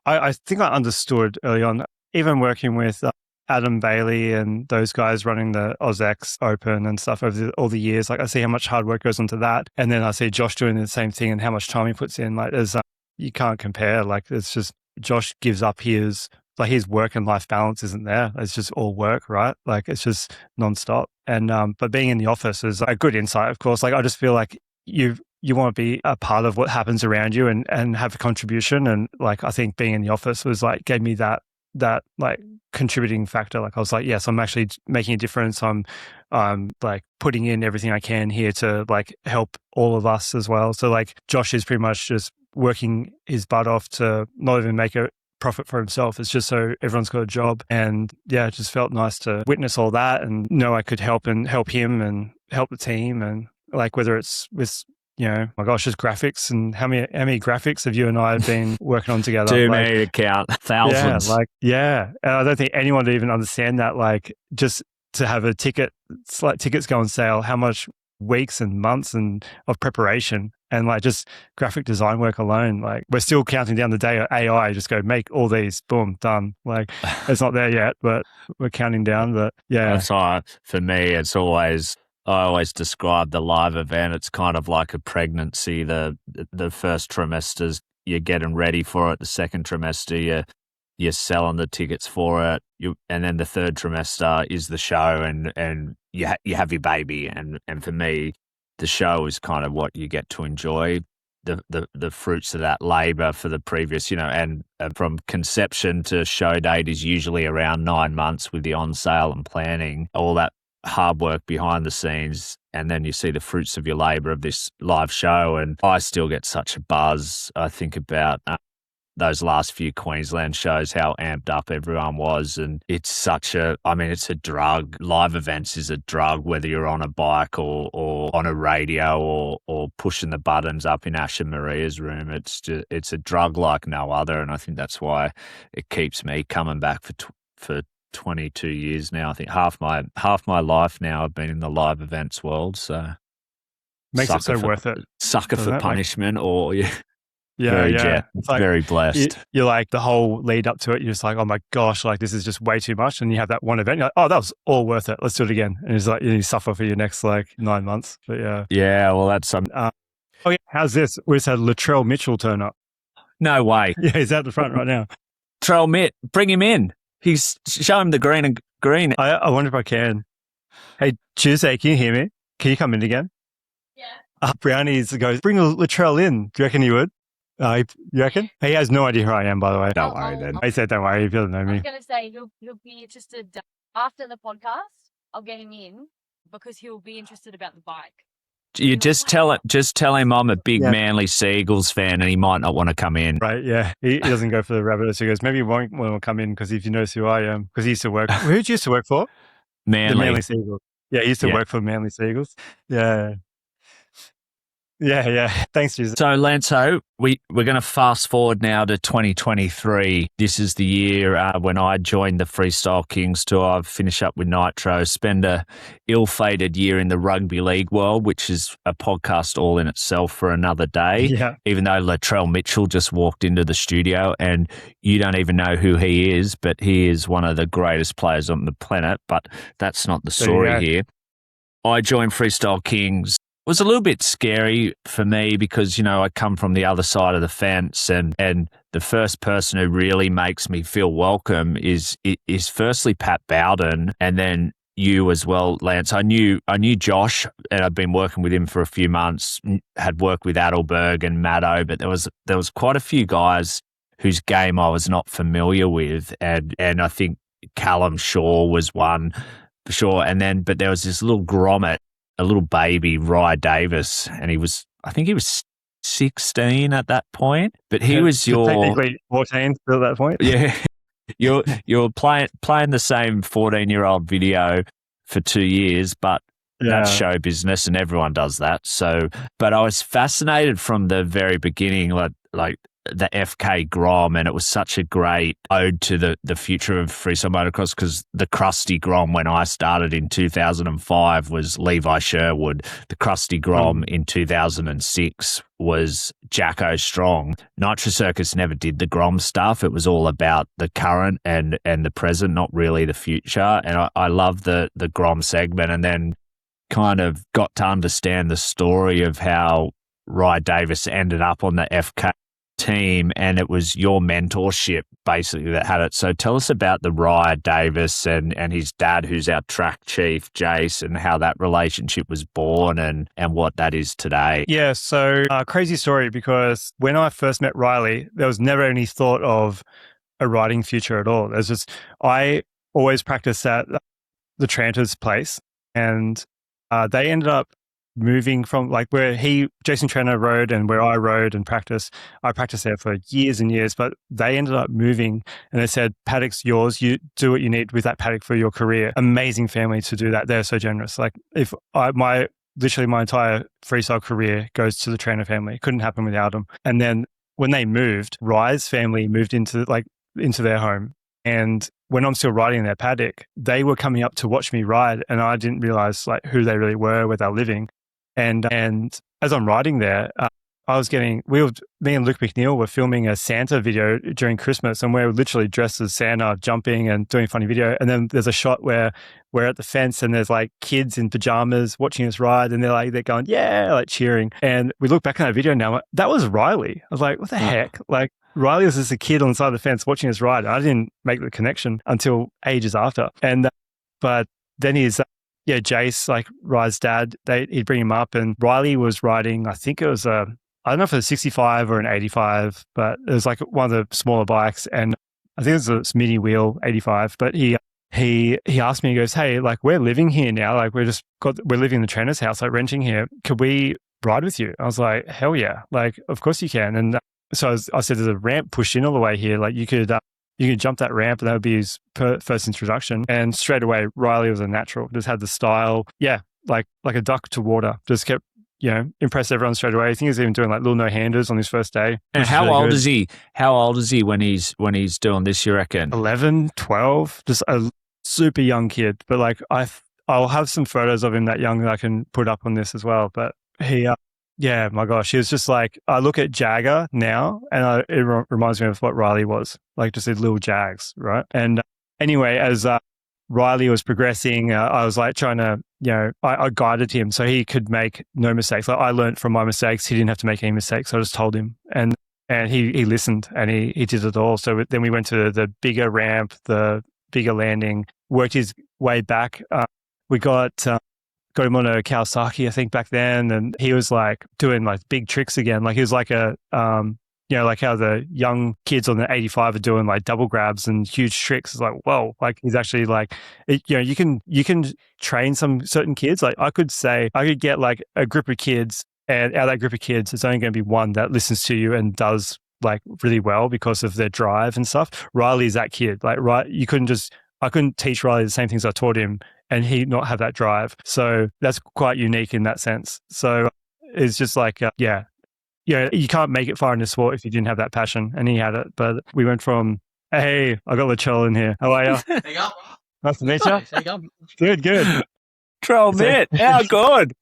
I think I understood early on, even working with Adam Bailey and those guys running the AusX Open and stuff over all the years. Like I see how much hard work goes into that. And then I see Josh doing the same thing and how much time he puts in. Like you can't compare. Like it's just, Josh gives up his work and life balance isn't there. It's just all work, right? Like it's just nonstop. And, but being in the office is a good insight, of course. Like I just feel like you want to be a part of what happens around you and have a contribution. And like, I think being in the office was like, gave me that like contributing factor. Like I was like, yes, I'm actually making a difference. I'm like putting in everything I can here to like help all of us as well. So like Josh is pretty much just working his butt off to not even make a profit for himself. It's just so everyone's got a job. And yeah, it just felt nice to witness all that and know I could help him and help the team. And like whether it's with my gosh, just graphics, and how many graphics have you and I have been working on together? Too many to count, thousands. And I don't think anyone would even understand that. Like just to have a ticket, it's like tickets go on sale, how much weeks and months and of preparation, and like just graphic design work alone. Like we're still counting down the day of AI, just go make all these, boom, done. Like it's not there yet, but we're counting down. But yeah, that's why for me, I always describe the live event. It's kind of like a pregnancy. The first trimesters, you're getting ready for it. The second trimester, you're selling the tickets for it. And then the third trimester is the show, and you have your baby. And for me, the show is kind of what you get to enjoy. The fruits of that labor for the previous, and from conception to show date is usually around 9 months with the on sale and planning, all that hard work behind the scenes, and then you see the fruits of your labor of this live show. And I still get such a buzz. I think about those last few Queensland shows, how amped up everyone was. And it's it's a drug. Live events is a drug, whether you're on a bike or on a radio or pushing the buttons up in Ash and Maria's room. It's a drug like no other. And I think that's why it keeps me coming back for 22 years now. I think half my life now I've been in the live events world. So makes it so worth it. Sucker for punishment, or yeah. It's like, very blessed. You're like the whole lead up to it. You're just like, oh my gosh, like this is just way too much. And you have that one event. You're like, oh, that was all worth it. Let's do it again. And it's like you suffer for your next like 9 months. But yeah. Yeah. Well, that's how's this? We just had Latrell Mitchell turn up. No way. Yeah, he's at the front right now. Latrell Mitt, bring him in. Show him the green. I wonder if I can. Hey, Tuesday, can you hear me? Can you come in again? Yeah. Brownies goes, bring Latrell in. Do you reckon he would? You reckon? He has no idea who I am, by the way. Don't worry then. He said, don't worry, if you don't know me. I was going to say, he'll be interested after the podcast. I'll get him in because he'll be interested about the bike. You just tell him I'm a big Manly Seagulls fan and he might not want to come in. Right, yeah. He doesn't go for the Rabbitohs. He goes, maybe he won't want to come in because if you knows who I am, because he used to work. Who did you used to work for? Manly. The Manly Seagulls. Yeah, he used to work for Manly Seagulls. Yeah. Yeah. Thanks, Jesus. So, Lanso, we're going to fast forward now to 2023. This is the year when I joined the Freestyle Kings tour. I've finished up with Nitro, spend a ill-fated year in the rugby league world, which is a podcast all in itself for another day. Yeah. Even though Latrell Mitchell just walked into the studio and you don't even know who he is, but he is one of the greatest players on the planet. But that's not the story here. I joined Freestyle Kings. It was a little bit scary for me because, I come from the other side of the fence and the first person who really makes me feel welcome is firstly Pat Bowden and then you as well, Lance. I knew Josh and I'd been working with him for a few months, had worked with Adelberg and Maddo, but there was quite a few guys whose game I was not familiar with and I think Callum Shaw was one for sure. But there was this little grommet, a little baby, Rye Davis, and I think he was 16 at that point, but he was technically 14 at that point. Yeah. You're playing the same 14-year-old video for 2 years, but that's show business and everyone does that. So, but I was fascinated from the very beginning, like the FK Grom, and it was such a great ode to the future of freestyle motocross because the crusty Grom when I started in 2005 was Levi Sherwood. The crusty Grom in 2006 was Jacko Strong. Nitro Circus never did the Grom stuff. It was all about the current and the present, not really the future. And I love the Grom segment and then kind of got to understand the story of how Rye Davis ended up on the FK team, and it was your mentorship basically that had it. So tell us about the Rye Davis and his dad, who's our track chief, Jace, and how that relationship was born and what that is today. Yeah, so crazy story because when I first met Riley, there was never any thought of a riding future at all. There's just, I always practiced at the Tranter's place and they ended up moving from like where Jason Tranter rode and where I rode and practiced. I practiced there for years and years, but they ended up moving and they said, paddock's yours. You do what you need with that paddock for your career. Amazing family to do that. They're so generous. Like literally my entire freestyle career goes to the Tranter family. It couldn't happen without them. And then when they moved, Rye's family moved into their home. And when I'm still riding in their paddock, they were coming up to watch me ride and I didn't realize like who they really were, where they're living. And as I'm riding there, me and Luke McNeil were filming a Santa video during Christmas and we're literally dressed as Santa, jumping and doing a funny video. And then there's a shot where we're at the fence and there's like kids in pajamas watching us ride and they're going, yeah, like cheering. And we look back on that video now, that was Riley. I was like, what the heck? Like Riley was just a kid on the side of the fence watching us ride. I didn't make the connection until ages after. And, but then Jace, like Riley's dad, he'd bring him up and Riley was riding, I think it was I don't know if it was a 65 or an 85, but it was like one of the smaller bikes. And I think it was a mini wheel 85, but he asked me, he goes, hey, like we're living here now. Like we're living in the Tranter's house, like renting here. Could we ride with you? I was like, hell yeah. Like, of course you can. And so I said, there's a ramp pushed in all the way here. Like you could jump that ramp and that would be his first introduction. And straight away, Riley was a natural, just had the style. Yeah. Like a duck to water, just kept, impressed everyone straight away. I think he was even doing like little no-handers on his first day. And how old is he? How old is he when he's doing this, you reckon? 11, 12, just a super young kid. But like I'll have some photos of him that young that I can put up on this as well. But he, yeah, my gosh, he was just like, I look at Jagger now and it reminds me of what Riley was, like just these little Jags, right? And anyway, as Riley was progressing, I was like trying to, I guided him so he could make no mistakes. Like I learned from my mistakes. He didn't have to make any mistakes. I just told him and he listened and he did it all. So then we went to the bigger ramp, the bigger landing, worked his way back. We got him on a Kawasaki, I think back then. And he was like doing like big tricks again. Like he was like like how the young kids on the 85 are doing like double grabs and huge tricks. It's like, whoa, like he's actually like, you can train some certain kids. Like I could get like a group of kids and out of that group of kids, there's only going to be one that listens to you and does like really well because of their drive and stuff. Riley's that kid. Like, I couldn't teach Riley the same things I taught him and he not have that drive. So that's quite unique in that sense. So it's just like, you can't make it far in the sport if you didn't have that passion, and he had it. But we went from, hey, I got Latrell in here. How are you? There you go. Nice to meet you. There you go. Good. Troll Mitt, how good.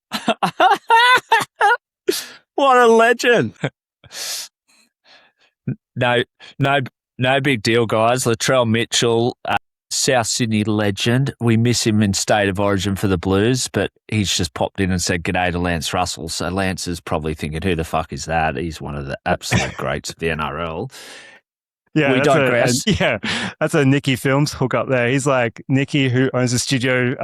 What a legend. No big deal, guys. Latrell Mitchell, South Sydney legend. We miss him in State of Origin for the Blues, but he's just popped in and said g'day to Lance Russell. So Lance is probably thinking, who the fuck is that? He's one of the absolute greats of the NRL. Yeah, We digress. That's a Nicky Films hook up there. He's like Nicky, who owns a studio.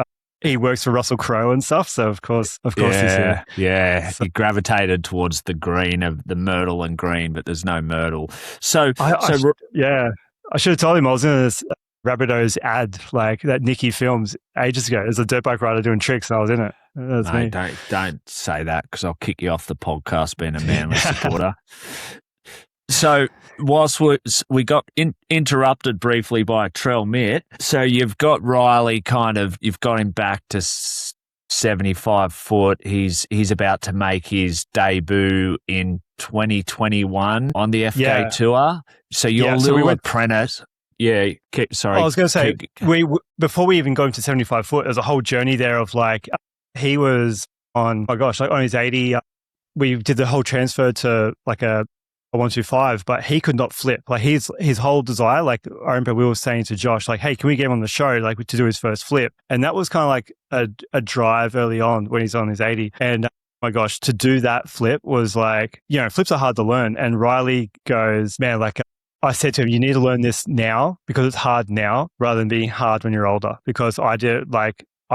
He works for Russell Crowe and stuff. So of course he's here. Yeah, So- he gravitated towards the green of the myrtle and green, but there's no myrtle. So I should have told him I was in this Rabbitohs ad, like that Nicky Films ages ago. There's a dirt bike rider doing tricks, and I was in it. That's me. Don't say that because I'll kick you off the podcast being a Manly supporter. So whilst we got interrupted briefly by Trell Mitt, so you've got Riley you've got him back to 75 foot. He's about to make his debut in 2021 on the FK Tour. So your little apprentice. Yeah, sorry. I was going to say, before we even got into 75 foot, there's a whole journey there of like, he was on his 80. We did the whole transfer to like a 125, but he could not flip. Like his whole desire, like I remember we were saying to Josh, like, hey, can we get him on the show, like to do his first flip? And that was kind of like a drive early on when he's on his 80. And oh my gosh, to do that flip was like, flips are hard to learn. And Riley goes, man, like I said to him, you need to learn this now because it's hard now rather than being hard when you're older. Because I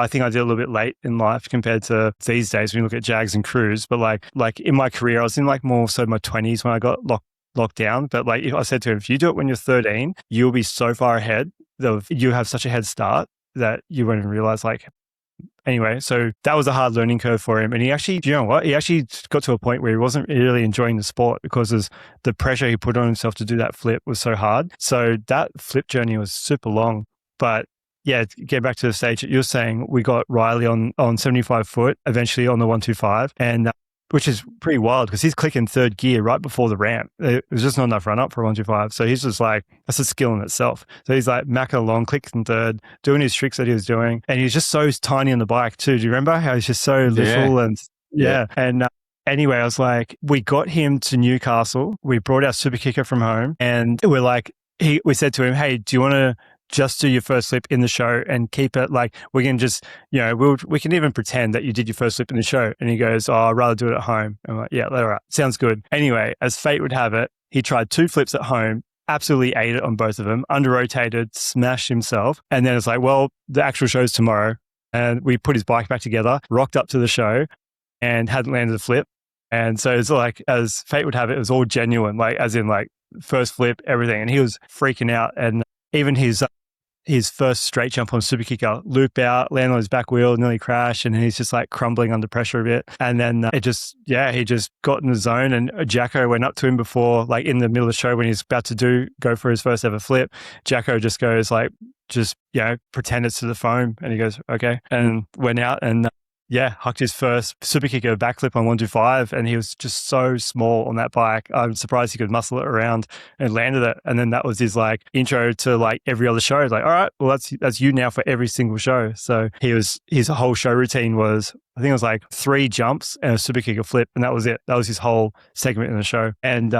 think I did a little bit late in life compared to these days when you look at Jags and Cruise. But like in my career, I was in like more so my 20s when I got locked down. But like I said to him, if you do it when you're 13, you'll be so far ahead. You have such a head start that you won't even realize like. Anyway, so that was a hard learning curve for him. And he actually, do you know what? He actually got to a point where he wasn't really enjoying the sport because the pressure he put on himself to do that flip was so hard. So that flip journey was super long. But yeah, get back to the stage that you're saying, we got Riley on 75 foot, eventually on the 125, and which is pretty wild because he's clicking third gear right before the ramp. It was just not enough run up for 125. So he's just like, that's a skill in itself. So he's like macking along, clicking third, doing his tricks that he was doing. And he's just so tiny on the bike too. Do you remember how he's just so little? And And anyway, I was like, we got him to Newcastle. We brought our super kicker from home and we're like, we said to him, hey, do you want to just do your first flip in the show and keep it like we can just, we can even pretend that you did your first flip in the show. And he goes, oh, I'd rather do it at home. I'm like, yeah, all right. Sounds good. Anyway, as fate would have it, he tried 2 flips at home, absolutely ate it on both of them, under-rotated, smashed himself. And then it's like, well, the actual show's tomorrow. And we put his bike back together, rocked up to the show and hadn't landed a flip. And so it's like, as fate would have it, it was all genuine, like as in like first flip, everything. And he was freaking out. And even his first straight jump on super kicker, loop out, land on his back wheel, nearly crash, and he's just like crumbling under pressure a bit. And then he just got in the zone, and Jacko went up to him before, like in the middle of the show when he's about to go for his first ever flip. Jacko just goes like, pretend it's to the foam, and he goes, okay, and went out and hucked his first super kicker backflip on 125, and he was just so small on that bike. I'm surprised he could muscle it around and landed it. And then that was his like intro to like every other show. Like, all right, well that's you now for every single show. So his whole show routine was, I think it was like 3 jumps and a super kicker flip, and that was it. That was his whole segment in the show. And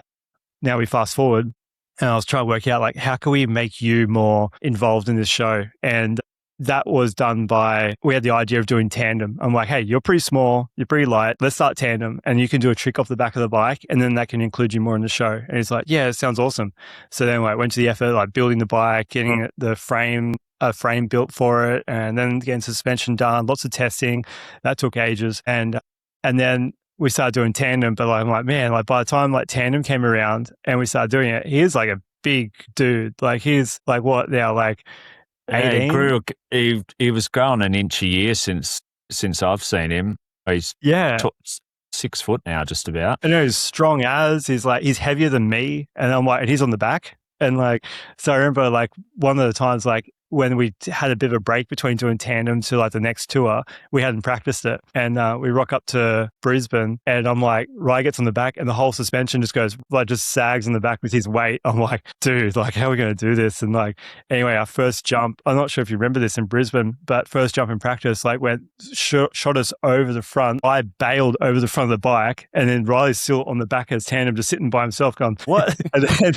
now we fast forward, and I was trying to work out like how can we make you more involved in this show. And that was done we had the idea of doing tandem. I'm like, hey, you're pretty small, you're pretty light, let's start tandem and you can do a trick off the back of the bike and then that can include you more in the show. And he's like, yeah, it sounds awesome. So then I went to the effort, like building the bike, getting a frame built for it, and then getting suspension done, lots of testing. That took ages. And then we started doing tandem, but I'm like, man, like by the time like tandem came around and we started doing it, he is like a big dude. Like he's like what now, like 18? He was growing an inch a year since I've seen him. He's 6 foot now, just about. I know he's strong as he's heavier than me, and I'm like, and he's on the back, and like, so I remember like one of the times like when we had a bit of a break between doing tandem to like the next tour, we hadn't practiced it. And we rock up to Brisbane and I'm like, Rye gets on the back and the whole suspension just goes, like just sags in the back with his weight. I'm like, dude, like how are we going to do this? And like, anyway, our first jump, I'm not sure if you remember this in Brisbane, but first jump in practice, like went, shot us over the front. I bailed over the front of the bike and then Riley's still on the back of his tandem just sitting by himself going, what? And then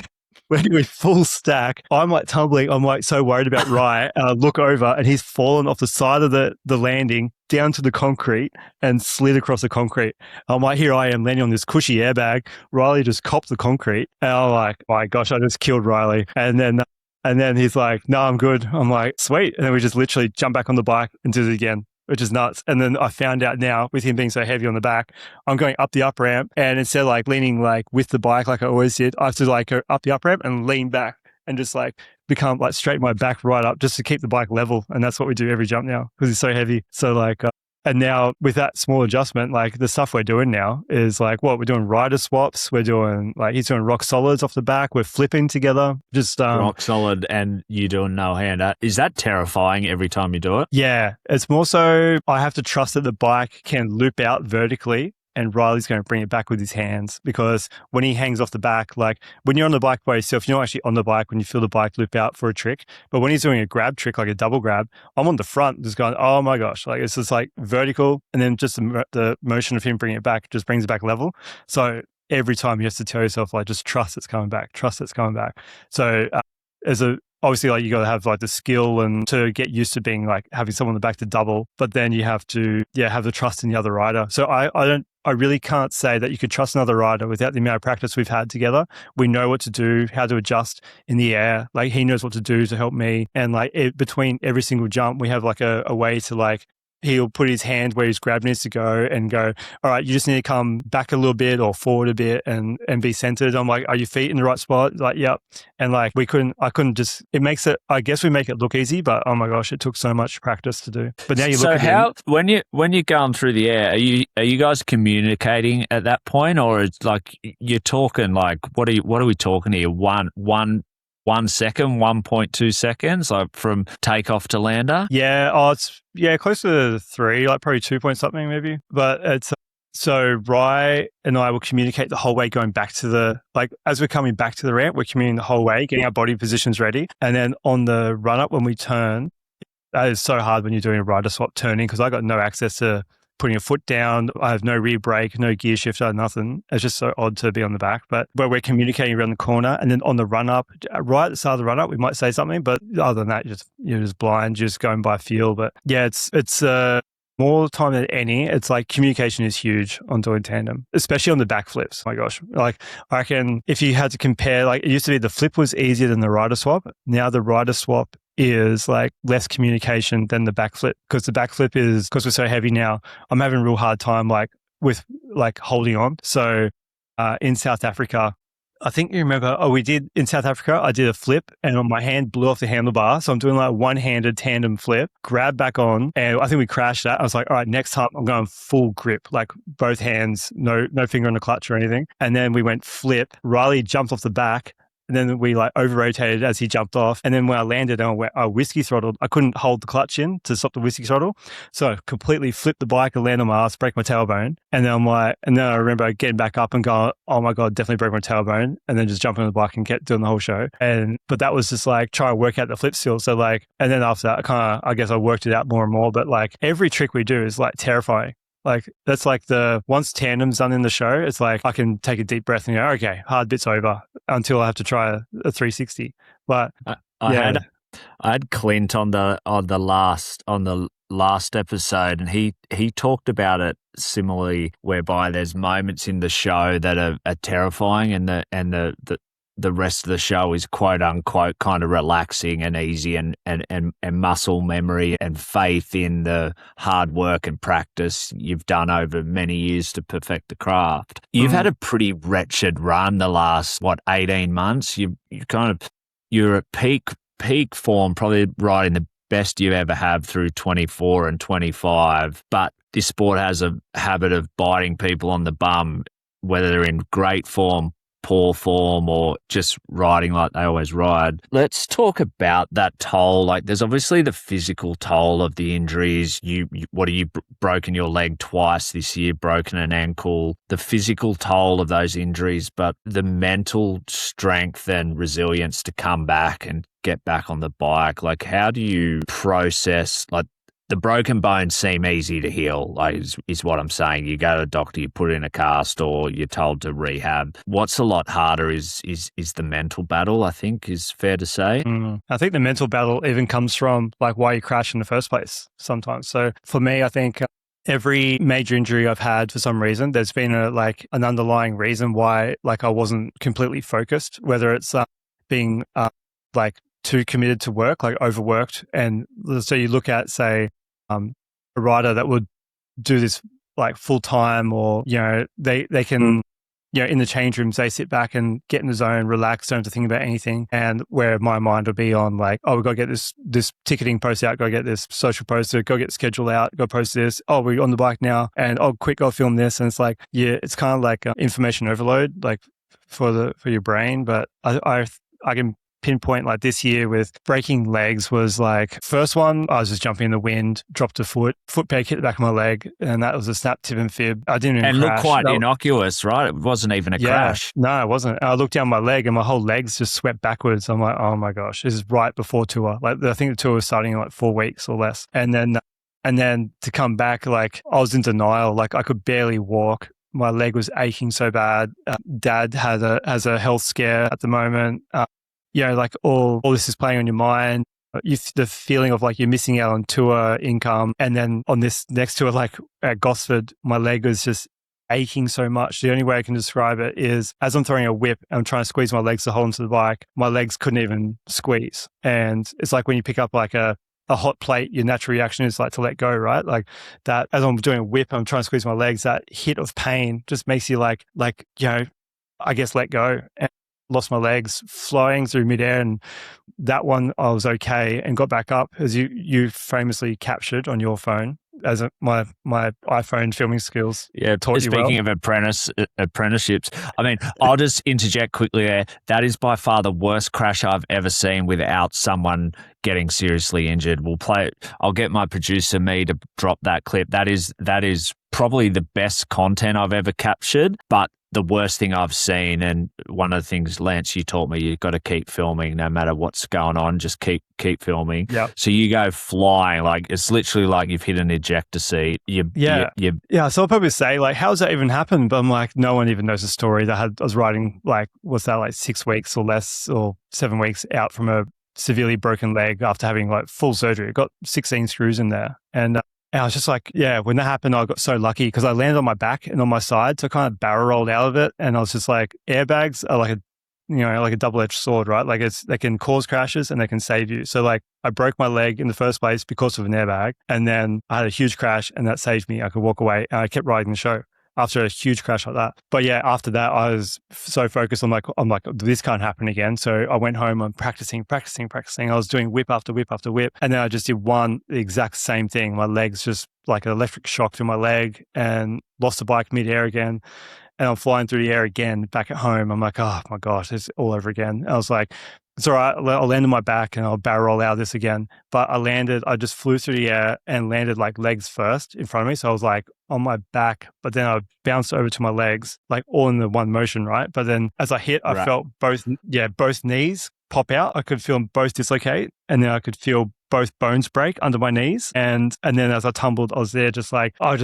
when we full stack, I'm like tumbling. I'm like so worried about Rye. And I look over and he's fallen off the side of the landing down to the concrete and slid across the concrete. I'm like, here I am landing on this cushy airbag. Riley just copped the concrete. And I'm like, oh my gosh, I just killed Riley. And then he's like, no, I'm good. I'm like, sweet. And then we just literally jump back on the bike and do it again, which is nuts. And then I found out now with him being so heavy on the back, I'm going up the up ramp and instead of like leaning like with the bike like I always did, I have to like go up the up ramp and lean back and just like become like straighten my back right up just to keep the bike level. And that's what we do every jump now because he's so heavy. So like, and now with that small adjustment, like the stuff we're doing now is like what we're doing rider swaps. We're doing like he's doing rock solids off the back. We're flipping together. Just rock solid and you doing no hander. Is that terrifying every time you do it? Yeah, it's more so I have to trust that the bike can loop out vertically and Riley's going to bring it back with his hands because when he hangs off the back, like when you're on the bike by yourself, you're not actually on the bike when you feel the bike loop out for a trick. But when he's doing a grab trick, like a double grab, I'm on the front just going, oh my gosh, like it's just like vertical. And then just the motion of him bringing it back just brings it back level. So every time you have to tell yourself, like, just trust it's coming back, trust it's coming back. So obviously, like you got to have like the skill and to get used to being like having someone on the back to double, but then you have to, have the trust in the other rider. So I really can't say that you could trust another rider without the amount of practice we've had together. We know what to do, how to adjust in the air. Like he knows what to do to help me. And like between every single jump, we have like a way to like, he'll put his hand where his grab needs to go and go, all right, you just need to come back a little bit or forward a bit and be centered. I'm like, are your feet in the right spot? Like, yep. And like, I couldn't just, it makes it, I guess we make it look easy, but oh my gosh, it took so much practice to do. But now you look at when you're going through the air, are you guys communicating at that point or it's like you're talking like, what are we talking here? 1 second, 1.2 seconds, like from takeoff to lander? Yeah, it's close to 3, like probably 2 point something maybe. But it's so Rye and I will communicate the whole way going back to as we're coming back to the ramp, we're communicating the whole way, getting our body positions ready. And then on the run up when we turn, that is so hard when you're doing a rider swap turning because I got no access to putting a foot down. I have no rear brake, no gear shifter, nothing. It's just so odd to be on the back. But where we're communicating around the corner and then on the run up, right at the start of the run up, we might say something, but other than that, you're just blind, just going by feel. But yeah, it's more time than any. It's like communication is huge on doing tandem, especially on the back flips. Oh my gosh. Like I reckon if you had to compare, like it used to be the flip was easier than the rider swap. Now the rider swap is like less communication than the backflip because the backflip is, because we're so heavy now, I'm having a real hard time like with like holding on. So in South Africa, I think you remember, we did in South Africa, I did a flip and my hand blew off the handlebar. So I'm doing like one-handed tandem flip, grab back on, and I think we crashed that. I was like, all right, next time I'm going full grip, like both hands, no finger on the clutch or anything. And then we went flip. Riley jumped off the back. And then we like over rotated as he jumped off. And then when I landed, I whiskey throttled. I couldn't hold the clutch in to stop the whiskey throttle. So I completely flipped the bike and landed on my ass, break my tailbone. And then I remember getting back up and going, oh my God, definitely broke my tailbone. And then just jumping on the bike and kept doing the whole show. But that was just like trying to work out the flip still. So like, and then after that, I guess I worked it out more and more. But like every trick we do is like terrifying. Like that's like once tandem's done in the show, it's like I can take a deep breath and go, okay, hard bit's over until I have to try a 360. But I had Clint on the last episode, and he talked about it similarly, whereby there's moments in the show that are terrifying, and the rest of the show is quote unquote kind of relaxing and easy and muscle memory and faith in the hard work and practice you've done over many years to perfect the craft. You've had a pretty wretched run the last, 18 months. You're at peak form, probably riding the best you ever have through 24 and 25. But this sport has a habit of biting people on the bum, whether they're in great form, poor form or just riding like they always ride. Let's talk about that toll. Like, there's obviously the physical toll of the injuries. What are you broken your leg twice this year, broken an ankle, the physical toll of those injuries, but the mental strength and resilience to come back and get back on the bike. Like, how do you process, like, the broken bones seem easy to heal, like is what I'm saying. You go to a doctor, you put in a cast, or you're told to rehab. What's a lot harder is the mental battle, I think, is fair to say. I think the mental battle even comes from like why you crash in the first place sometimes. So for me, I think every major injury I've had, for some reason, there's been an underlying reason why like I wasn't completely focused, whether it's being like too committed to work, like overworked. And so you look at, say, a rider that would do this like full time, or, you know, they can, you know, in the change rooms, they sit back and get in the zone, relax, don't have to think about anything. And where my mind would be on like, oh, we've got to get this ticketing post out, go get this social post, go get the schedule out, go post this. Oh, we're on the bike now, and oh, quick, go film this. And it's like, yeah, it's kind of like information overload, like for your brain. But I can pinpoint like this year with breaking legs was like, first one, I was just jumping in the wind, dropped a foot peg hit the back of my leg, and that was a snap tib and fib. I didn't even crash. Looked quite innocuous, right? It wasn't even a crash. No, it wasn't. I looked down my leg and my whole legs just swept backwards. I'm like, oh my gosh, this is right before tour. Like, I think the tour was starting in like 4 weeks or less. And then to come back, like I was in denial, like I could barely walk. My leg was aching so bad. Dad has a health scare at the moment. You know, like all this is playing on your mind. The feeling of like you're missing out on tour income. And then on this next tour, like at Gosford, my leg was just aching so much. The only way I can describe it is as I'm throwing a whip, I'm trying to squeeze my legs to hold onto the bike. My legs couldn't even squeeze. And it's like when you pick up like a hot plate, your natural reaction is like to let go, right? Like that, as I'm doing a whip, I'm trying to squeeze my legs, that hit of pain just makes you like, you know, I guess let go. And lost my legs flying through midair, and that one I was okay and got back up, as you famously captured on your phone as my iPhone filming skills. Yeah, taught you well. Speaking of apprenticeships, I mean, I'll just interject quickly there. That is by far the worst crash I've ever seen without someone getting seriously injured. We'll play it. I'll get my producer, me, to drop that clip. That is probably the best content I've ever captured, but the worst thing I've seen. And one of the things, Lance, you taught me, you've got to keep filming no matter what's going on. Just keep filming. Yep. So you go flying, like it's literally like you've hit an ejector seat. Yeah. So I'll probably say like, how does that even happen? But I'm like, no one even knows the story. I was riding like, what's that, like 6 weeks or less, or 7 weeks out from a severely broken leg after having like full surgery. Got 16 screws in there. And I was just like, yeah, when that happened, I got so lucky because I landed on my back and on my side. So I kind of barrel rolled out of it. And I was just like, airbags are like a double-edged sword, right? Like they can cause crashes and they can save you. So like I broke my leg in the first place because of an airbag. And then I had a huge crash and that saved me. I could walk away and I kept riding the show after a huge crash like that. But yeah, after that, I was so focused. I'm like, this can't happen again. So I went home, I'm practicing. I was doing whip after whip after whip. And then I just did the exact same thing. My legs just like an electric shock to my leg, and lost the bike mid-air again. And I'm flying through the air again back at home. I'm like, oh my gosh, it's all over again. And I was like, it's all right, I'll land on my back and I'll barrel roll out of this again. But I just flew through the air and landed like legs first in front of me. So I was like on my back, but then I bounced over to my legs, like all in the one motion, right? But then as I hit, I felt both knees pop out. I could feel them both dislocate, and then I could feel both bones break under my knees. And then as I tumbled, I was just like, I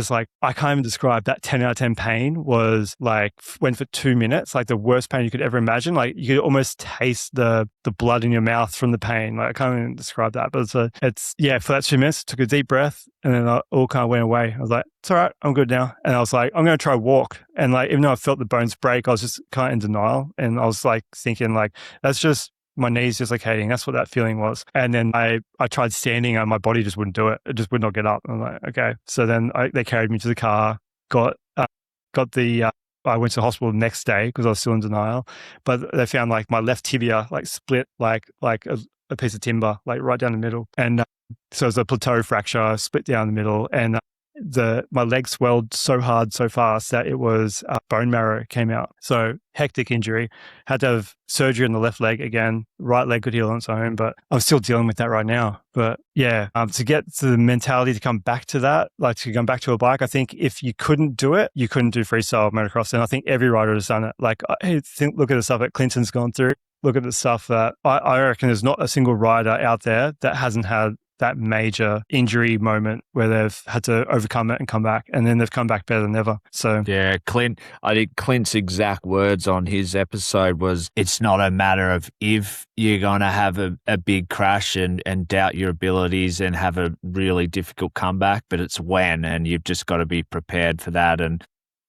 can't even describe that 10 out of 10 pain was like, went for 2 minutes, like the worst pain you could ever imagine. Like you could almost taste the blood in your mouth from the pain. Like I can't even describe that, but for that 2 minutes, took a deep breath, and then I all kind of went away. I was like, it's all right, I'm good now. And I was like, I'm going to try walk. And like, even though I felt the bones break, I was just kind of in denial. And I was like thinking like, that's just my knees dislocating. That's what that feeling was. And then I tried standing and my body just wouldn't do it. It just would not get up. I'm like, okay. So then they carried me to the car, I went to the hospital the next day because I was still in denial. But they found like my left tibia like split like a piece of timber, like right down the middle. And so it was a plateau fracture, split down the middle. And my leg swelled so hard, so fast that it was bone marrow came out. So hectic injury. Had to have surgery on the left leg again. Right leg could heal on its own, but I'm still dealing with that right now. But yeah, to get to the mentality to come back to that, like to come back to a bike, I think if you couldn't do it, you couldn't do freestyle motocross. And I think every rider has done it. Like, look at the stuff that Clinton's gone through. Look at the stuff that I reckon there's not a single rider out there that hasn't had that major injury moment where they've had to overcome it and come back, and then they've come back better than ever. So yeah, I think Clint's exact words on his episode was, it's not a matter of if you're going to have a big crash and doubt your abilities and have a really difficult comeback, but it's when, and you've just got to be prepared for that. And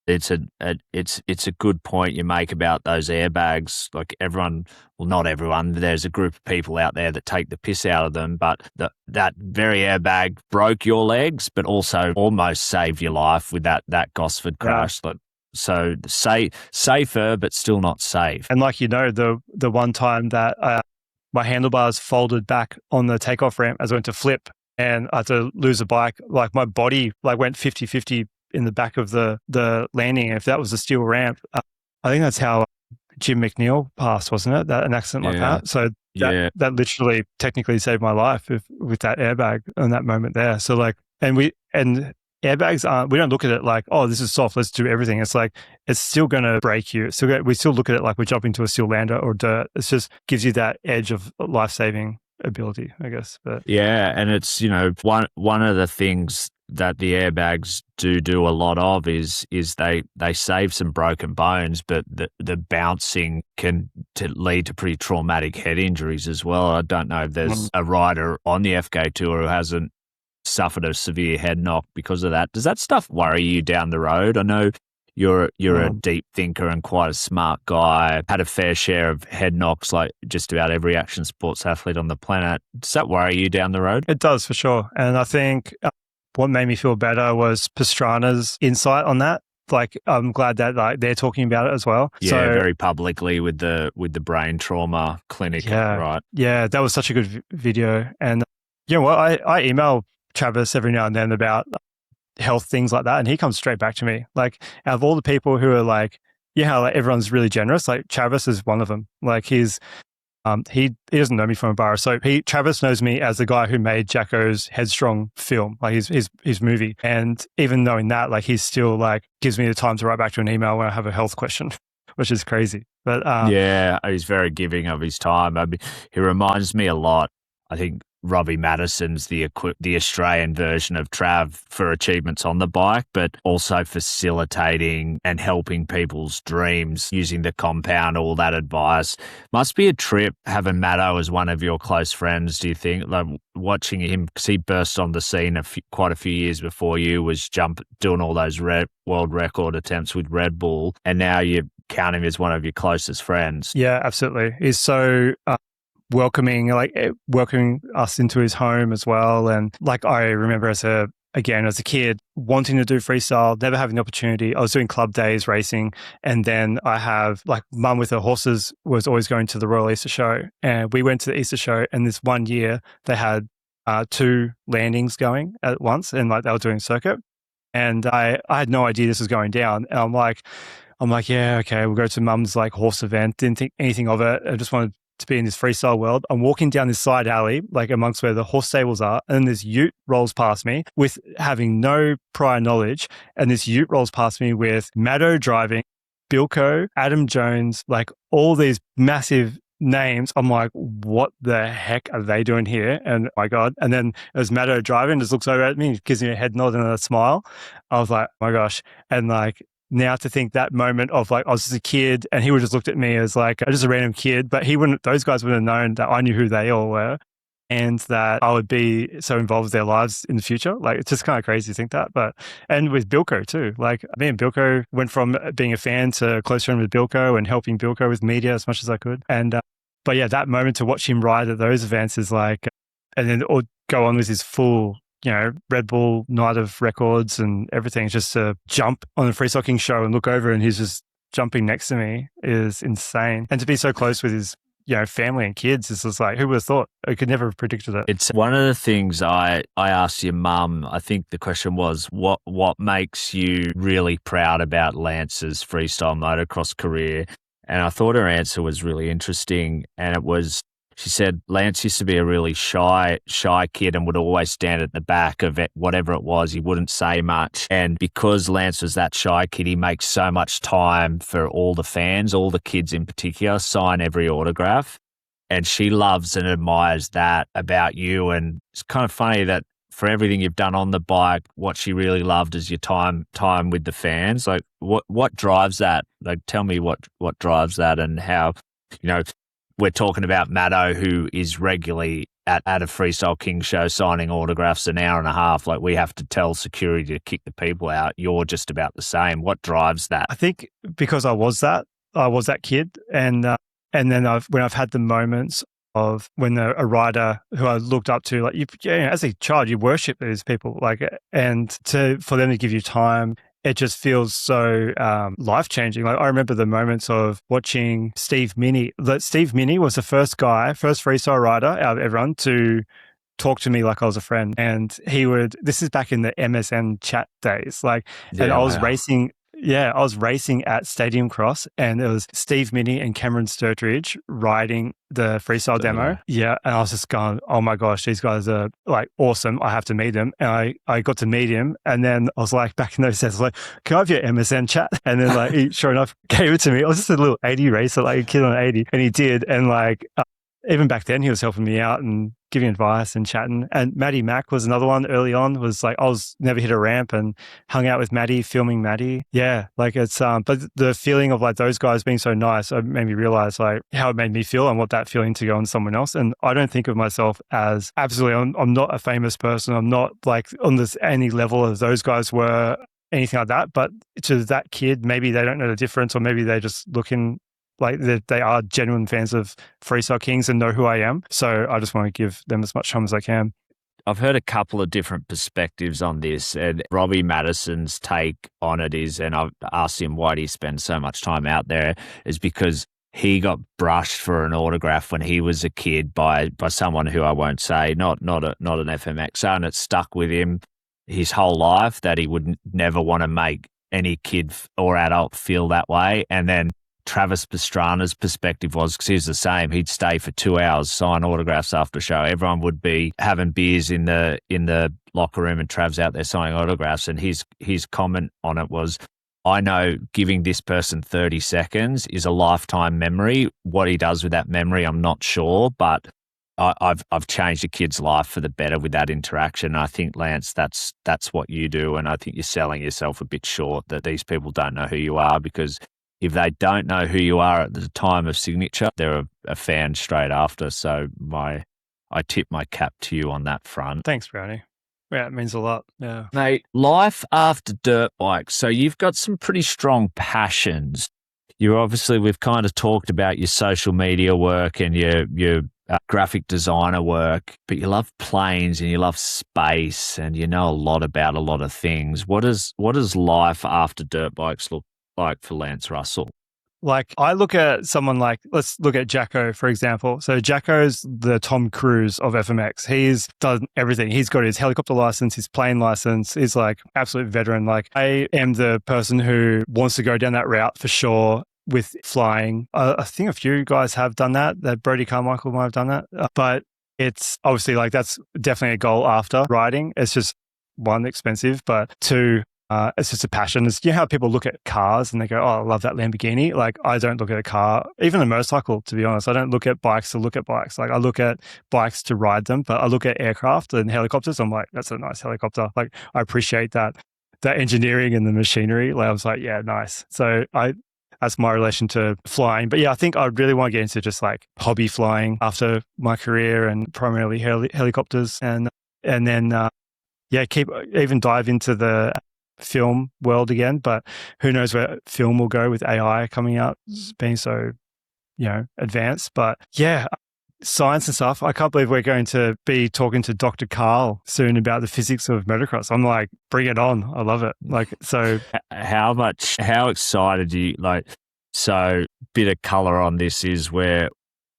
it's a good point you make about those airbags. Like everyone, well, not everyone, there's a group of people out there that take the piss out of them, but that very airbag broke your legs, but also almost saved your life with that Gosford crash. Yeah. Like, so safer, but still not safe. And like, the one time that my handlebars folded back on the takeoff ramp as I went to flip and I had to lose a bike, like my body like went 50-50 in the back of the landing. And if that was a steel ramp, I think that's how Jim McNeil passed, wasn't it? An accident like that. So that literally technically saved my life with that airbag in that moment there. So like, and airbags we don't look at it like, oh, this is soft, let's do everything. It's like, it's still going to break you. We still look at it like we're jumping to a steel lander or dirt. It just gives you that edge of life-saving ability, I guess. But yeah, and it's, one of the things that the airbags do a lot of is they save some broken bones, but the bouncing can lead to pretty traumatic head injuries as well. I don't know if there's a rider on the FK Tour who hasn't suffered a severe head knock because of that. Does that stuff worry you down the road? I know you're a deep thinker and quite a smart guy, had a fair share of head knocks like just about every action sports athlete on the planet. Does that worry you down the road? It does, for sure. And I think what made me feel better was Pastrana's insight on that. Like, I'm glad that like they're talking about it as well. Yeah, so, very publicly with the brain trauma clinic, right? Yeah, that was such a good video. And you know what? I email Travis every now and then about health things like that, and he comes straight back to me. Like, out of all the people who are like, like everyone's really generous, like Travis is one of them. Like he doesn't know me from a bar. So Travis knows me as the guy who made Jacko's Headstrong film, like his movie. And even knowing that, like he's still like gives me the time to write back to an email when I have a health question, which is crazy. But yeah, he's very giving of his time. I mean, he reminds me a lot. I think Robbie Maddison's the Australian version of Trav for achievements on the bike, but also facilitating and helping people's dreams using the compound, all that advice. Must be a trip having Matto as one of your close friends, do you think? Like watching him, because he burst on the scene quite a few years before you, was doing all those world record attempts with Red Bull, and now you count him as one of your closest friends. Yeah, absolutely. He's so welcoming us into his home as well. And like, I remember as a kid wanting to do freestyle, never having the opportunity. I was doing club days racing, and then I have like mum with her horses was always going to the Royal Easter Show, and we went to the Easter Show, and this one year they had 2 landings going at once, and like they were doing circuit, and I had no idea this was going down, and I'm like, yeah, okay, we'll go to mum's like horse event. Didn't think anything of it. I just wanted to be in this freestyle world. I'm walking down this side alley, like amongst where the horse stables are, and this ute rolls past me with having no prior knowledge. And this ute rolls past me with Maddo driving, Bilko, Adam Jones, like all these massive names. I'm like, what the heck are they doing here? And my God. And then as Maddo driving, just looks over at me, gives me a head nod and a smile. I was like, oh my gosh. And like, now to think that moment of like, I was just a kid and he would just looked at me as like, just a random kid, but those guys wouldn't have known that I knew who they all were and that I would be so involved with their lives in the future. Like, it's just kind of crazy to think that. And with Bilko too, like me and Bilko went from being a fan to a close friend with Bilko and helping Bilko with media as much as I could. And, but yeah, that moment to watch him ride at those events is like, and then or go on with his full, Red Bull night of records and everything, just to jump on the Freestyle Kings show and look over and he's just jumping next to me is insane. And to be so close with his family and kids. It's just like, who would have thought? I could never have predicted it. It's one of the things I asked your mum. I think the question was, what makes you really proud about Lance's freestyle motocross career? And I thought her answer was really interesting. And it was, she said, Lance used to be a really shy kid and would always stand at the back of it, whatever it was. He wouldn't say much. And because Lance was that shy kid, he makes so much time for all the fans, all the kids in particular, sign every autograph. And she loves and admires that about you. And it's kind of funny that for everything you've done on the bike, what she really loved is your time with the fans. Like what drives that? Like, tell me what drives that, and how, we're talking about Maddo, who is regularly at a Freestyle Kings show signing autographs an hour and a half. Like, we have to tell security to kick the people out. You're just about the same. What drives that? I think because I was that kid, and then when I've had the moments of when a rider who I looked up to, like as a child, you worship these people, like, and for them to give you time, it just feels so life changing. Like, I remember the moments of watching Steve Minnie. Steve Minnie was the first freestyle rider out of everyone to talk to me like I was a friend, and this is back in the MSN chat days, like, and I was racing. Yeah, I was racing at Stadium Cross, and it was Steve Minnie and Cameron Sturtridge riding the freestyle demo. Yeah, and I was just going, oh my gosh, these guys are like awesome. I have to meet them. And I got to meet him, and then I was like, back in those days, I was like, can I have your MSN chat? And then like, he, sure enough, gave it to me. I was just a little 80 racer, like a kid on 80, and he did. And like, even back then, he was helping me out and giving advice and chatting. And Maddie Mack was another one early on. Was like, I was never hit a ramp and hung out with Maddie, filming Maddie. Yeah, like it's but the feeling of like those guys being so nice, it made me realize like how it made me feel and what that feeling to go on someone else. And I don't think of myself as absolutely. I'm not a famous person. I'm not like on this any level as those guys were, anything like that. But to that kid, maybe they don't know the difference, or maybe they're just looking like they are genuine fans of Freestyle Kings and know who I am. So I just want to give them as much time as I can. I've heard a couple of different perspectives on this, and Robbie Maddison's take on it is, and I've asked him why do you spend so much time out there, is because he got brushed for an autograph when he was a kid by someone who I won't say, not an FMXer, and it stuck with him his whole life that he would never want to make any kid or adult feel that way. And then Travis Pastrana's perspective was, because he's the same, he'd stay for 2 hours, sign autographs after show. Everyone would be having beers in the locker room, and Trav's out there signing autographs. And his comment on it was, I know giving this person 30 seconds is a lifetime memory. What he does with that memory, I'm not sure, but I've changed a kid's life for the better with that interaction. And I think, Lance, that's what you do. And I think you're selling yourself a bit short, that these people don't know who you are, because if they don't know who you are at the time of signature, they're a fan straight after. So I tip my cap to you on that front. Thanks, Brownie. Yeah, it means a lot. Yeah. Mate, life after dirt bikes. So you've got some pretty strong passions. We've kind of talked about your social media work and your graphic designer work, but you love planes and you love space, and you know a lot about a lot of things. What does life after dirt bikes look like for Lance Russell? Like, I look at someone like, let's look at Jacko, for example. So Jacko's the Tom Cruise of FMX. He's done everything. He's got his helicopter license, his plane license. He's like absolute veteran. Like, I am the person who wants to go down that route for sure with flying. I think a few guys have done that Brody Carmichael might have done that. But it's obviously like, that's definitely a goal after riding. It's just, one, expensive, but two, it's just a passion. It's, how people look at cars and they go, oh, I love that Lamborghini. Like, I don't look at a car, even a motorcycle, to be honest. I don't look at bikes to look at bikes. Like, I look at bikes to ride them, but I look at aircraft and helicopters. I'm like, that's a nice helicopter. Like, I appreciate that engineering and the machinery. Like, I was like, yeah, nice. So that's my relation to flying. But yeah, I think I really want to get into just like hobby flying after my career, and primarily helicopters. And then, even dive into the film world again. But who knows where film will go with AI coming out, being so, advanced. But yeah, science and stuff. I can't believe we're going to be talking to Dr. Carl soon about the physics of motocross. I'm like, bring it on. I love it. Like, so how excited do you, like, so bit of color on this is where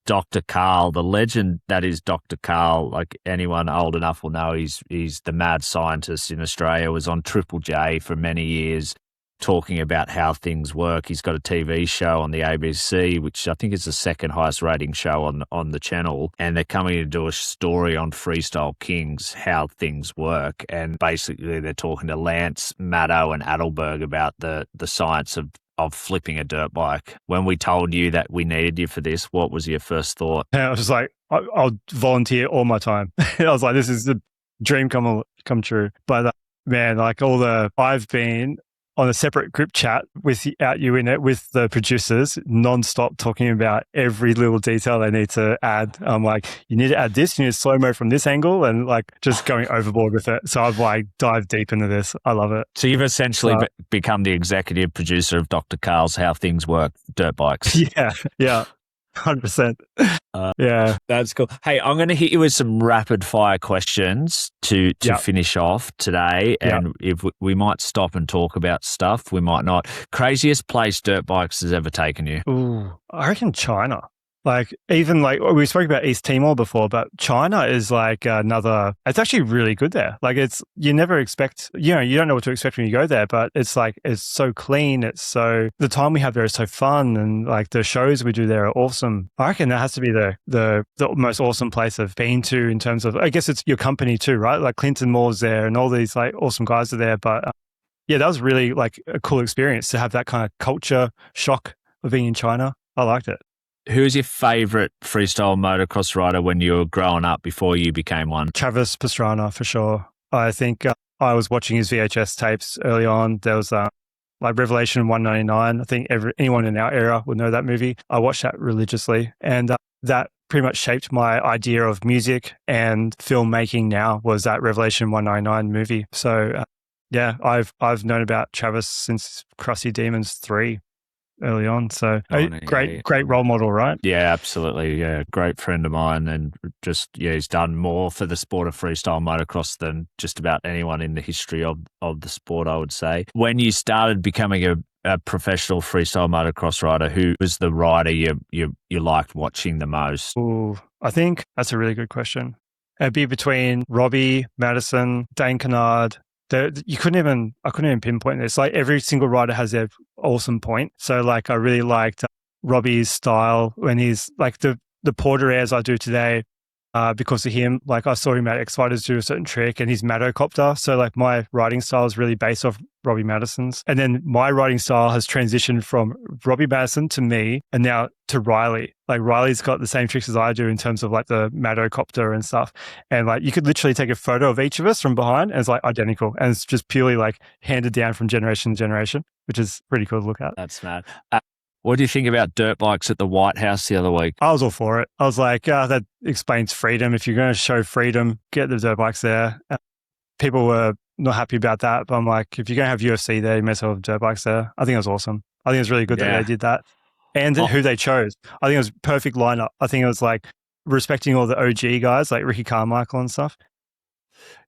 Dr. Carl, the legend that is Dr. Carl. Like anyone old enough will know, he's the mad scientist in Australia, was on Triple J for many years talking about how things work. He's got a TV show on the ABC, which I think is the second highest rating show on the channel. And they're coming to do a story on Freestyle Kings, how things work. And basically they're talking to Lance, Maddo and Adelberg about the science of flipping a dirt bike. When we told you that we needed you for this, what was your first thought? And I was just like, I'll volunteer all my time. I was like, this is the dream come true. But man, like I've been on a separate group chat without you in it with the producers, nonstop talking about every little detail they need to add. I'm like, you need to add this, you need slow-mo from this angle, and like just going overboard with it. So I've like dived deep into this. I love it. So you've essentially become the executive producer of Dr. Carl's How Things Work Dirt Bikes. Yeah. 100%. Yeah. That's cool. Hey, I'm going to hit you with some rapid fire questions to finish off today. And if we might stop and talk about stuff, we might not. Craziest place dirt bikes has ever taken you? Ooh, I reckon China. Like, even like we spoke about East Timor before, but China is like it's actually really good there. Like you never expect, you don't know what to expect when you go there, but it's like, it's so clean. The time we have there is so fun. And like the shows we do there are awesome. I reckon that has to be the most awesome place I've been to in terms of, I guess it's your company too, right? Like Clinton Moore's there and all these like awesome guys are there. But yeah, that was really like a cool experience to have that kind of culture shock of being in China. I liked it. Who's your favourite freestyle motocross rider when you were growing up before you became one? Travis Pastrana, for sure. I think I was watching his VHS tapes early on. There was like Revelation 199. I think anyone in our era would know that movie. I watched that religiously. And that pretty much shaped my idea of music and filmmaking now, was that Revelation 199 movie. So yeah, I've known about Travis since Crusty Demons 3. Early on. So great role model, right? Yeah, absolutely. Yeah, great friend of mine, and just he's done more for the sport of freestyle motocross than just about anyone in the history of the sport, I would say. When you started becoming a professional freestyle motocross rider, who was the rider you liked watching the most? Ooh, I think that's a really good question. It'd be between Robbie Maddison, Dane Kennard. I couldn't even pinpoint this. Like every single rider has their awesome point. So like I really liked Robbie's style when he's like the Porter airs I do today because of him. Like I saw him at X Fighters do a certain trick and he's Maddocopter. So like my riding style is really based off Robbie Maddison's. And then my riding style has transitioned from Robbie Maddison to me and now to Riley. Like Riley's got the same tricks as I do in terms of like the Maddocopter and stuff. And like you could literally take a photo of each of us from behind and it's like identical. And it's just purely like handed down from generation to generation, which is pretty cool to look at. That's mad. What do you think about dirt bikes at the White House the other week? I was all for it. I was like, that explains freedom. If you're going to show freedom, get the dirt bikes there. People were not happy about that, but I'm like, if you're going to have UFC there, you may as well have dirt bikes there. I think it was awesome. I think it was really good that they did that. And who they chose. I think it was a perfect lineup. I think it was like respecting all the OG guys, like Ricky Carmichael and stuff.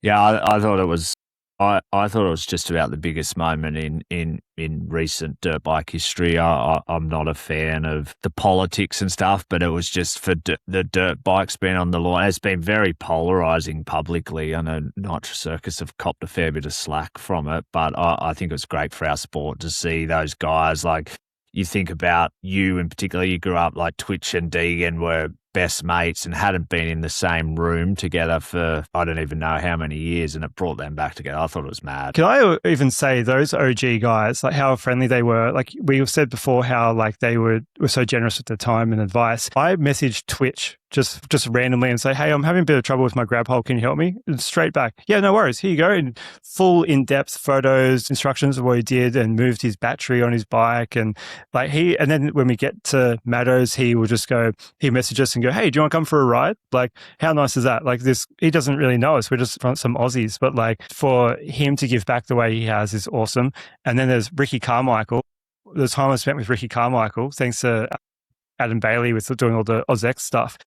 Yeah, I thought it was. I thought it was just about the biggest moment in recent dirt bike history. I'm not a fan of the politics and stuff, but it was just for the dirt bikes being on the line. It's been very polarizing publicly. I know Nitro Circus have copped a fair bit of slack from it, but I think it was great for our sport to see those guys. Like you think about you in particular, you grew up like Twitch and Deegan were best mates and hadn't been in the same room together for I don't even know how many years, and it brought them back together. I thought it was mad. Can I even say those OG guys, like how friendly they were? Like we said before, how like they were so generous with their time and advice. I messaged Twitch just randomly and say, hey, I'm having a bit of trouble with my grab hole. Can you help me? And straight back, yeah, no worries. Here you go. And full in-depth photos, instructions of what he did and moved his battery on his bike. And like and then when we get to Maddo's, he message us and go, hey, do you want to come for a ride? Like, how nice is that? Like he doesn't really know us. We're just some Aussies, but like for him to give back the way he has is awesome. And then there's Ricky Carmichael. The time I spent with Ricky Carmichael, thanks to Adam Bailey with doing all the OzX stuff.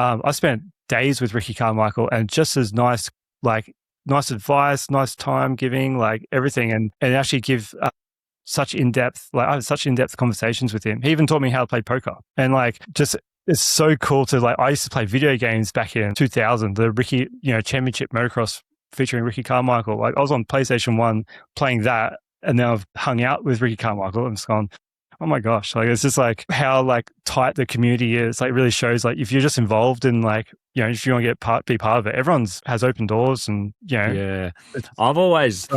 I spent days with Ricky Carmichael and just as nice advice, nice time giving, like everything, and actually give such in-depth, like I had such in-depth conversations with him. He even taught me how to play poker and like just it's so cool to like, I used to play video games back in 2000, the Ricky, championship motocross featuring Ricky Carmichael. Like I was on PlayStation 1 playing that, and now I've hung out with Ricky Carmichael and it's gone, oh my gosh, like it's just like how like tight the community is. Like really shows like if you're just involved in like, if you want to be part of it, everyone's has open doors and Yeah. I've always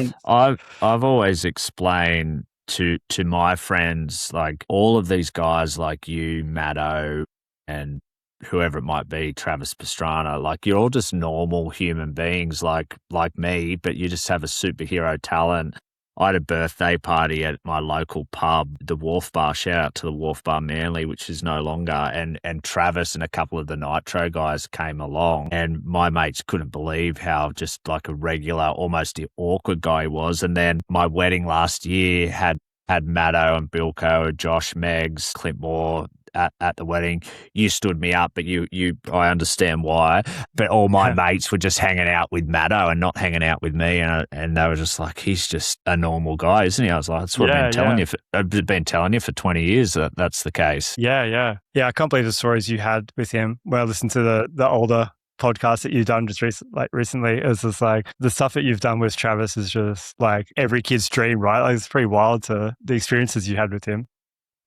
explained to my friends, like all of these guys like you, Maddo, and whoever it might be, Travis Pastrana, like you're all just normal human beings like me, but you just have a superhero talent. I had a birthday party at my local pub, the Wharf Bar. Shout out to the Wharf Bar Manly, which is no longer. And Travis and a couple of the Nitro guys came along, and my mates couldn't believe how just like a regular, almost awkward guy he was. And then my wedding last year had Maddo and Bilko, Josh, Meggs, Clint Moore at the wedding. You stood me up, but I understand why. But all my mates were just hanging out with Maddo and not hanging out with me, and they were just like, he's just a normal guy, isn't he? I was like, that's what I've been telling you for 20 years that that's the case. Yeah. I can't believe the stories you had with him. When I listened to the older podcast that you've done just recently, it's just like the stuff that you've done with Travis is just like every kid's dream, right? Like it's pretty wild to the experiences you had with him.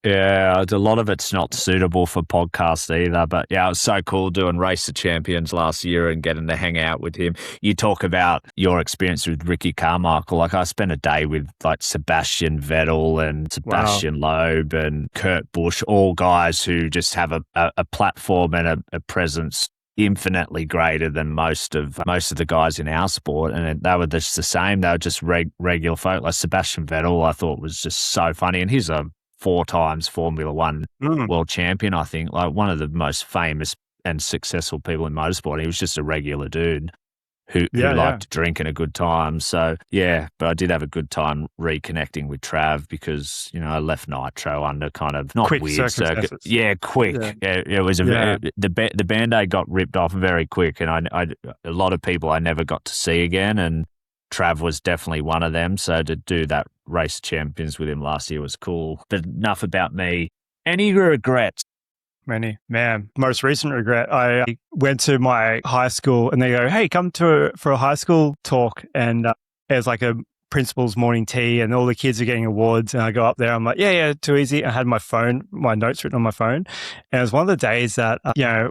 Yeah, a lot of it's not suitable for podcasts either. But yeah, it was so cool doing Race of Champions last year and getting to hang out with him. You talk about your experience with Ricky Carmichael. Like I spent a day with like Sebastian Vettel and Sebastian Loeb and Kurt Busch, all guys who just have a platform and a presence infinitely greater than most of the guys in our sport, and they were just the same. They were just regular folk. Like Sebastian Vettel, I thought was just so funny, and he's a 4 times Formula One world champion, I think, like one of the most famous and successful people in motorsport. He was just a regular dude who liked to drink and a good time. So yeah, but I did have a good time reconnecting with Trav because, I left Nitro under kind of not quick weird circuit. Yeah, quick. Yeah, it was the Band-Aid got ripped off very quick, and I a lot of people I never got to see again, and Trav was definitely one of them. So to do that Race of Champions with him last year was cool. But enough about me. Any regrets? Many. Man, most recent regret, I went to my high school and they go, hey, come for a high school talk. And there's like a principal's morning tea and all the kids are getting awards. And I go up there, I'm like, yeah, too easy. I had my notes written on my phone. And it was one of the days that,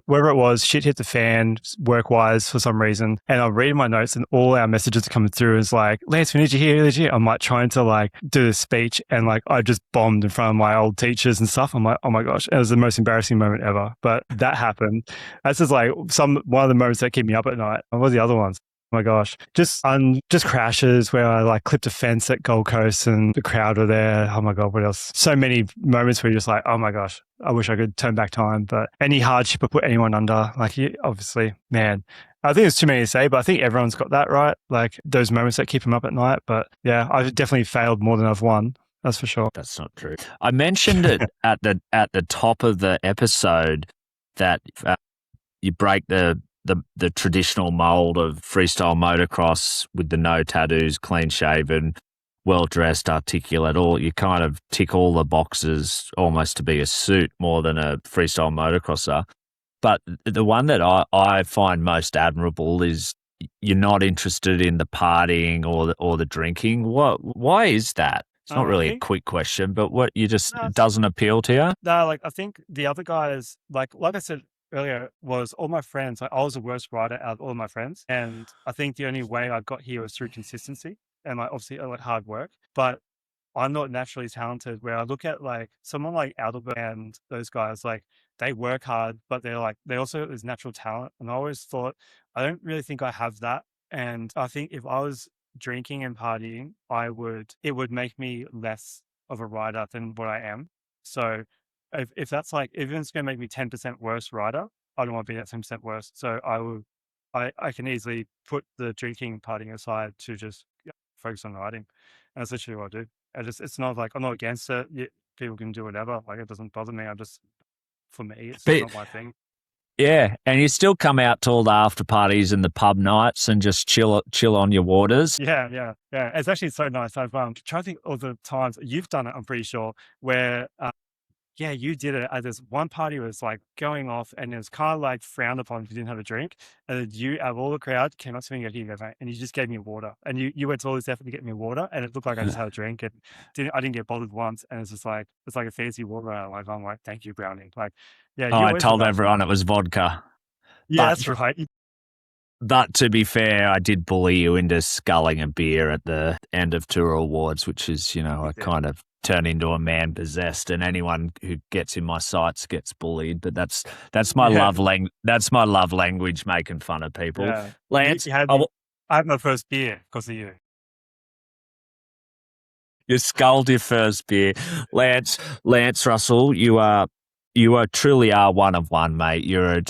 wherever it was, shit hit the fan work-wise for some reason. And I'm reading my notes and all our messages are coming through. It's like, Lance, we need you here. I'm like trying to like do this speech and like I just bombed in front of my old teachers and stuff. I'm like, oh my gosh, it was the most embarrassing moment ever. But that happened. That's just like one of the moments that keep me up at night. What were the other ones? Oh my gosh, just crashes where I like clipped a fence at Gold Coast and the crowd were there. Oh my God, what else? So many moments where you're just like, oh my gosh, I wish I could turn back time. But any hardship I put anyone under, like obviously, man, I think it's too many to say, but I think everyone's got that, right? Like those moments that keep them up at night. But yeah, I've definitely failed more than I've won. That's for sure. That's not true. I mentioned it at the top of the episode that you break the traditional mold of freestyle motocross with the no tattoos, clean shaven, well dressed, articulate. You kind of tick all the boxes almost to be a suit more than a freestyle motocrosser. But the one that I find most admirable is you're not interested in the partying or the drinking. Why is that? It's not really a quick question, but doesn't appeal to you? No, like I think the other guys, like I said earlier, was all my friends. Like I was the worst rider out of all of my friends, and I think the only way I got here was through consistency and like obviously like hard work. But I'm not naturally talented. Where I look at like someone like Alderberg and those guys, like they work hard, but they also there's natural talent. And I always thought I don't really think I have that. And I think if I was drinking and partying, it would make me less of a rider than what I am. So if that's like, if it's going to make me 10% worse rider, I don't want to be that 10% worse. So I can easily put the drinking and partying aside to just focus on riding. And that's literally what I do. It's not like, I'm not against it. People can do whatever. Like it doesn't bother me. For me, it's not my thing. Yeah, and you still come out to all the after parties and the pub nights and just chill on your waters. Yeah. It's actually so nice. I've trying to think of the times you've done it. I'm pretty sure where yeah, you did it at this one party was like going off and it was kind of like frowned upon if you didn't have a drink. And then you, out of all the crowd, came up to me and go, here you go, mate. And you just gave me water. And you went to all this effort to get me water. And it looked like I just had a drink and I didn't get bothered once. And it's just like, it's like a fancy water. Like, I'm like, thank you, Brownie. Like, yeah, Oh, you I always told look everyone after it was vodka. me. Yeah, But that's right. But to be fair, I did bully you into sculling a beer at the end of Tour Awards, which is, I did. kind of turn into a man possessed, and anyone who gets in my sights gets bullied. But that's my Yeah. that's my love language, making fun of people. Yeah. Lance, You had I had my first beer because of you. you sculled your first beer. Lance Russell, you truly are one of one, mate. You're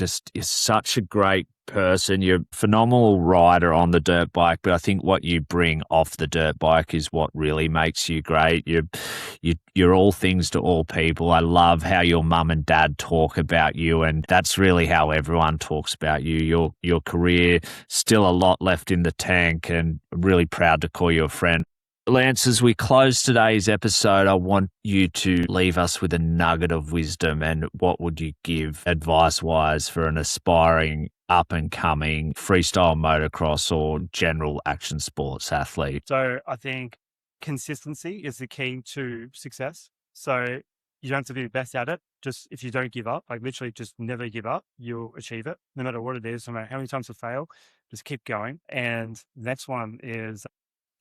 such a great person. You're a phenomenal rider on the dirt bike, but I think what you bring off the dirt bike is what really makes you great. You're all things to all people. I love how your mum and dad talk about you, and that's really how everyone talks about you. Your career, still a lot left in the tank, and really proud to call you a friend. Lance, as we close today's episode, I want you to leave us with a nugget of wisdom. And what would you give advice-wise for an aspiring, up-and-coming freestyle motocross or general action sports athlete? So I think consistency is the key to success. So you don't have to be the best at it. Just if you don't give up, like literally just never give up, you'll achieve it. No matter what it is, no matter how many times you fail, just keep going. And the next one is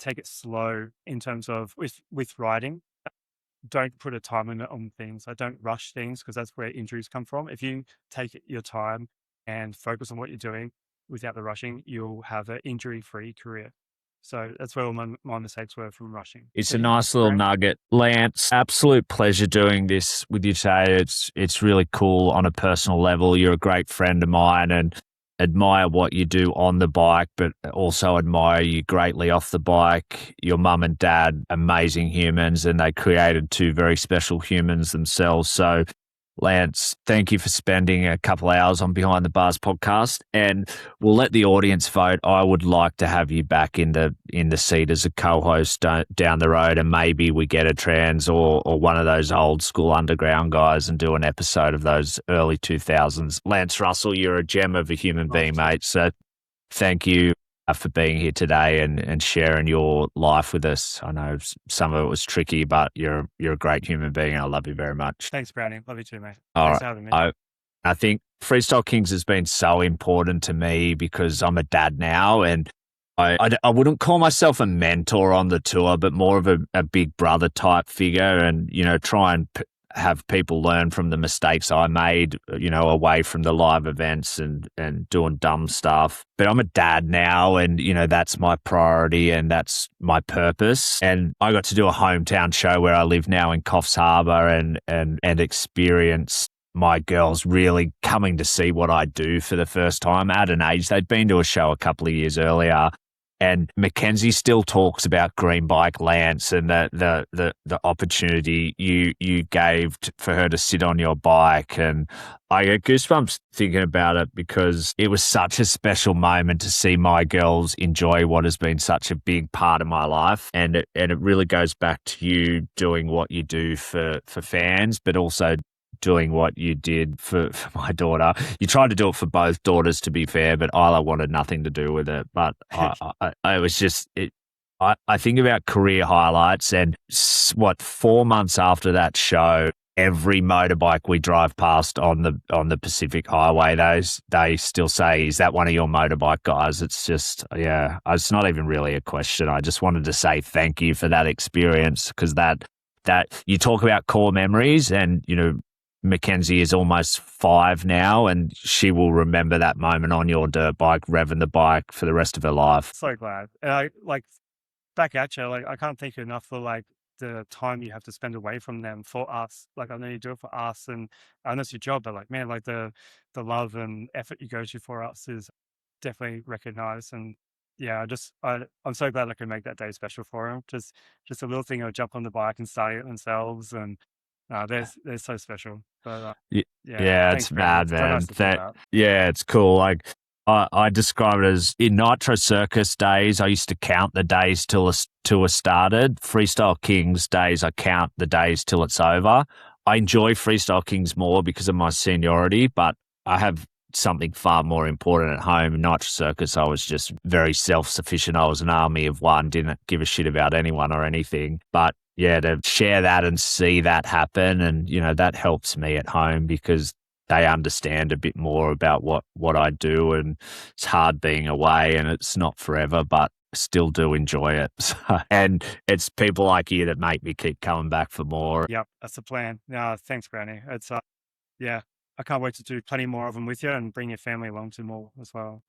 take it slow in terms of with riding. Don't put a time limit on things. I don't rush things because that's where injuries come from. If you take your time and focus on what you're doing without the rushing, you'll have an injury-free career. So that's where all my mistakes were from rushing. It's So a yeah, nice little great. nugget. Lance, absolute pleasure doing this with you today. It's really cool on a personal level. You're a great friend of mine and admire what you do on the bike, but also admire you greatly off the bike. Your mum and dad, amazing humans, and they created two very special humans themselves. So Lance, thank you for spending a couple hours on Behind the Bars podcast, and we'll let the audience vote. I would like to have you back in the seat as a co-host down the road, and maybe we get a Trans or one of those old school underground guys and do an episode of those early 2000s. Lance Russell, you're a gem of a human being, mate. So thank you for being here today and sharing your life with us. I know some of it was tricky, but you're a great human being. And I love you very much. Thanks, Brownie. Love you too, mate. All Thanks right. for having me. I think Freestyle Kings has been so important to me because I'm a dad now, and I wouldn't call myself a mentor on the tour, but more of a big brother type figure, and try and have people learn from the mistakes I made, away from the live events and doing dumb stuff. But I'm a dad now, and, that's my priority and that's my purpose. And I got to do a hometown show where I live now in Coffs Harbour and experience my girls really coming to see what I do for the first time at an age. They'd been to a show a couple of years earlier. And Mackenzie still talks about Green Bike Lance and the opportunity you gave for her to sit on your bike. And I get goosebumps thinking about it because it was such a special moment to see my girls enjoy what has been such a big part of my life. And it really goes back to you doing what you do for fans, but also doing what you did for my daughter. You tried to do it for both daughters, to be fair, but Isla wanted nothing to do with it. But I was just, I think about career highlights, and 4 months after that show, every motorbike we drive past on the Pacific Highway, they still say, "Is that one of your motorbike guys?" It's just, yeah, it's not even really a question. I just wanted to say thank you for that experience, because that you talk about core memories, and Mackenzie is almost 5 now, and she will remember that moment on your dirt bike, revving the bike for the rest of her life. So glad. And I back at you. I can't thank you enough for the time you have to spend away from them for us. I know you do it for us, and I know it's your job, but man, the love and effort you go to for us is definitely recognized. And yeah, I'm so glad I could make that day special for them. Just a little thing of jump on the bike and start it themselves, and they're so special. But yeah, thanks, it's mad, Brandon. man. It's so nice to think about. Yeah, it's cool. I describe it as in Nitro Circus days, I used to count the days till a tour started. Freestyle Kings days, I count the days till it's over. I enjoy Freestyle Kings more because of my seniority, but I have something far more important at home. In Nitro Circus, I was just very self-sufficient. I was an army of one, didn't give a shit about anyone or anything. But yeah, to share that and see that happen, and that helps me at home because they understand a bit more about what I do, and it's hard being away and it's not forever, but still do enjoy it. So, and it's people like you that make me keep coming back for more. Yep, that's the plan. No, thanks, Brownie. It's yeah, I can't wait to do plenty more of them with you and bring your family along to more as well.